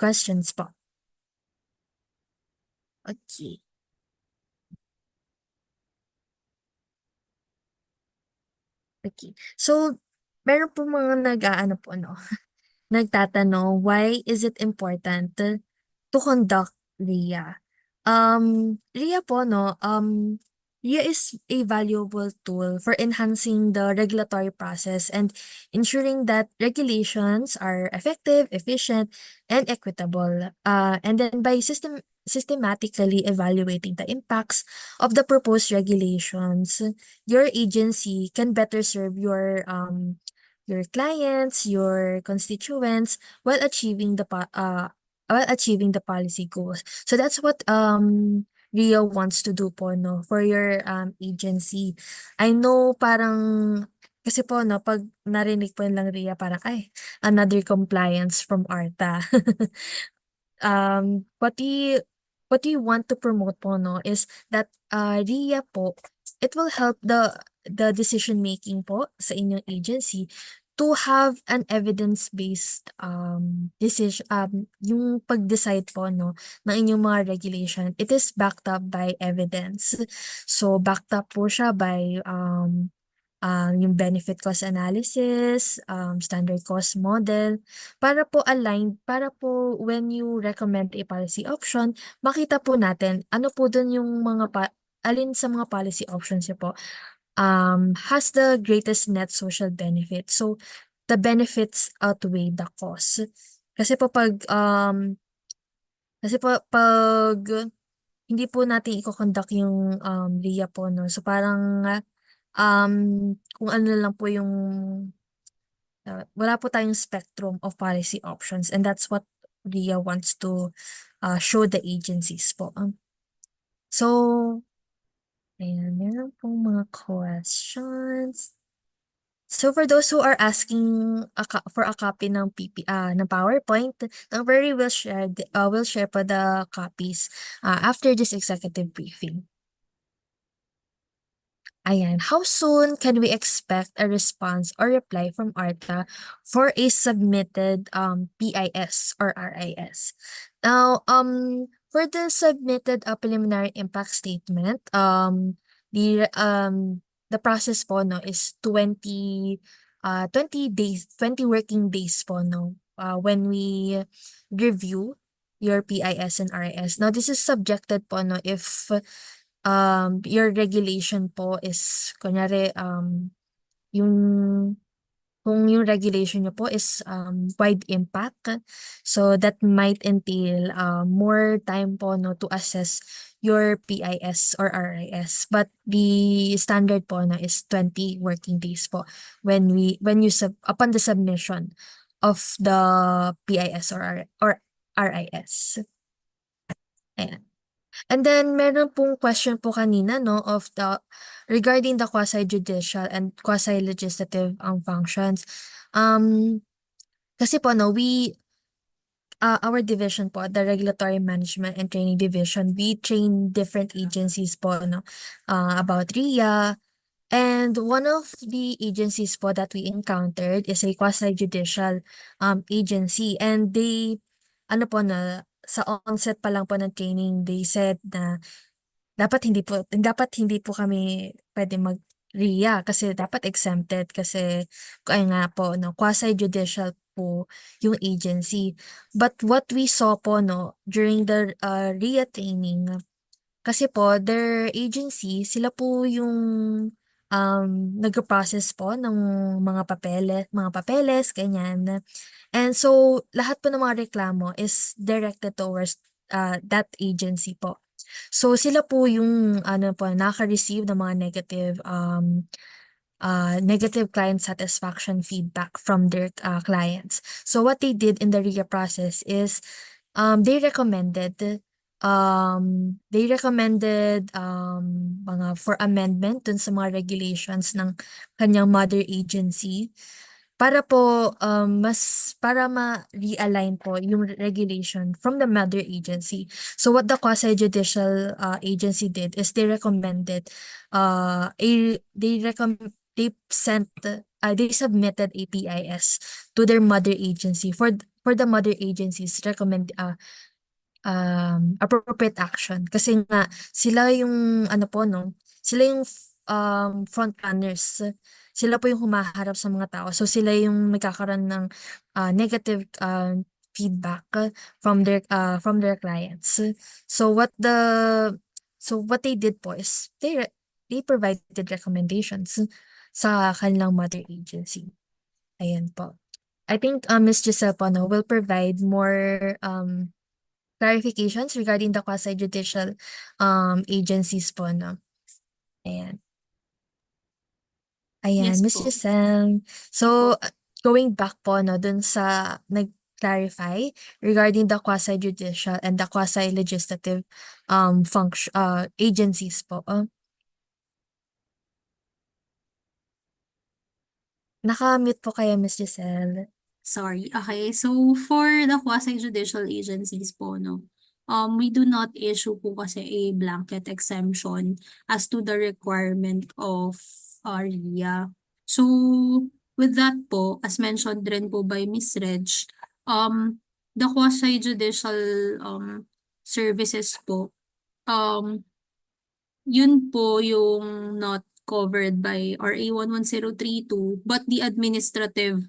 questions po. Okay. Okay. So, meron po mga nag-aano po, no? Nagtatanong, why is it important to conduct RIA? RIA po, no? RIA is a valuable tool for enhancing the regulatory process and ensuring that regulations are effective, efficient, and equitable. And then by systematically evaluating the impacts of the proposed regulations, your agency can better serve your clients, your constituents while achieving the policy goals. So that's what RIA wants to do po no for your agency. I know parang kasi po no pag narinig po lang RIA parang ay another compliance from ARTA. What we want to promote po no is that RIA po, it will help the decision making po sa inyong agency to have an evidence-based decision, yung pag-decide po no ng inyong mga regulation, it is backed up by evidence. So backed up po siya by yung benefit cost analysis, standard cost model, para po aligned, para po when you recommend a policy option, makita po natin ano po dun yung alin sa mga policy options niyo po has the greatest net social benefit. So the benefits outweigh the cost. Kasi po pag hindi po natin i-conduct yung RIA po no. So parang kung ano lang po yung wala po tayong spectrum of policy options and that's what RIA wants to show the agencies po. So, ayan, meron pong mga questions. So for those who are asking for a copy ng ng PowerPoint, Nrpms will share po the copies after this executive briefing. Ayan, how soon can we expect a response or reply from ARTA for a submitted PIS or RIS? Now, for the submitted preliminary impact statement, the process po no is 20 working days po no when we review your PIS and RIS. Now, this is subjected po no if your regulation po is kunyari yung kung yung regulation nyo po is wide impact, so that might entail more time po no to assess your PIS or RIS, but the standard po no is 20 working days po when upon the submission of the PIS or RIS. Ayan. And then meron pong question po kanina no of regarding the quasi-judicial and quasi-legislative functions. Kasi po no our division po, the Regulatory Management and Training Division, we train different agencies po no about RIA. And one of the agencies po that we encountered is a quasi-judicial agency, and they ano po na sa onset pa lang po ng training, they said na dapat hindi po kami pwede mag-RIA kasi dapat exempted kasi ayun nga po 'no, quasi-judicial po yung agency. But what we saw po 'no, during the, RIA training, kasi po their agency, sila po yung, nagpo-process po ng mga papeles, ganyan. And so, lahat po ng mga reklamo is directed towards, that agency po. So, sila po yung ano po, nakaka-receive ng mga negative client satisfaction feedback from their, clients. So, what they did in the RIA process is, they recommended mga for amendment dun sa mga regulations ng kanyang mother agency. Para po, para ma-realign po yung regulation from the mother agency. So what the quasi-judicial, agency did is they recommended, they submitted APIs to their mother agency for the mother agency's appropriate action. Kasi nga sila yung ano po 'no, sila yung front runners. Sila po yung humaharap sa mga tao. So sila yung nagkakaroon ng, negative, feedback from their clients. So what they did po is they provided recommendations sa kanilang mother agency. Ayan po. I think, Miss Giselle po 'no, will provide more, clarifications regarding the quasi-judicial, agencies po 'no. Ayan. Ayan, Yes Miss po. Giselle. So, going back po 'no, dun sa nag-clarify regarding the quasi-judicial and the quasi-legislative, agencies po. Naka-mute po kayo, Miss Giselle. Sorry. Okay. So, for the quasi-judicial agencies po, no, we do not issue po kasi a blanket exemption as to the requirement of RIA. So, with that po, as mentioned rin po by Miss Reg, the quasi-judicial services po, yun po yung not covered by RA 11032, but the administrative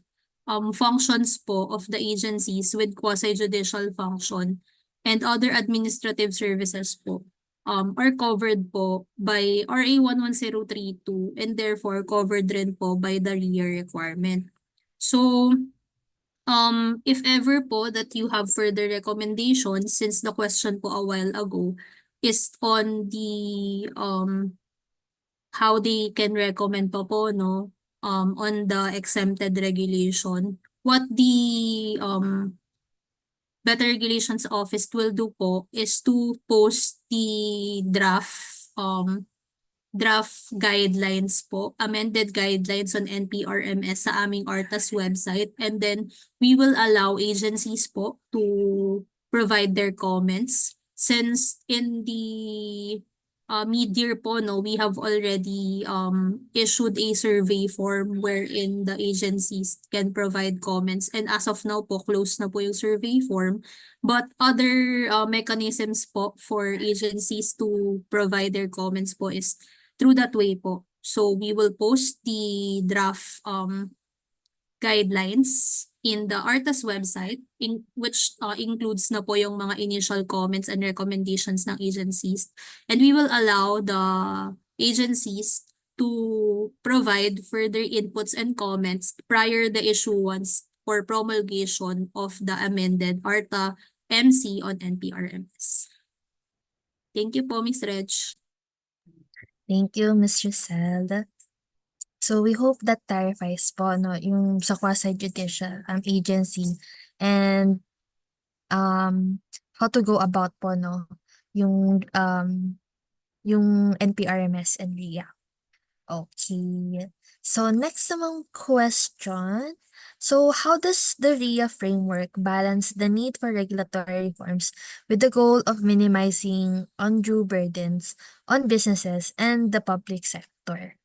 functions po of the agencies with quasi-judicial function and other administrative services po are covered po by RA 11032 and therefore covered rin po by the RIA requirement. So, if ever po that you have further recommendations, since the question po a while ago is on the how they can recommend po no on the exempted regulation, what the Better Regulations Office will do po is to post the draft guidelines po, amended guidelines on NPRMS sa aming ARTA's website, and then we will allow agencies po to provide their comments since in the mid-year po no, we have already issued a survey form wherein the agencies can provide comments, and as of now po close na po yung survey form, but other mechanisms po for agencies to provide their comments po is through that way po. So we will post the draft guidelines in the ARTA's website, which includes na po yung mga initial comments and recommendations ng agencies. And we will allow the agencies to provide further inputs and comments prior the issuance or promulgation of the amended ARTA MC on NPRMS. Thank you po, Ms. Reg. Thank you, Ms. Giselle. So we hope that clarifies po no yung sa quasi-judicial agency and how to go about po no yung NPRMS and RIA. Okay. So next namang question. So how does the RIA framework balance the need for regulatory reforms with the goal of minimizing undue burdens on businesses and the public sector?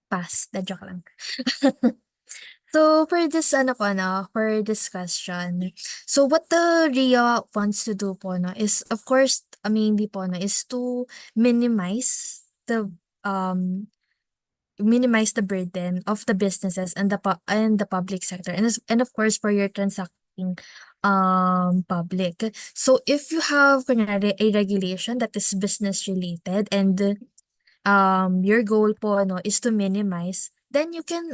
Pass, the joke lang. So for this for this question, so what the RIA wants to do po is of course, mainly po is to minimize the um minimize the burden of the businesses and the public sector, and of course for your transacting public. So if you have kunyari a regulation that is business related, and your goal po is to minimize, then you can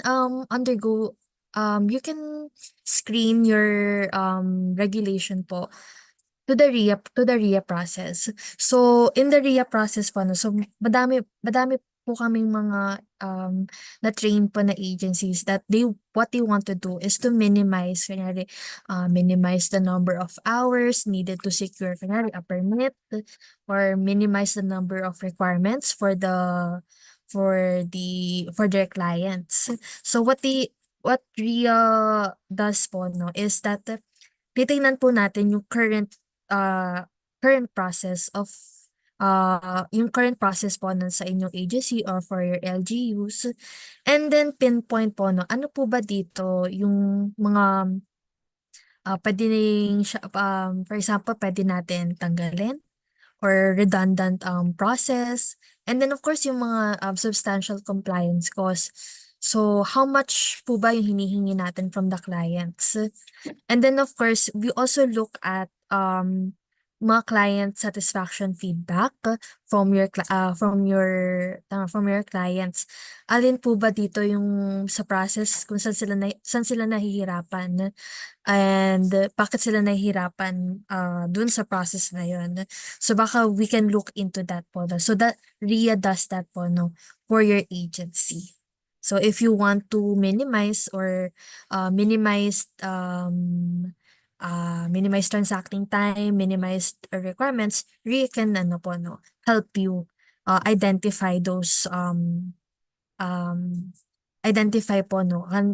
you can screen your regulation po to the RIA process. So in the RIA process po so madami po kaming mga na-train po na agencies that what they want to do is to minimize kunyari minimize the number of hours needed to secure kunyari a permit, or minimize the number of requirements for their clients. So what RIA does po is that titingnan po natin yung current process of yung current process po nun sa inyong agency or for your LGUs, and then pinpoint po ano po ba dito yung mga for example pwede natin tanggalin or redundant process, and then of course yung mga substantial compliance costs. So how much po ba yung hinihingi natin from the clients? And then of course, we also look at mga client satisfaction feedback from your clients. Alin po ba dito yung sa process kung saan sila nahihirapan, and bakit sila nahihirapan dun sa process na yun. So baka we can look into that po. So that RIA does that po for your agency. So if you want to minimize or minimize minimize transacting time, minimize requirements, RIA can help you identify those identify po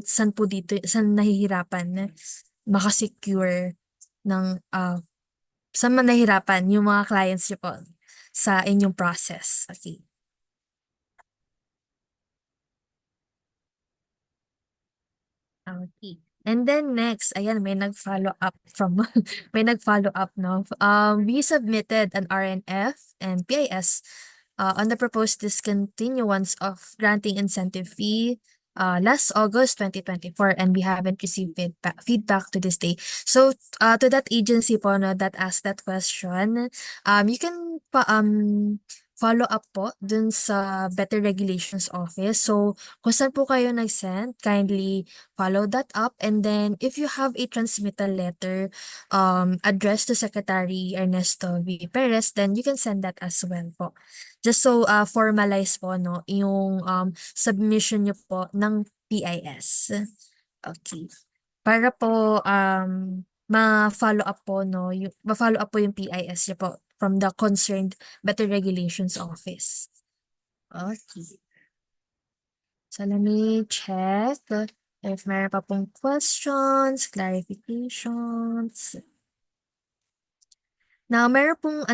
saan po dito saan nahihirapan makasecure ng saan man nahihirapan yung mga clients niyo po sa inyong process. Okay. Okay. And then next, ayan, may nag-follow up from, may nag-follow up, we submitted an RNF and PIS on the proposed discontinuance of granting incentive fee last August 2024, and we haven't received feedback to this day. So to that agency po that asked that question, you can follow up po dun sa Better Regulations Office. So kung saan po kayo nag-send, kindly follow that up, and then if you have a transmittal letter addressed to Secretary Ernesto V. Perez, then you can send that as well po. Just so formalize po yung submission nyo po ng PIS. Okay. Para po ma-follow up po ma-follow up po yung PIS nyo po from the concerned Better Regulations Office. Okay. So let me check if meron pa pong questions, clarifications. Now, meron pong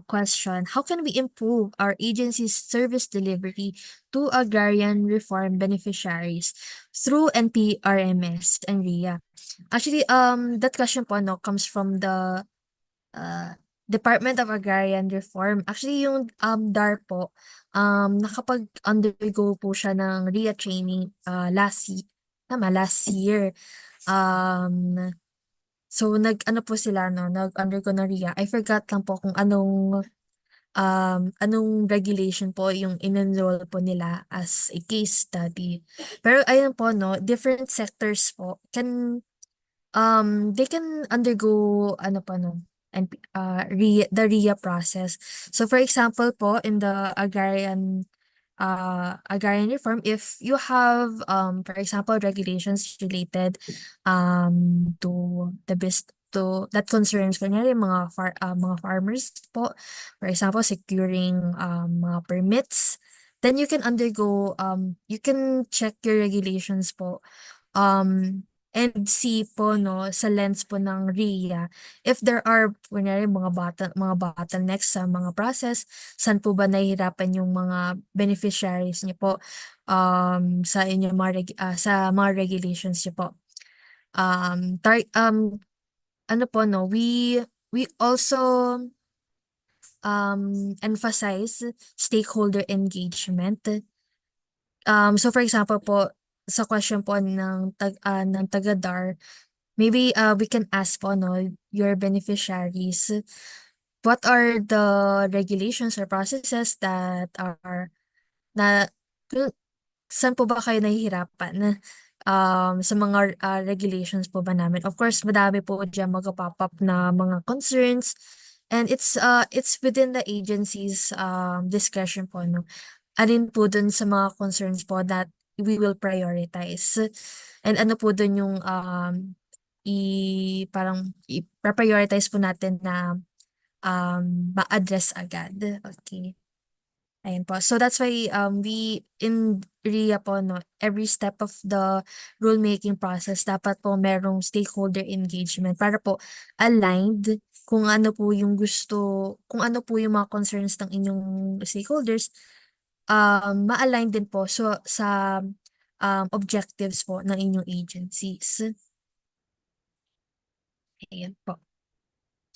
question. How can we improve our agency's service delivery to agrarian reform beneficiaries through NPRMS and RIA? Actually, that question po comes from the Department of Agrarian Reform. Actually, yung DAR po, nakapag-undergo po siya ng RIA training last year. So po sila nag-undergo ng RIA. I forgot lang po kung anong regulation po yung in-enroll po nila as a case study. Pero ayun po different sectors po they can undergo and the RIA process. So for example po in the agrarian reform, if you have for example regulations related to the that concerns kunyari mga farmers po, for example securing mga permits, then you can undergo you can check your regulations po and see po no sa lens po ng RIA if there are kunyari mga bottlenecks sa mga process, saan po ba nahihirapan yung mga beneficiaries niyo po sa inyong sa mga regulations niyo po. Ano po no, we also emphasize stakeholder engagement. So for example po, sa question po ng taga-DAR, maybe we can ask po no, your beneficiaries, what are the regulations or processes that are na saan po ba kayo nahihirapan sa mga regulations po ba namin? Of course, madami po diyan mag-pop up na mga concerns, and it's within the agency's discretion po no. Alin po dun sa mga concerns po that we will prioritize. And ano po dun yung parang i-prioritize po natin na ma-address agad. Okay. Ayan po. So that's why we in RIA po no, every step of the rulemaking process dapat po merong stakeholder engagement para po aligned kung ano po yung kung ano po yung mga concerns ng inyong stakeholders, ma-align din po sa objectives po ng inyong agencies. Ayan po.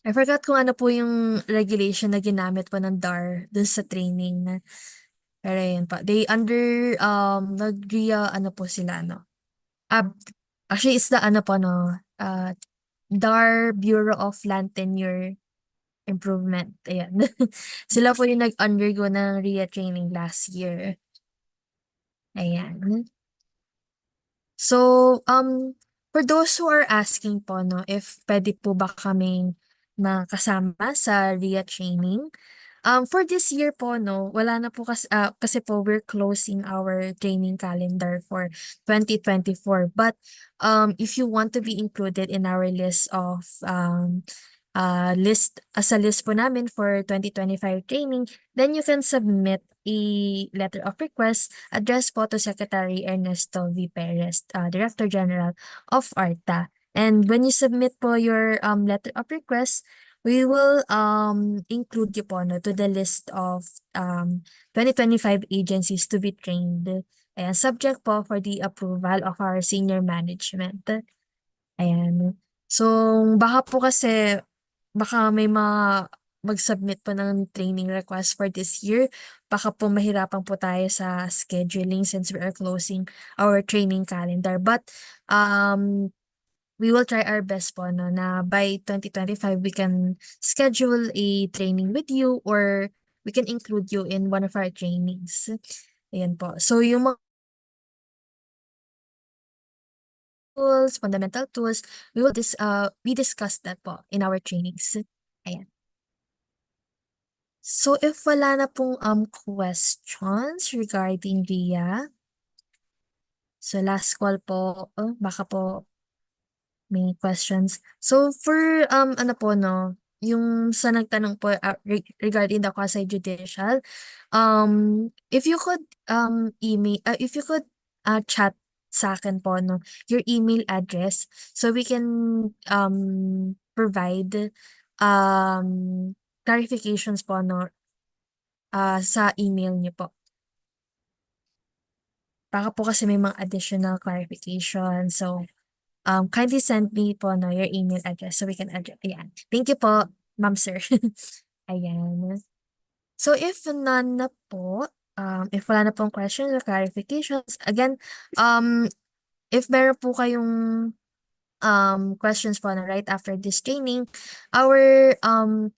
I forgot kung ano po yung regulation na ginamit po ng DAR dun sa training. Pero yun pa. They under, nag-RIA, ano po sila, no? Actually, it's the ano po, no? DAR Bureau of Land Tenure Improvement. Ayan. Sila po yung nag-undergo ng RIA training last year. Ayan. So, for those who are asking po, no, if pwede po ba kaming makasama sa RIA training, for this year po, no, wala na po kasi po we're closing our training calendar for 2024. But, if you want to be included in our list of, sa list po namin for 2025 training, then you can submit a letter of request addressed po to Secretary Ernesto V. Perez, Director General of ARTA. And when you submit po your letter of request, we will include you po no, to the list of 2025 agencies to be trained. Ayan, subject po for the approval of our senior management. Ayan. So, baka may mag-submit po ng training request for this year. Baka po mahirapan po tayo sa scheduling since we are closing our training calendar. But we will try our best po no, na by 2025 we can schedule a training with you or we can include you in one of our trainings. Ayan po. So yung mga tools, fundamental tools, we discussed that po in our trainings. Ayan. So if wala na pong questions regarding RIA, so last call po, baka po may questions. So for ano po no, yung sa nagtanong po regarding the quasi-judicial, if you could if you could chat sa akin po no, your email address so we can provide clarifications po no sa email niyo po. Baka po kasi may mga additional clarification. So kindly send me po no, your email address so we can address. Ayan. Thank you po, ma'am sir. Ayan. So if none na po, if wala na pong questions or clarifications, again, if meron po kayong questions po na right after this training, our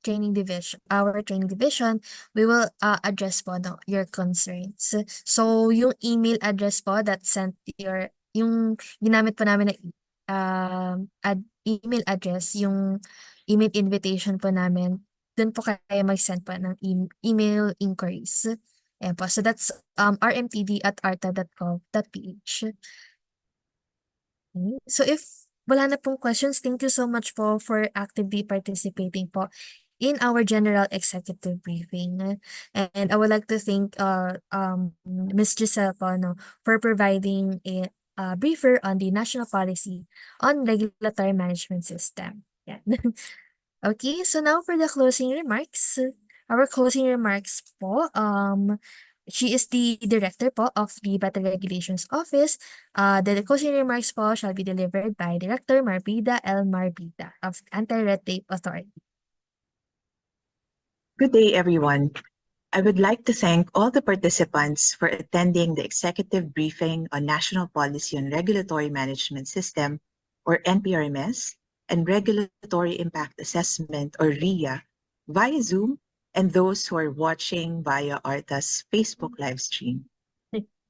training division, we will address po no, your concerns. So yung email address po that sent yung ginamit po namin na email address, yung email invitation po namin, dun po kayo mag-send po ng email inquiries. Ayan po. So that's rmtd@arta.gov.ph. Okay. So if wala na pong questions, thank you so much po for actively participating po in our general executive briefing. And I would like to thank Ms. Giselle po no, for providing briefer on the national policy on regulatory management system. Yan. Okay, so now for the closing remarks. Our closing remarks po, she is the director po of the Better Regulations Office. The closing remarks po shall be delivered by Director Marbida L. Marbida of Anti-Red Tape Authority. Good day, everyone. I would like to thank all the participants for attending the executive briefing on National Policy on Regulatory Management System, or NPRMS, and Regulatory Impact Assessment, or RIA, via Zoom, and those who are watching via ARTA's Facebook live stream.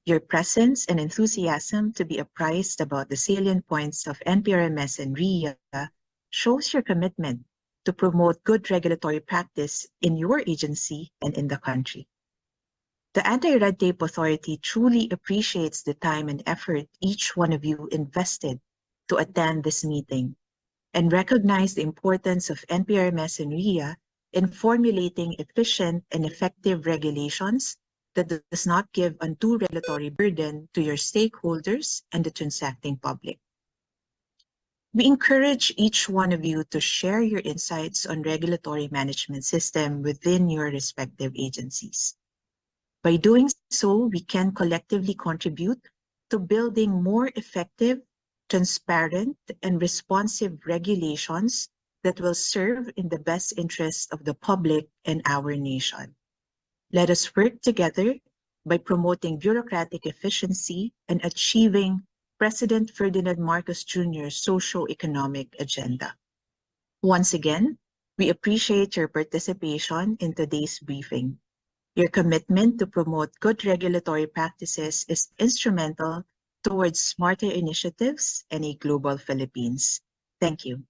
Your presence and enthusiasm to be apprised about the salient points of NPRMS and RIA shows your commitment to promote good regulatory practice in your agency and in the country. The Anti-Red Tape Authority truly appreciates the time and effort each one of you invested to attend this meeting and recognize the importance of NPRMS and RIA in formulating efficient and effective regulations that does not give undue regulatory burden to your stakeholders and the transacting public. We encourage each one of you to share your insights on regulatory management system within your respective agencies. By doing so, we can collectively contribute to building more effective, transparent, and responsive regulations that will serve in the best interest of the public and our nation. Let us work together by promoting bureaucratic efficiency and achieving President Ferdinand Marcos Jr.'s socio-economic agenda. Once again, we appreciate your participation in today's briefing. Your commitment to promote good regulatory practices is instrumental towards smarter initiatives and a global Philippines. Thank you.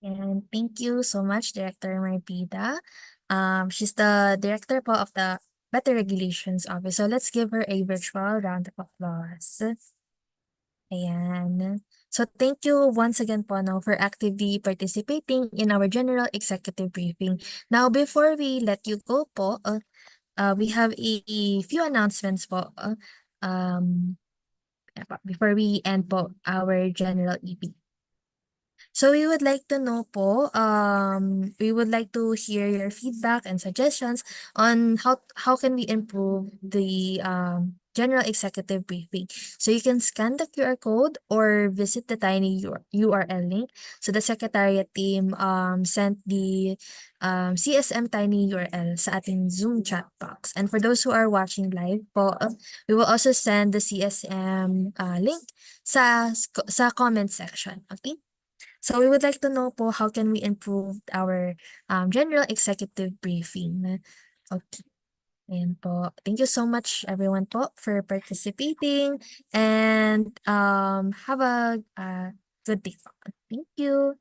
And thank you so much, Director Marbida. She's the director po of the Better Regulations Office. So let's give her a virtual round of applause. Ayan. So thank you once again po no, for actively participating in our general executive briefing. Now, before we let you go po, we have a few announcements po. Before we end po our general EP. So we would like to know po, we would like to hear your feedback and suggestions on how can we improve the general executive briefing. So you can scan the QR code or visit the tiny URL link. So the Secretariat team sent the CSM tiny URL sa ating Zoom chat box. And for those who are watching live po, we will also send the CSM link sa comment section. Okay? So we would like to know po how can we improve our general executive briefing. Okay. Ayan po. Thank you so much everyone po for participating and have a good day po. Thank you.